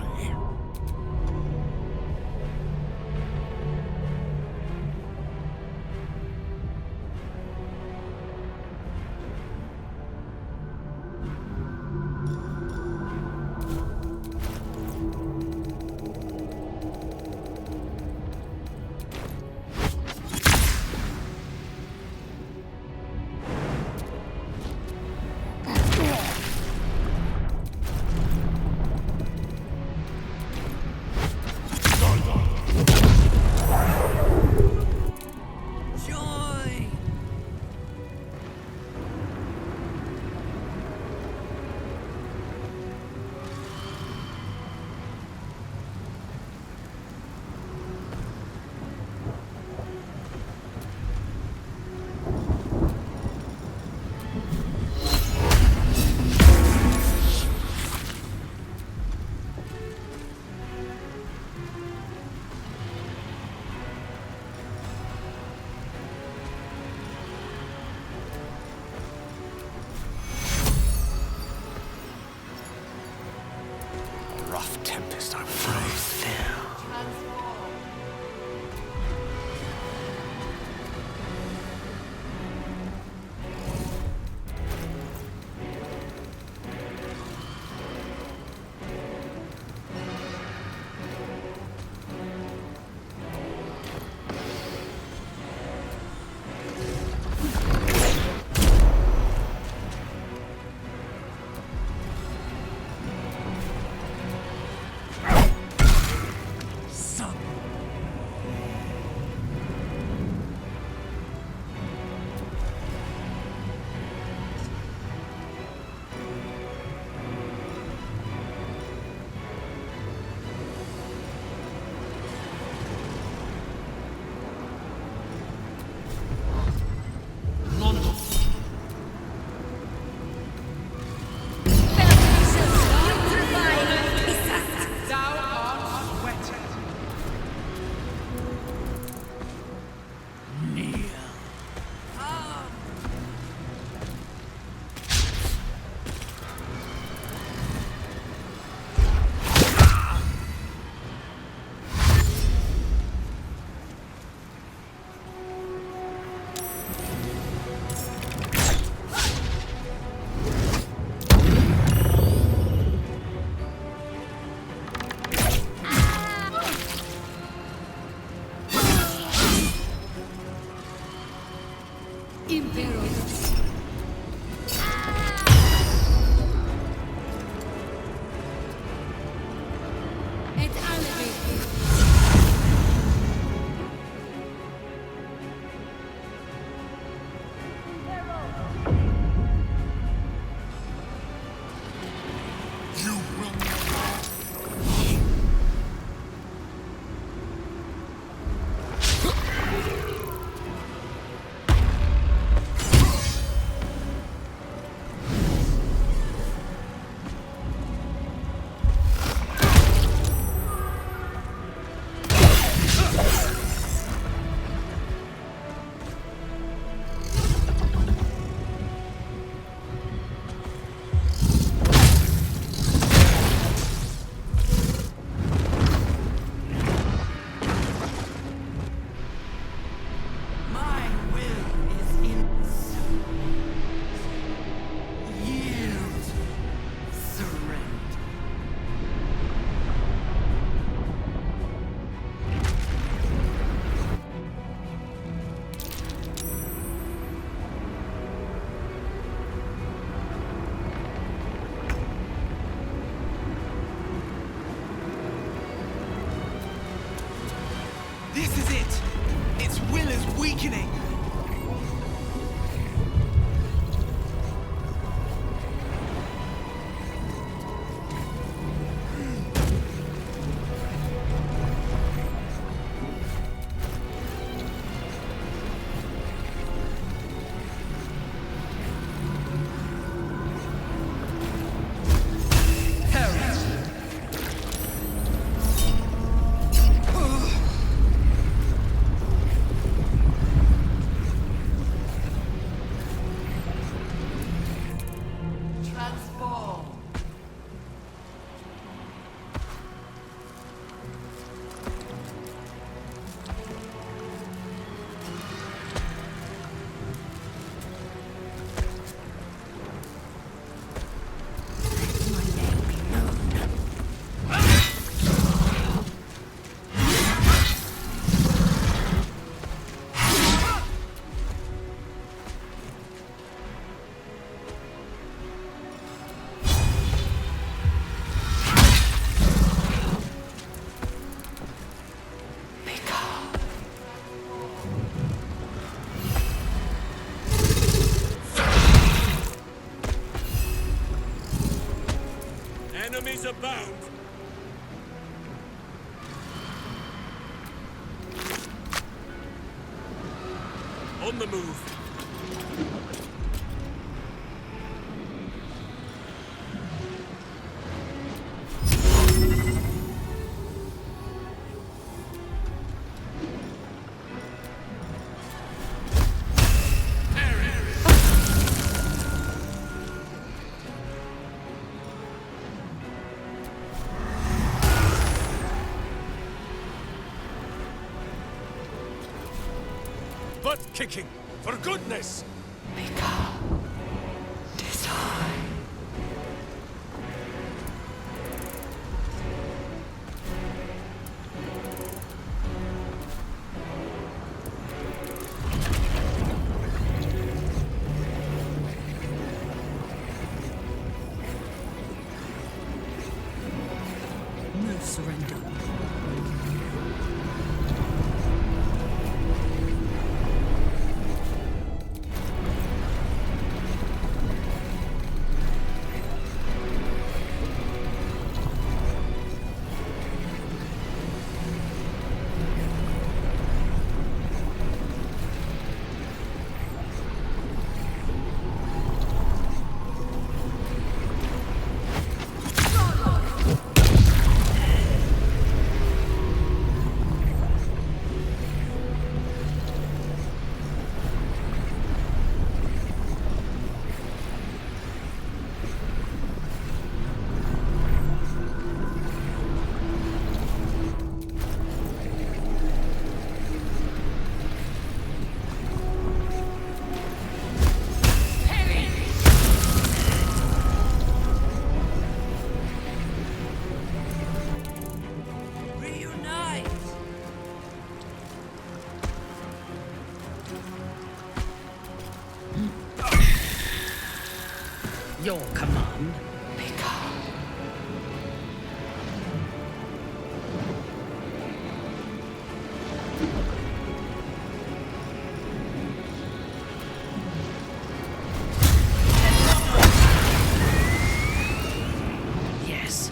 Enemies abound! On the move! Butt kicking! For goodness! No surrender. Your command. Yes.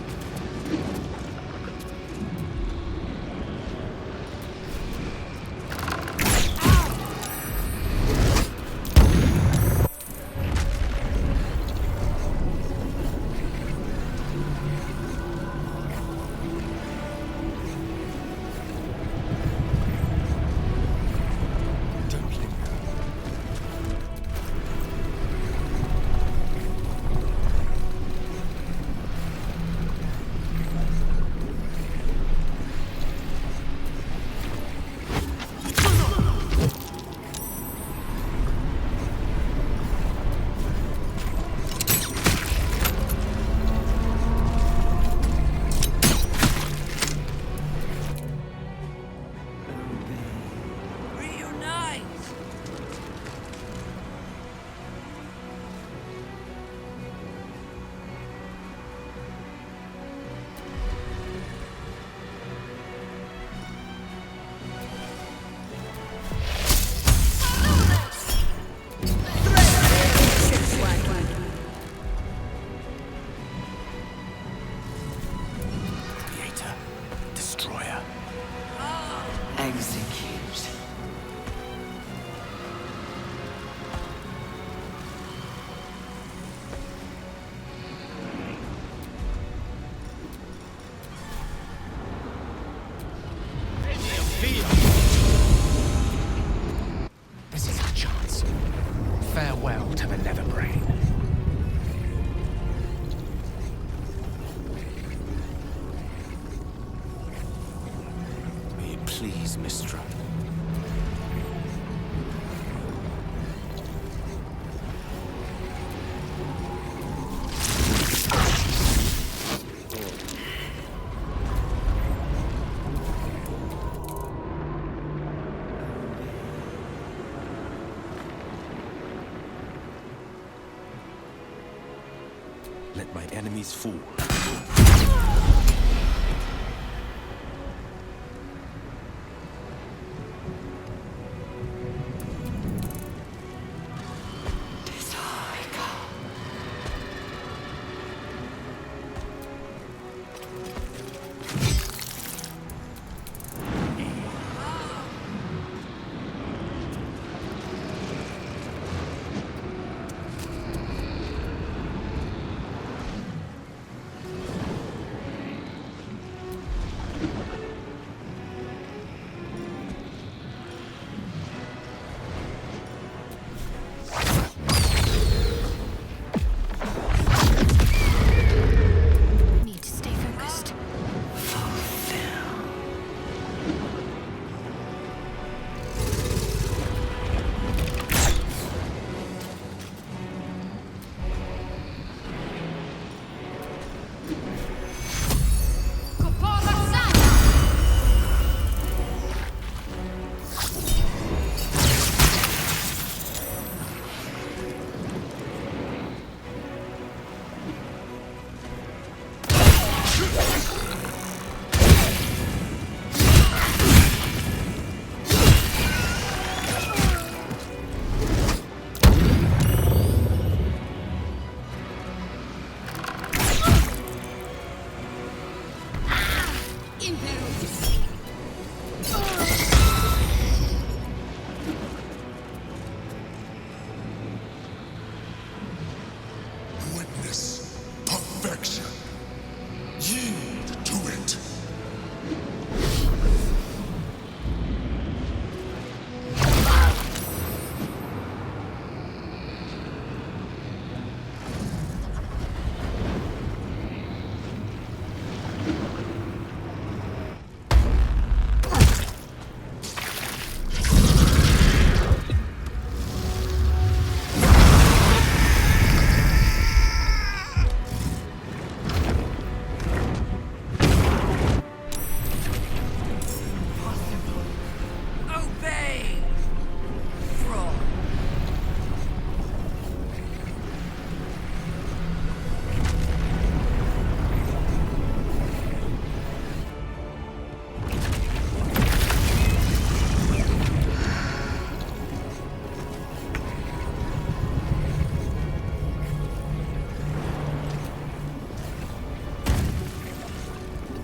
This is our chance. Farewell to the Nether Brain. May it please, Mistra. Let my enemies fall.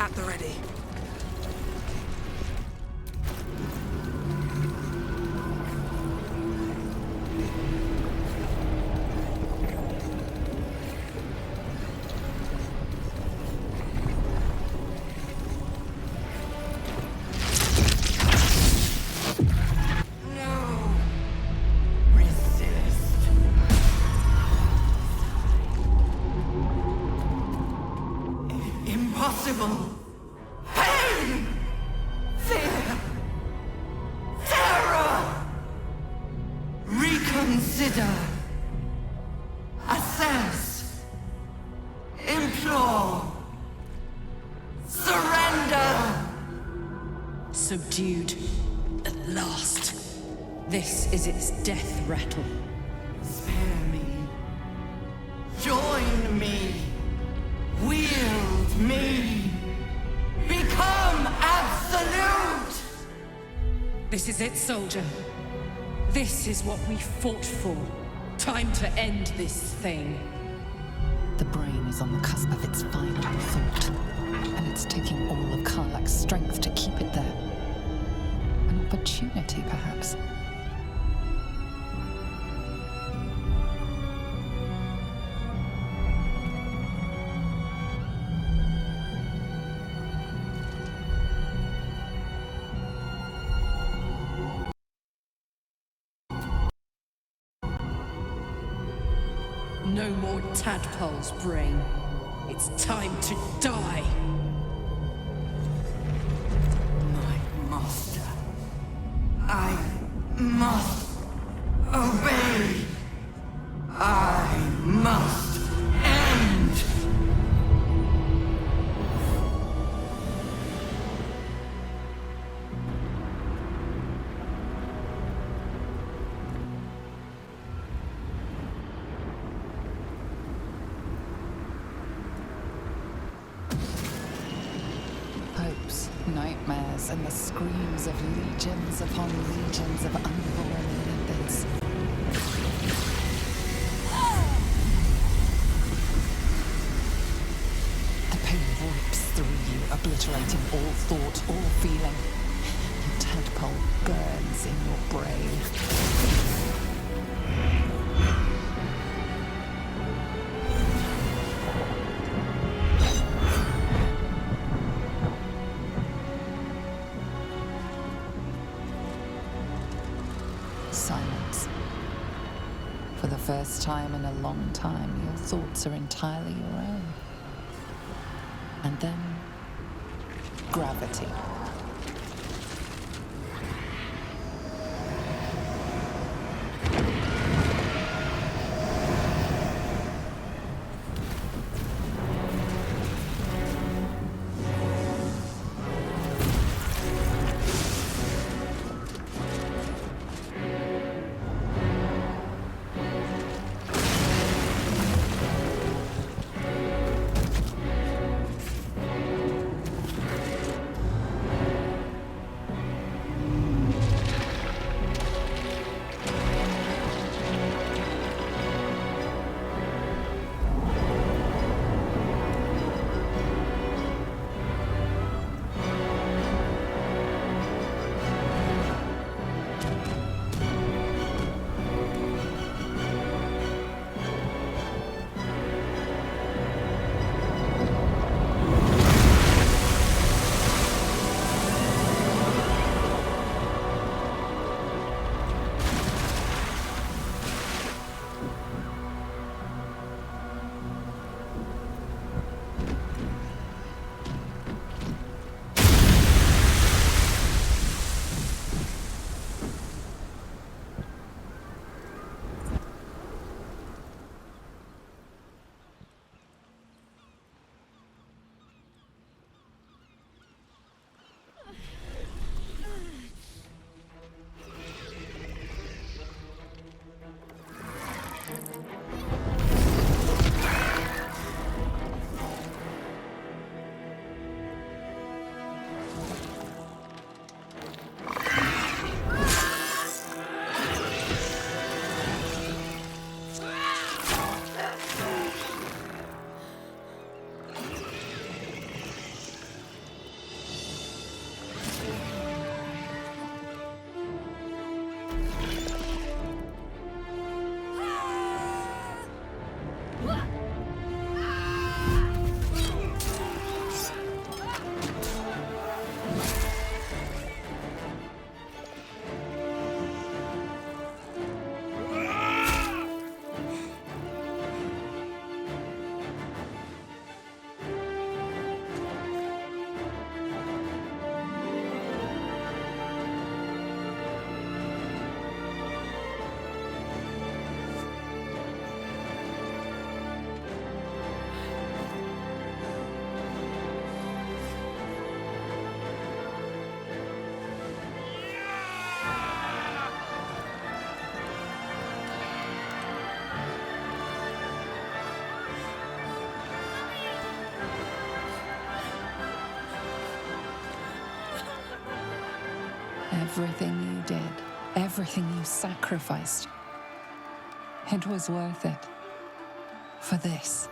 At the ready. Impossible! Pain! Fear! Terror! Reconsider! Assess! Implore! Surrender! Subdued. At last. This is its death rattle. Spare me. Join me. Wield me! Become absolute! This is it, soldier. This is what we fought for. Time to end this thing. The brain is on the cusp of its final thought, and it's taking all of Karlak's strength to keep it there. An opportunity, perhaps. No more tadpoles, brain. It's time to die. My master. I must obey. I must end. Hopes, nightmares, and the screams of legions upon legions of unborn limpets. The pain rips through you, obliterating all thought, all feeling. Your tadpole burns in your brain. Silence. For the first time in a long time, your thoughts are entirely your own. And then, gravity. Everything you did, everything you sacrificed, it was worth it. For this.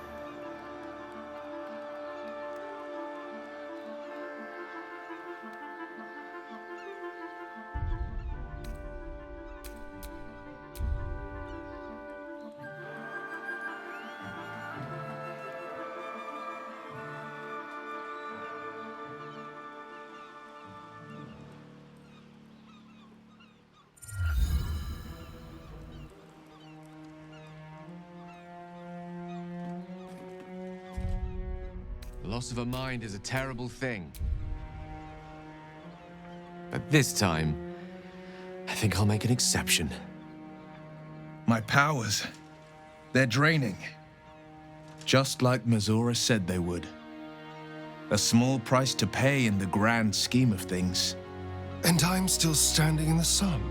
The loss of a mind is a terrible thing. But this time, I think I'll make an exception. My powers, they're draining. Just like Mazora said they would. A small price to pay in the grand scheme of things. And I'm still standing in the sun.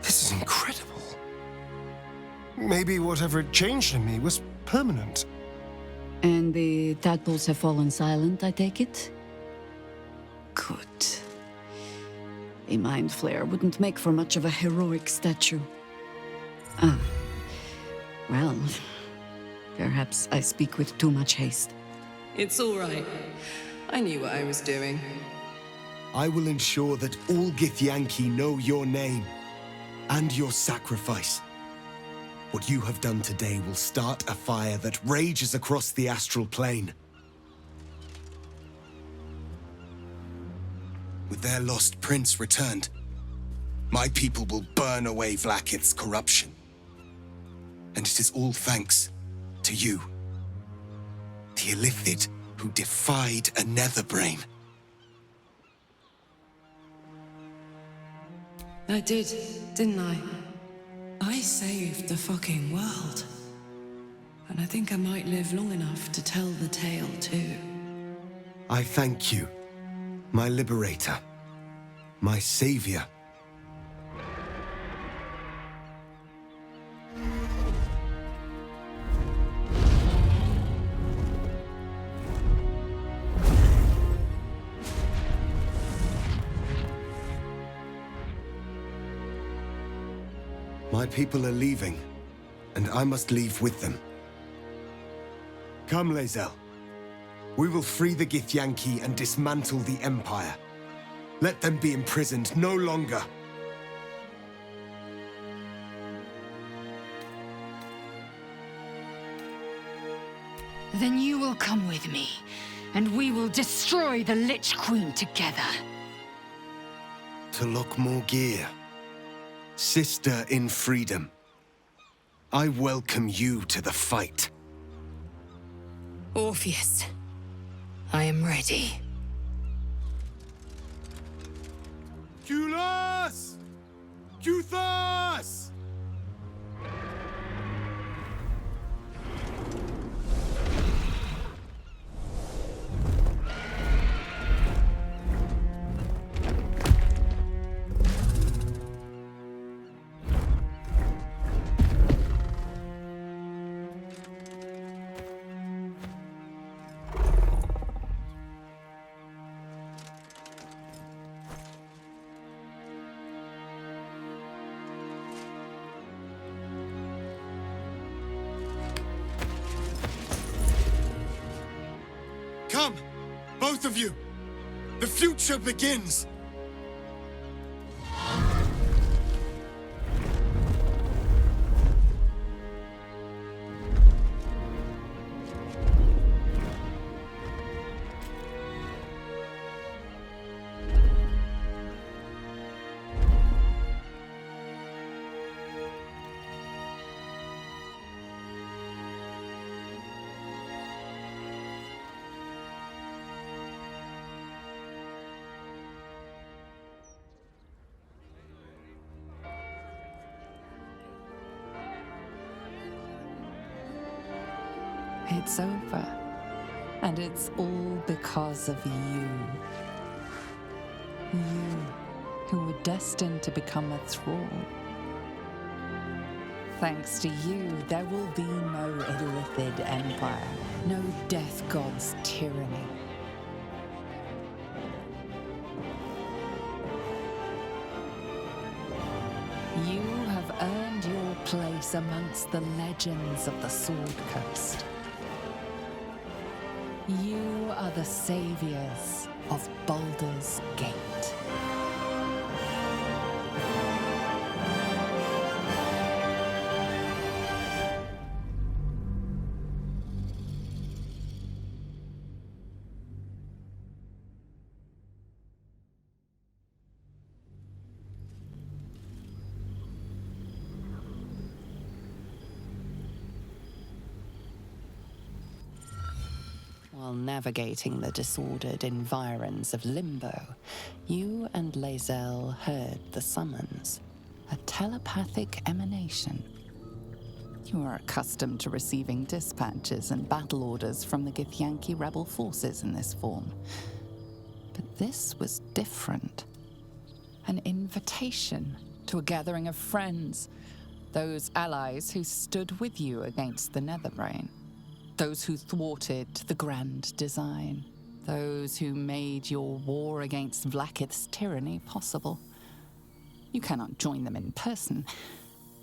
This is incredible. Maybe whatever had changed in me was permanent. And the tadpoles have fallen silent, I take it? Good. A mind flare wouldn't make for much of a heroic statue. Ah. Well, perhaps I speak with too much haste. It's all right. I knew what I was doing. I will ensure that all Githyanki know your name and your sacrifice. What you have done today will start a fire that rages across the astral plane. With their lost prince returned, my people will burn away Vlaakith's corruption. And it is all thanks to you, the Illithid who defied a netherbrain. I did, didn't I? I saved the fucking world. And I think I might live long enough to tell the tale too. I thank you, my liberator, my savior. My people are leaving, and I must leave with them. Come, Lae'zel. We will free the Githyanki and dismantle the Empire. Let them be imprisoned no longer. Then you will come with me, and we will destroy the Lich Queen together. To Lokmorgir, sister in freedom, I welcome you to the fight. Orpheus, I am ready. Kulas! Kuthas! Come, both of you. The future begins. It's over. And it's all because of you. You, who were destined to become a thrall. Thanks to you, there will be no Illithid Empire, no Death God's tyranny. place amongst the legends of the Sword Coast. You are the saviors of Baldur's Gate. While navigating the disordered environs of Limbo, you and Lae'zel heard the summons, a telepathic emanation. You are accustomed to receiving dispatches and battle orders from the Githyanki rebel forces in this form. But this was different. An invitation to a gathering of friends, those allies who stood with you against the Netherbrain. Those who thwarted the grand design. Those who made your war against Vlaakith's tyranny possible. You cannot join them in person,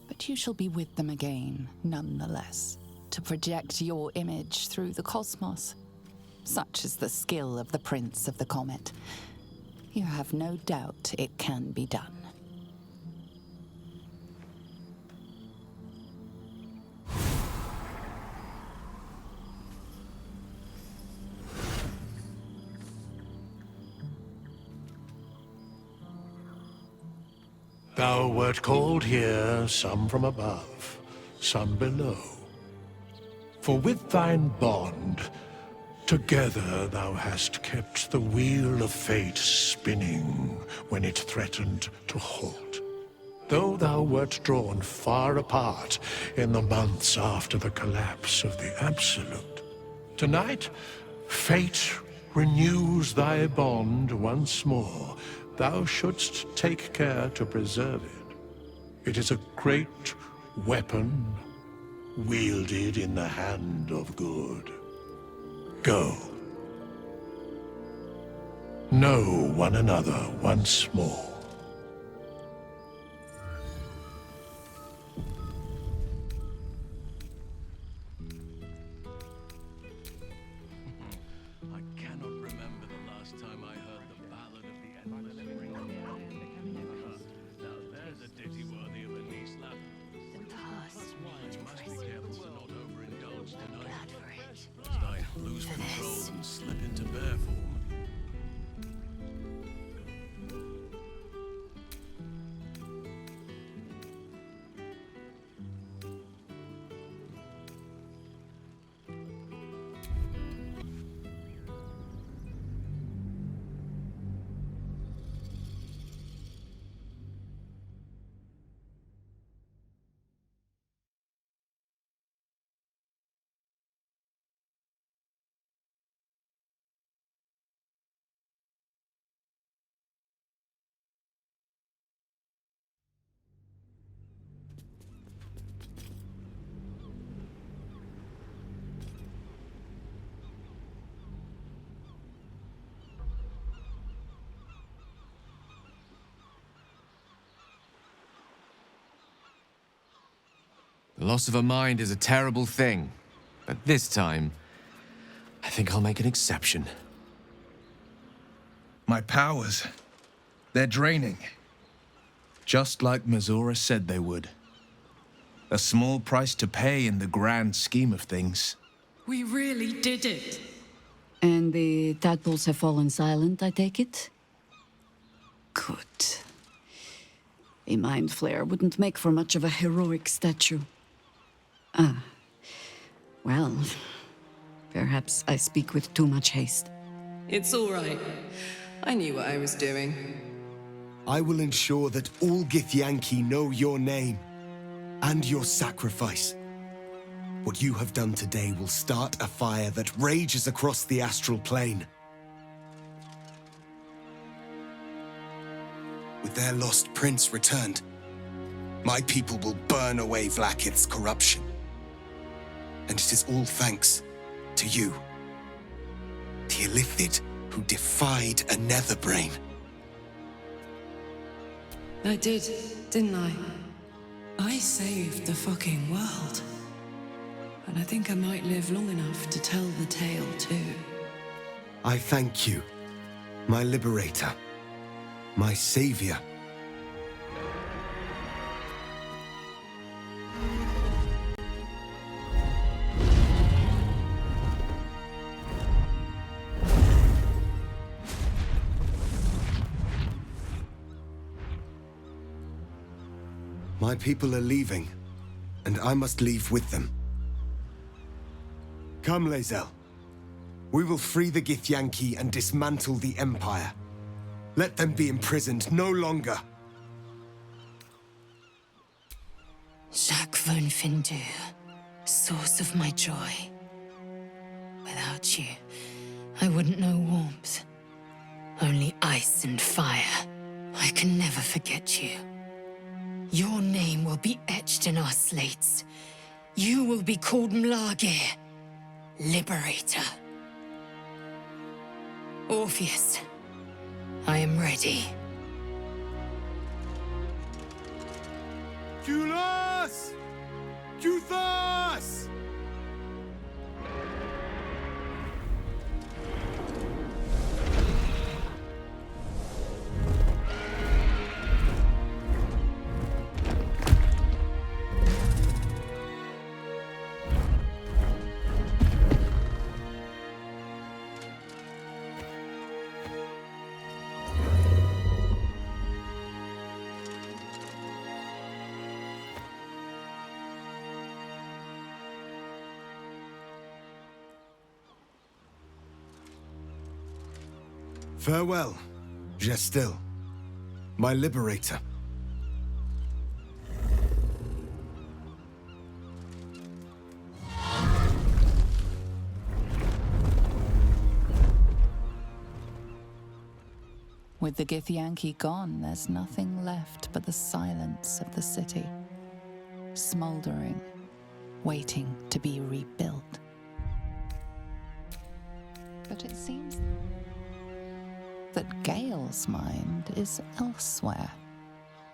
but you shall be with them again, nonetheless, to project your image through the cosmos. Such is the skill of the Prince of the Comet. You have no doubt it can be done. Thou wert called here, some from above, some below. For with thine bond, together thou hast kept the wheel of fate spinning when it threatened to halt. Though thou wert drawn far apart in the months after the collapse of the Absolute, tonight, fate renews thy bond once more. Thou shouldst take care to preserve it. It is a great weapon wielded in the hand of good. Go. Know one another once more. Lose control and slip into bear form. The loss of a mind is a terrible thing, but this time, I think I'll make an exception. My powers, they're draining. Just like Mazora said they would. A small price to pay in the grand scheme of things. We really did it. And the tadpoles have fallen silent, I take it? Good. A mind flare wouldn't make for much of a heroic statue. Ah. Well, perhaps I speak with too much haste. It's all right. I knew what I was doing. I will ensure that all Githyanki know your name and your sacrifice. What you have done today will start a fire that rages across the astral plane. With their lost prince returned, my people will burn away Vlaakith's corruption. And it is all thanks to you, the Illithid who defied a Netherbrain. I did, didn't I? I saved the fucking world. And I think I might live long enough to tell the tale too. I thank you, my liberator, my savior. My people are leaving, and I must leave with them. Come, Lae'zel. We will free the Githyanki and dismantle the Empire. Let them be imprisoned no longer. Jacques von Findu, source of my joy. Without you, I wouldn't know warmth. Only ice and fire. I can never forget you. Your name will be etched in our slates. You will be called Mlagir, Liberator. Orpheus, I am ready. Culas! Cuthas! Farewell, Gestil, my liberator. With the Githyanki gone, there's nothing left but the silence of the city, smoldering, waiting to be rebuilt. But it seems that Gale's mind is elsewhere.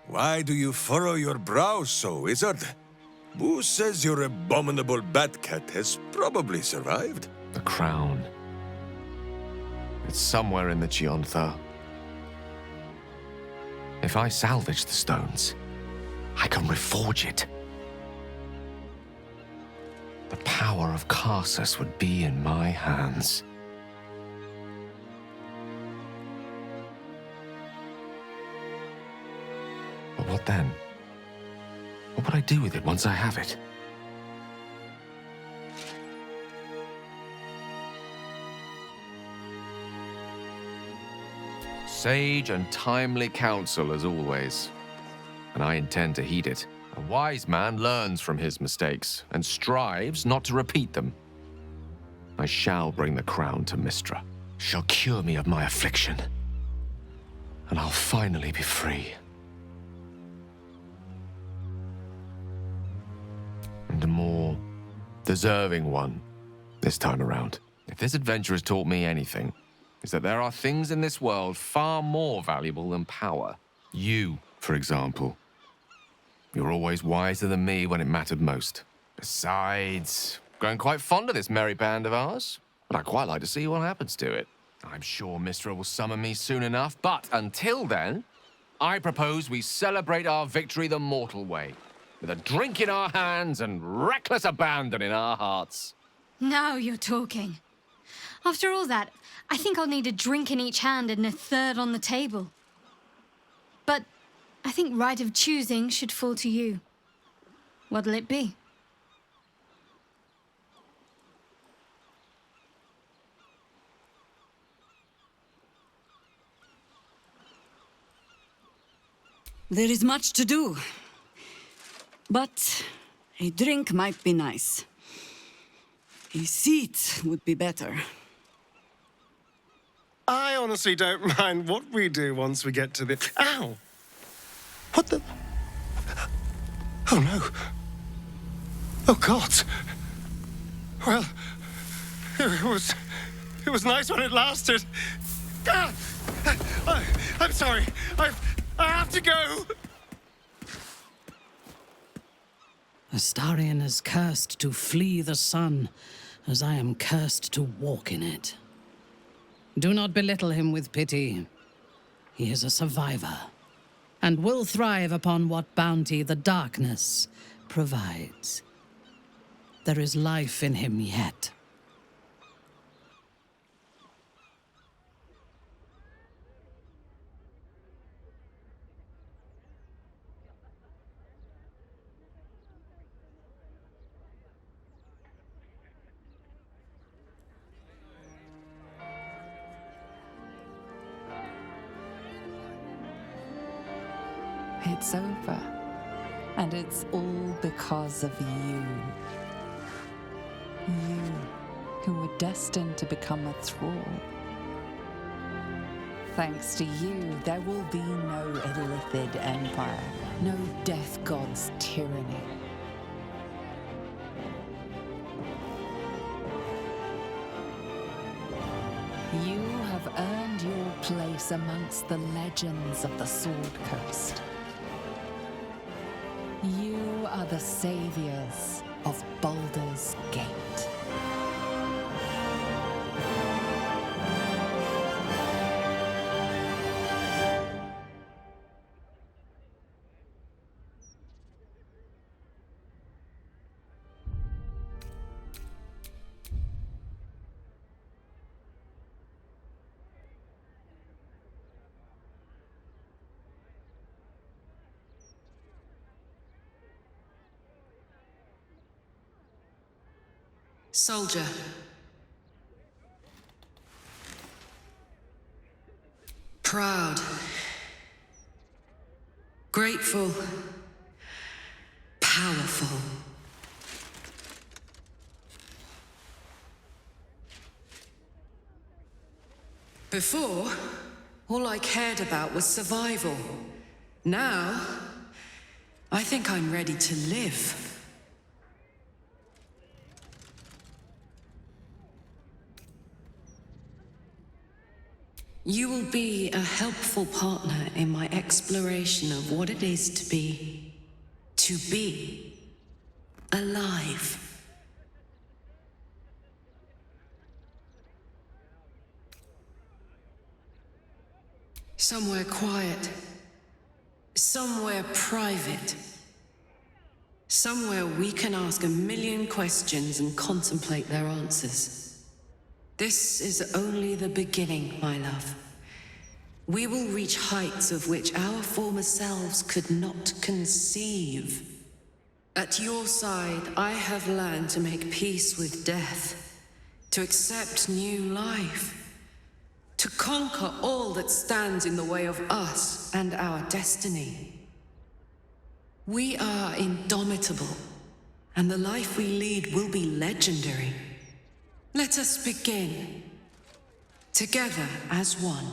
Why do you furrow your brows so, wizard? Boo says your abominable bat-cat has probably survived. The crown. It's somewhere in the Chiontha. If I salvage the stones, I can reforge it. The power of Karsus would be in my hands. But what then? What would I do with it once I have it? Sage and timely counsel as always, and I intend to heed it. A wise man learns from his mistakes and strives not to repeat them. I shall bring the crown to Mystra. She'll cure me of my affliction, and I'll finally be free. And a more deserving one this time around. If this adventure has taught me anything, is that there are things in this world far more valuable than power. You, for example. You're always wiser than me when it mattered most. Besides, growing quite fond of this merry band of ours, but I'd quite like to see what happens to it. I'm sure Mystra will summon me soon enough, but until then, I propose we celebrate our victory the mortal way, with a drink in our hands and reckless abandon in our hearts. Now you're talking. After all that, I think I'll need a drink in each hand and a third on the table. But I think right of choosing should fall to you. What'll it be? There is much to do. But a drink might be nice. A seat would be better. I honestly don't mind what we do once we get to the... Ow! What the... Oh, no. Oh, God. Well, it was nice when it lasted. Ah! I'm sorry. I have to go. Astarion is cursed to flee the sun, as I am cursed to walk in it. Do not belittle him with pity. He is a survivor, and will thrive upon what bounty the darkness provides. There is life in him yet. It's over. And it's all because of you. You, who were destined to become a thrall. Thanks to you, there will be no Illithid Empire, no Death God's tyranny. You have earned your place amongst the legends of the Sword Coast. You are the saviors of Baldur's Gate. Soldier. Proud. Grateful. Powerful. Before, all I cared about was survival. Now, I think I'm ready to live. You will be a helpful partner in my exploration of what it is to be alive. Somewhere quiet, somewhere private, somewhere we can ask a million questions and contemplate their answers. This is only the beginning, my love. We will reach heights of which our former selves could not conceive. At your side, I have learned to make peace with death, to accept new life, to conquer all that stands in the way of us and our destiny. We are indomitable, and the life we lead will be legendary. Let us begin, together as one.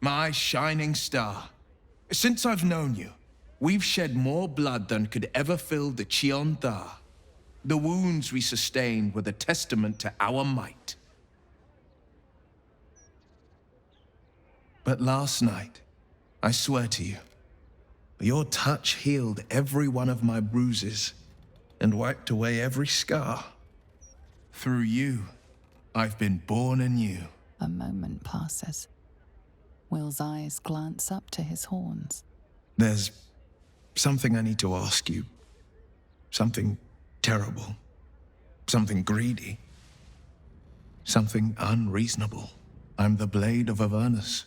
My shining star. Since I've known you, we've shed more blood than could ever fill the Cheon Thar. The wounds we sustained were the testament to our might. But last night, I swear to you, your touch healed every one of my bruises and wiped away every scar. Through you, I've been born anew. A moment passes. Will's eyes glance up to his horns. There's something I need to ask you. Something terrible. Something greedy. Something unreasonable. I'm the blade of Avernus.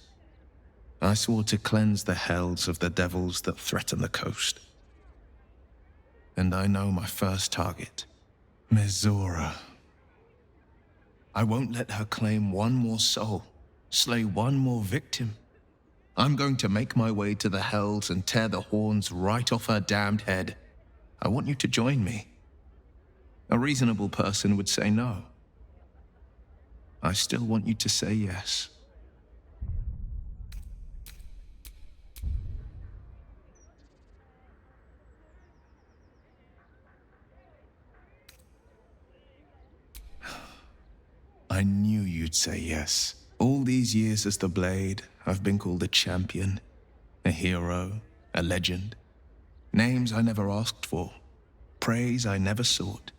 I swore to cleanse the hells of the devils that threaten the coast. And I know my first target, Mizora. I won't let her claim one more soul, slay one more victim. I'm going to make my way to the Hells and tear the horns right off her damned head. I want you to join me. A reasonable person would say no. I still want you to say yes. I knew you'd say yes. All these years as the Blade, I've been called a champion, a hero, a legend. Names I never asked for, praise I never sought.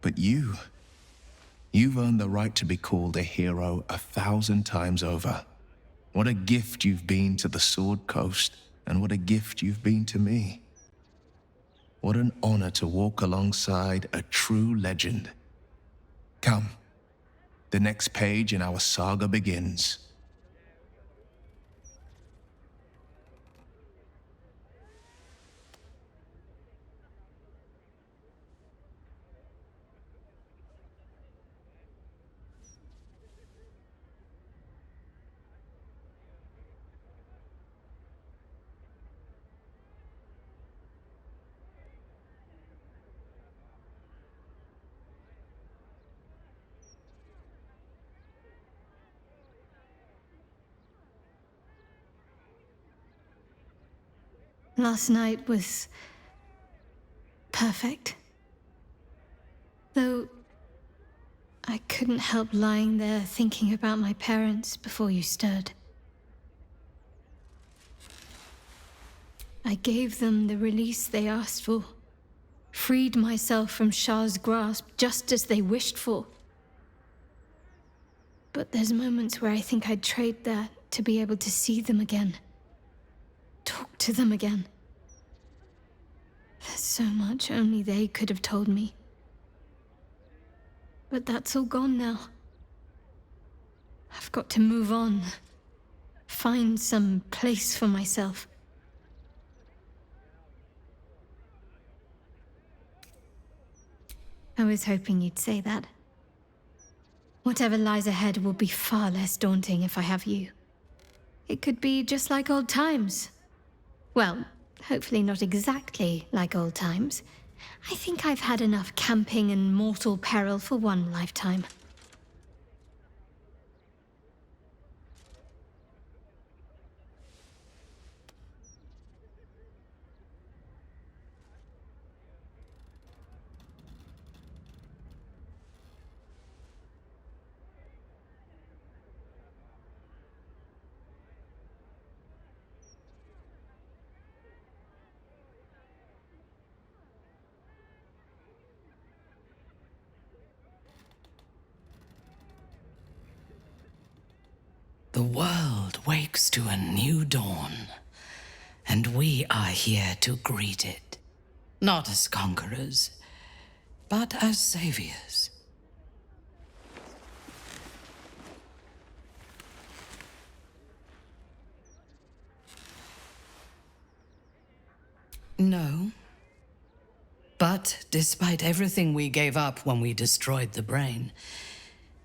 But you've earned the right to be called a hero 1,000 times over. What a gift you've been to the Sword Coast, and what a gift you've been to me. What an honor to walk alongside a true legend. Come. The next page in our saga begins. Last night was perfect. Though I couldn't help lying there thinking about my parents before you stirred. I gave them the release they asked for, freed myself from Shah's grasp just as they wished for. But there's moments where I think I'd trade that to be able to see them again. Talk to them again. There's so much only they could have told me. But that's all gone now. I've got to move on. Find some place for myself. I was hoping you'd say that. Whatever lies ahead will be far less daunting if I have you. It could be just like old times. Well, hopefully not exactly like old times. I think I've had enough camping and mortal peril for one lifetime. The world wakes to a new dawn, and we are here to greet it. Not as conquerors, but as saviors. No. But despite everything we gave up when we destroyed the brain,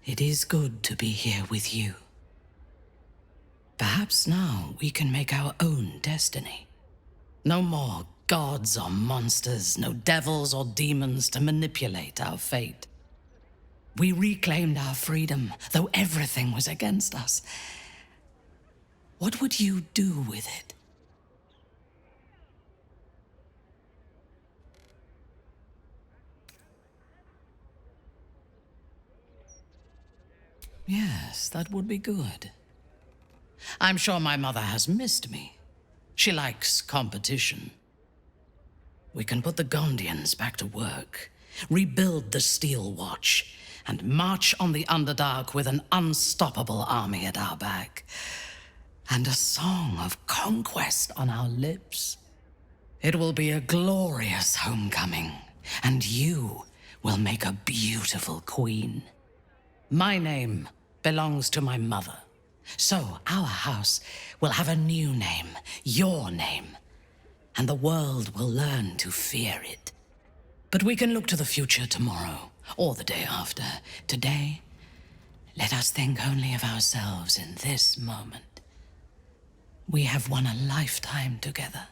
it is good to be here with you. Perhaps now we can make our own destiny. No more gods or monsters, no devils or demons to manipulate our fate. We reclaimed our freedom, though everything was against us. What would you do with it? Yes, that would be good. I'm sure my mother has missed me. She likes competition. We can put the Gondians back to work, rebuild the Steel Watch, and march on the Underdark with an unstoppable army at our back. And a song of conquest on our lips. It will be a glorious homecoming, and you will make a beautiful queen. My name belongs to my mother. So our house will have a new name, your name, and the world will learn to fear it. But we can look to the future tomorrow, or the day after. Today, Let us think only of ourselves in this moment. We have won a lifetime together.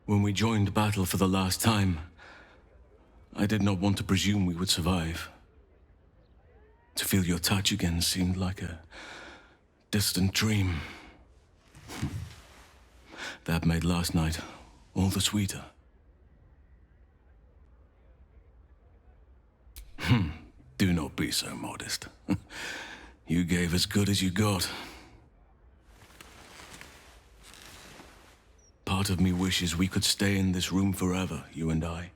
When we joined battle for the last time, I did not want to presume we would survive. To feel your touch again seemed like a distant dream. That made last night all the sweeter. Do not be so modest. You gave as good as you got. Part of me wishes we could stay in this room forever, you and I.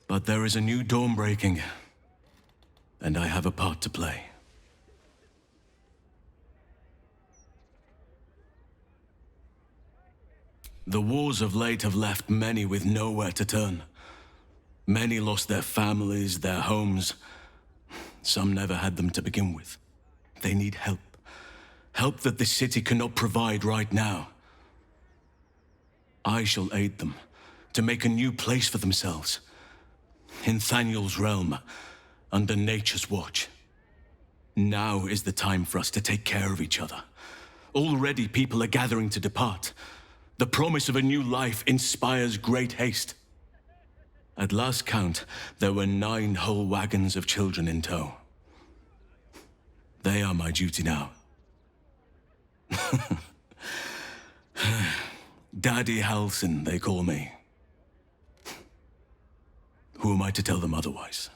But there is a new dawn breaking, and I have a part to play. The wars of late have left many with nowhere to turn. Many lost their families, their homes. Some never had them to begin with. They need help. Help that this city cannot provide right now. I shall aid them to make a new place for themselves. In Thaniel's realm, under nature's watch. Now is the time for us to take care of each other. Already people are gathering to depart. The promise of a new life inspires great haste. At last count, there were 9 whole wagons of children in tow. They are my duty now. Daddy Halsin, they call me. Who am I to tell them otherwise?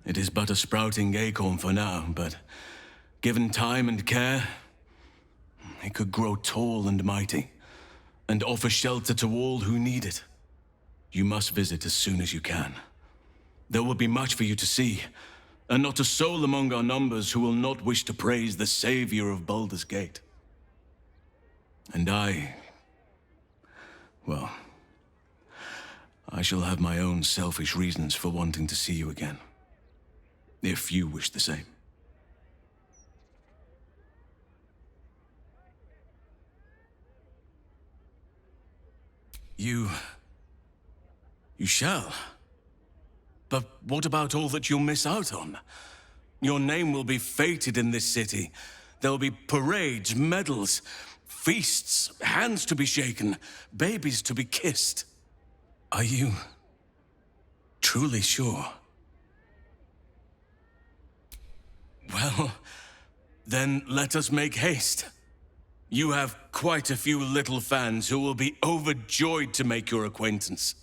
It is but a sprouting acorn for now, but given time and care, it could grow tall and mighty, and offer shelter to all who need it. You must visit as soon as you can. There will be much for you to see, and not a soul among our numbers who will not wish to praise the savior of Baldur's Gate. And well, I shall have my own selfish reasons for wanting to see you again, if you wish the same. You shall. But what about all that you'll miss out on? Your name will be fated in this city. There'll be parades, medals, feasts, hands to be shaken, babies to be kissed. Are you truly sure? Well, then let us make haste. You have quite a few little fans who will be overjoyed to make your acquaintance.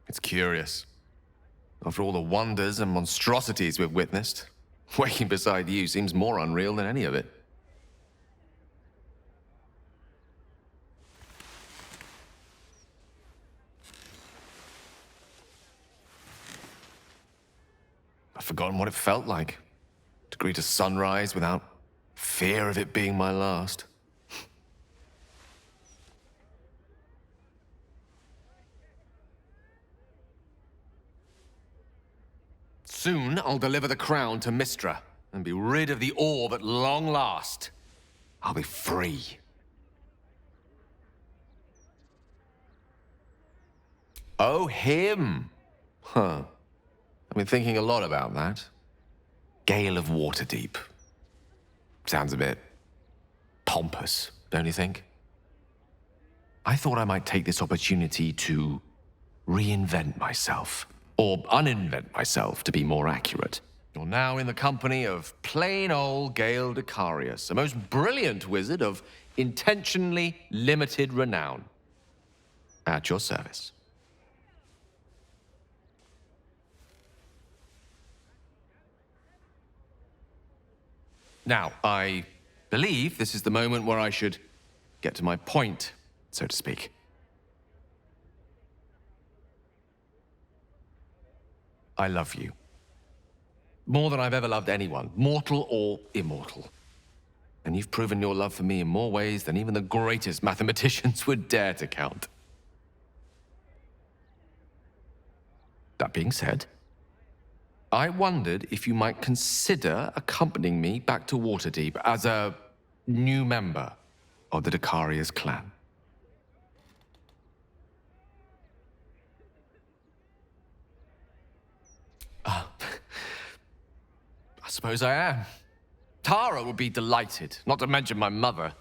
It's curious. After all the wonders and monstrosities we've witnessed, waking beside you seems more unreal than any of it. I've forgotten what it felt like to greet a sunrise without fear of it being my last. Soon I'll deliver the crown to Mystra and be rid of the orb at long last. I'll be free. Oh, him. Huh. I've been thinking a lot about that. Gale of Waterdeep. Sounds a bit pompous, don't you think? I thought I might take this opportunity to reinvent myself. Or uninvent myself, to be more accurate. You're now in the company of plain old Gale Decarius, a most brilliant wizard of intentionally limited renown. At your service. Now, I believe this is the moment where I should get to my point, so to speak. I love you. More than I've ever loved anyone, mortal or immortal. And you've proven your love for me in more ways than even the greatest mathematicians would dare to count. That being said, I wondered if you might consider accompanying me back to Waterdeep as a new member of the Decarius clan. I suppose I am. Tara would be delighted, not to mention my mother.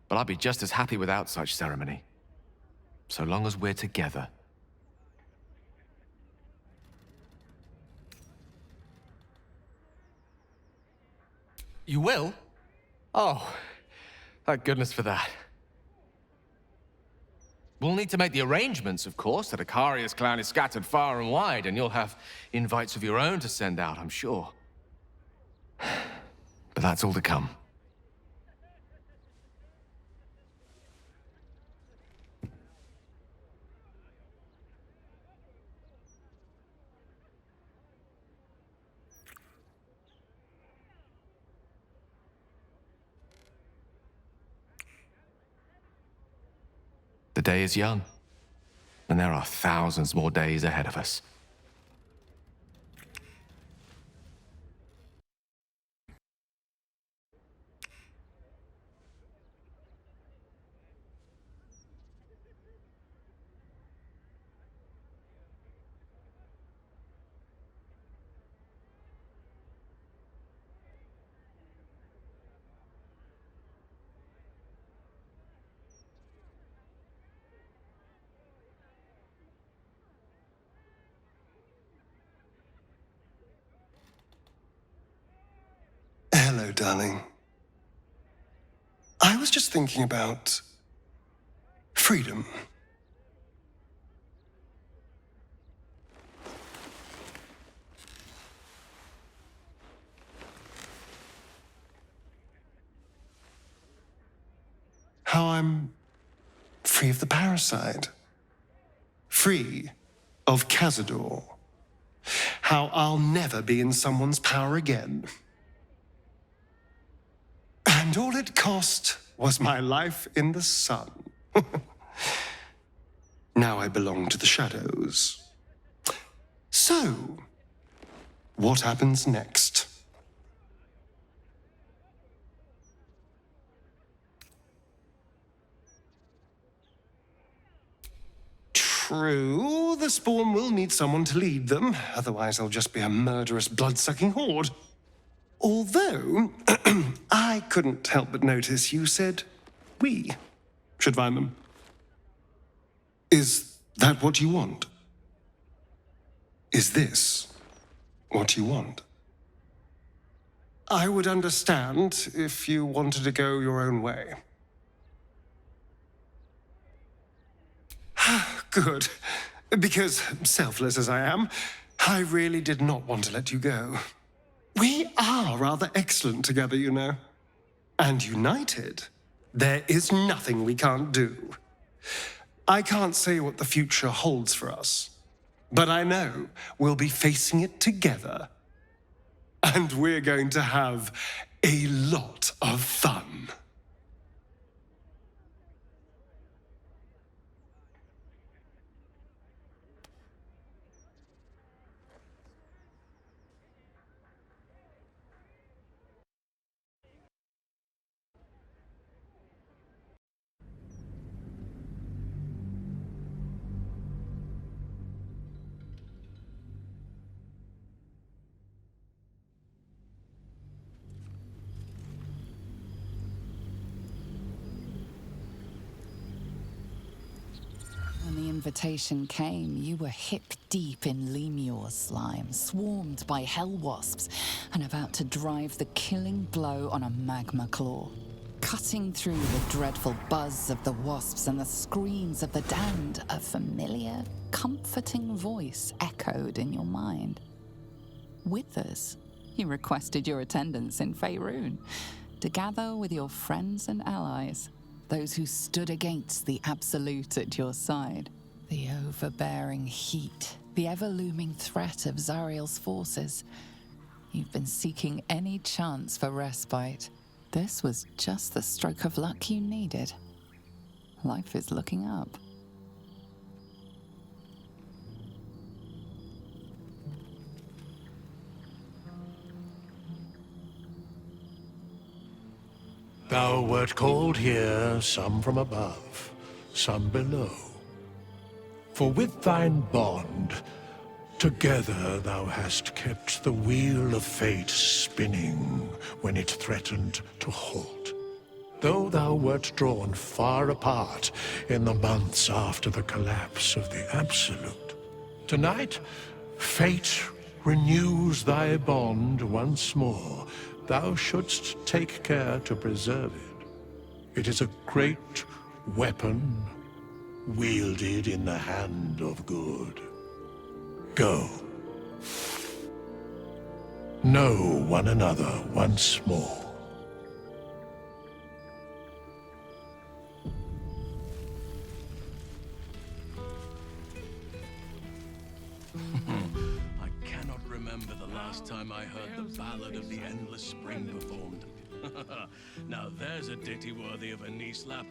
But I'd be just as happy without such ceremony. So long as we're together. You will? Oh, thank goodness for that. We'll need to make the arrangements, of course. The Decarius clan is scattered far and wide, and you'll have invites of your own to send out, I'm sure. But that's all to come. The day is young, and there are thousands more days ahead of us. Hello, darling. I was just thinking about freedom. How I'm free of the parasite. Free of Cazador. How I'll never be in someone's power again. And all it cost was my life in the sun. Now I belong to the shadows. So, what happens next? True, the Spawn will need someone to lead them, otherwise they'll just be a murderous, blood-sucking horde. Although, I couldn't help but notice you said we should find them. Is that what you want? Is this what you want? I would understand if you wanted to go your own way. Good. Because, selfless as I am, I really did not want to let you go. We are rather excellent together, you know. And united, there is nothing we can't do. I can't say what the future holds for us, but I know we'll be facing it together. And we're going to have a lot of fun. invitation came, you were hip-deep in Lemure slime, swarmed by hell wasps, and about to drive the killing blow on a magma claw. Cutting through the dreadful buzz of the wasps and the screams of the damned, a familiar, comforting voice echoed in your mind. Withers, he requested your attendance in Faerun, to gather with your friends and allies, those who stood against the Absolute at your side. The overbearing heat, the ever-looming threat of Zariel's forces. You've been seeking any chance for respite. This was just the stroke of luck you needed. Life is looking up. Thou wert called here, some from above, some below. For with thine bond, together thou hast kept the wheel of fate spinning when it threatened to halt. Though thou wert drawn far apart in the months after the collapse of the Absolute, tonight, fate renews thy bond once more. Thou shouldst take care to preserve it. It is a great weapon wielded in the hand of good. Go. Know one another once more. I cannot remember the last time I heard the Ballad of the Endless Spring performed. Now there's a ditty worthy of a knee slap.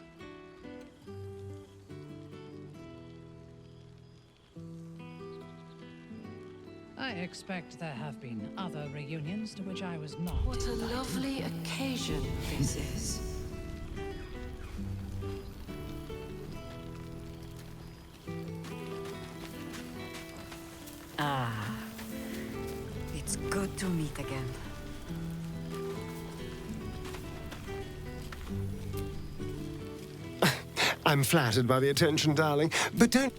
I expect there have been other reunions to which I was not. What a lovely occasion this is. Ah, it's good to meet again. I'm flattered by the attention, darling, but don't...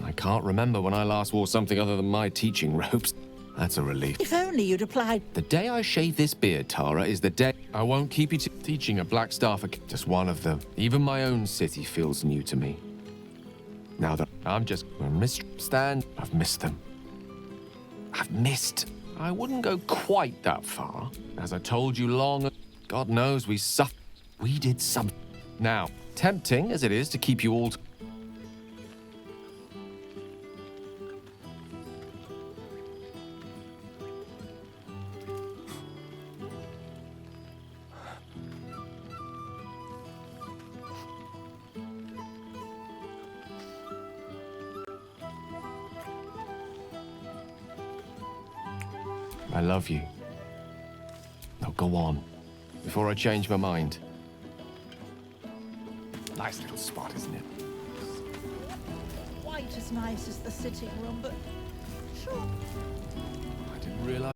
I can't remember when I last wore something other than my teaching robes. That's a relief. If only you'd applied. The day I shave this beard, Tara, is the day I won't keep you teaching a black staff. Just one of them. Even my own city feels new to me. Now that I'm just a misstand, I've missed them. I've missed. I wouldn't go quite that far. As I told you long, God knows we suffered. We did something. Now, tempting as it is to keep you all... I love you. Now go on, before I change my mind. Nice little spot, isn't it? Quite as nice as the sitting room, but sure. I didn't realize...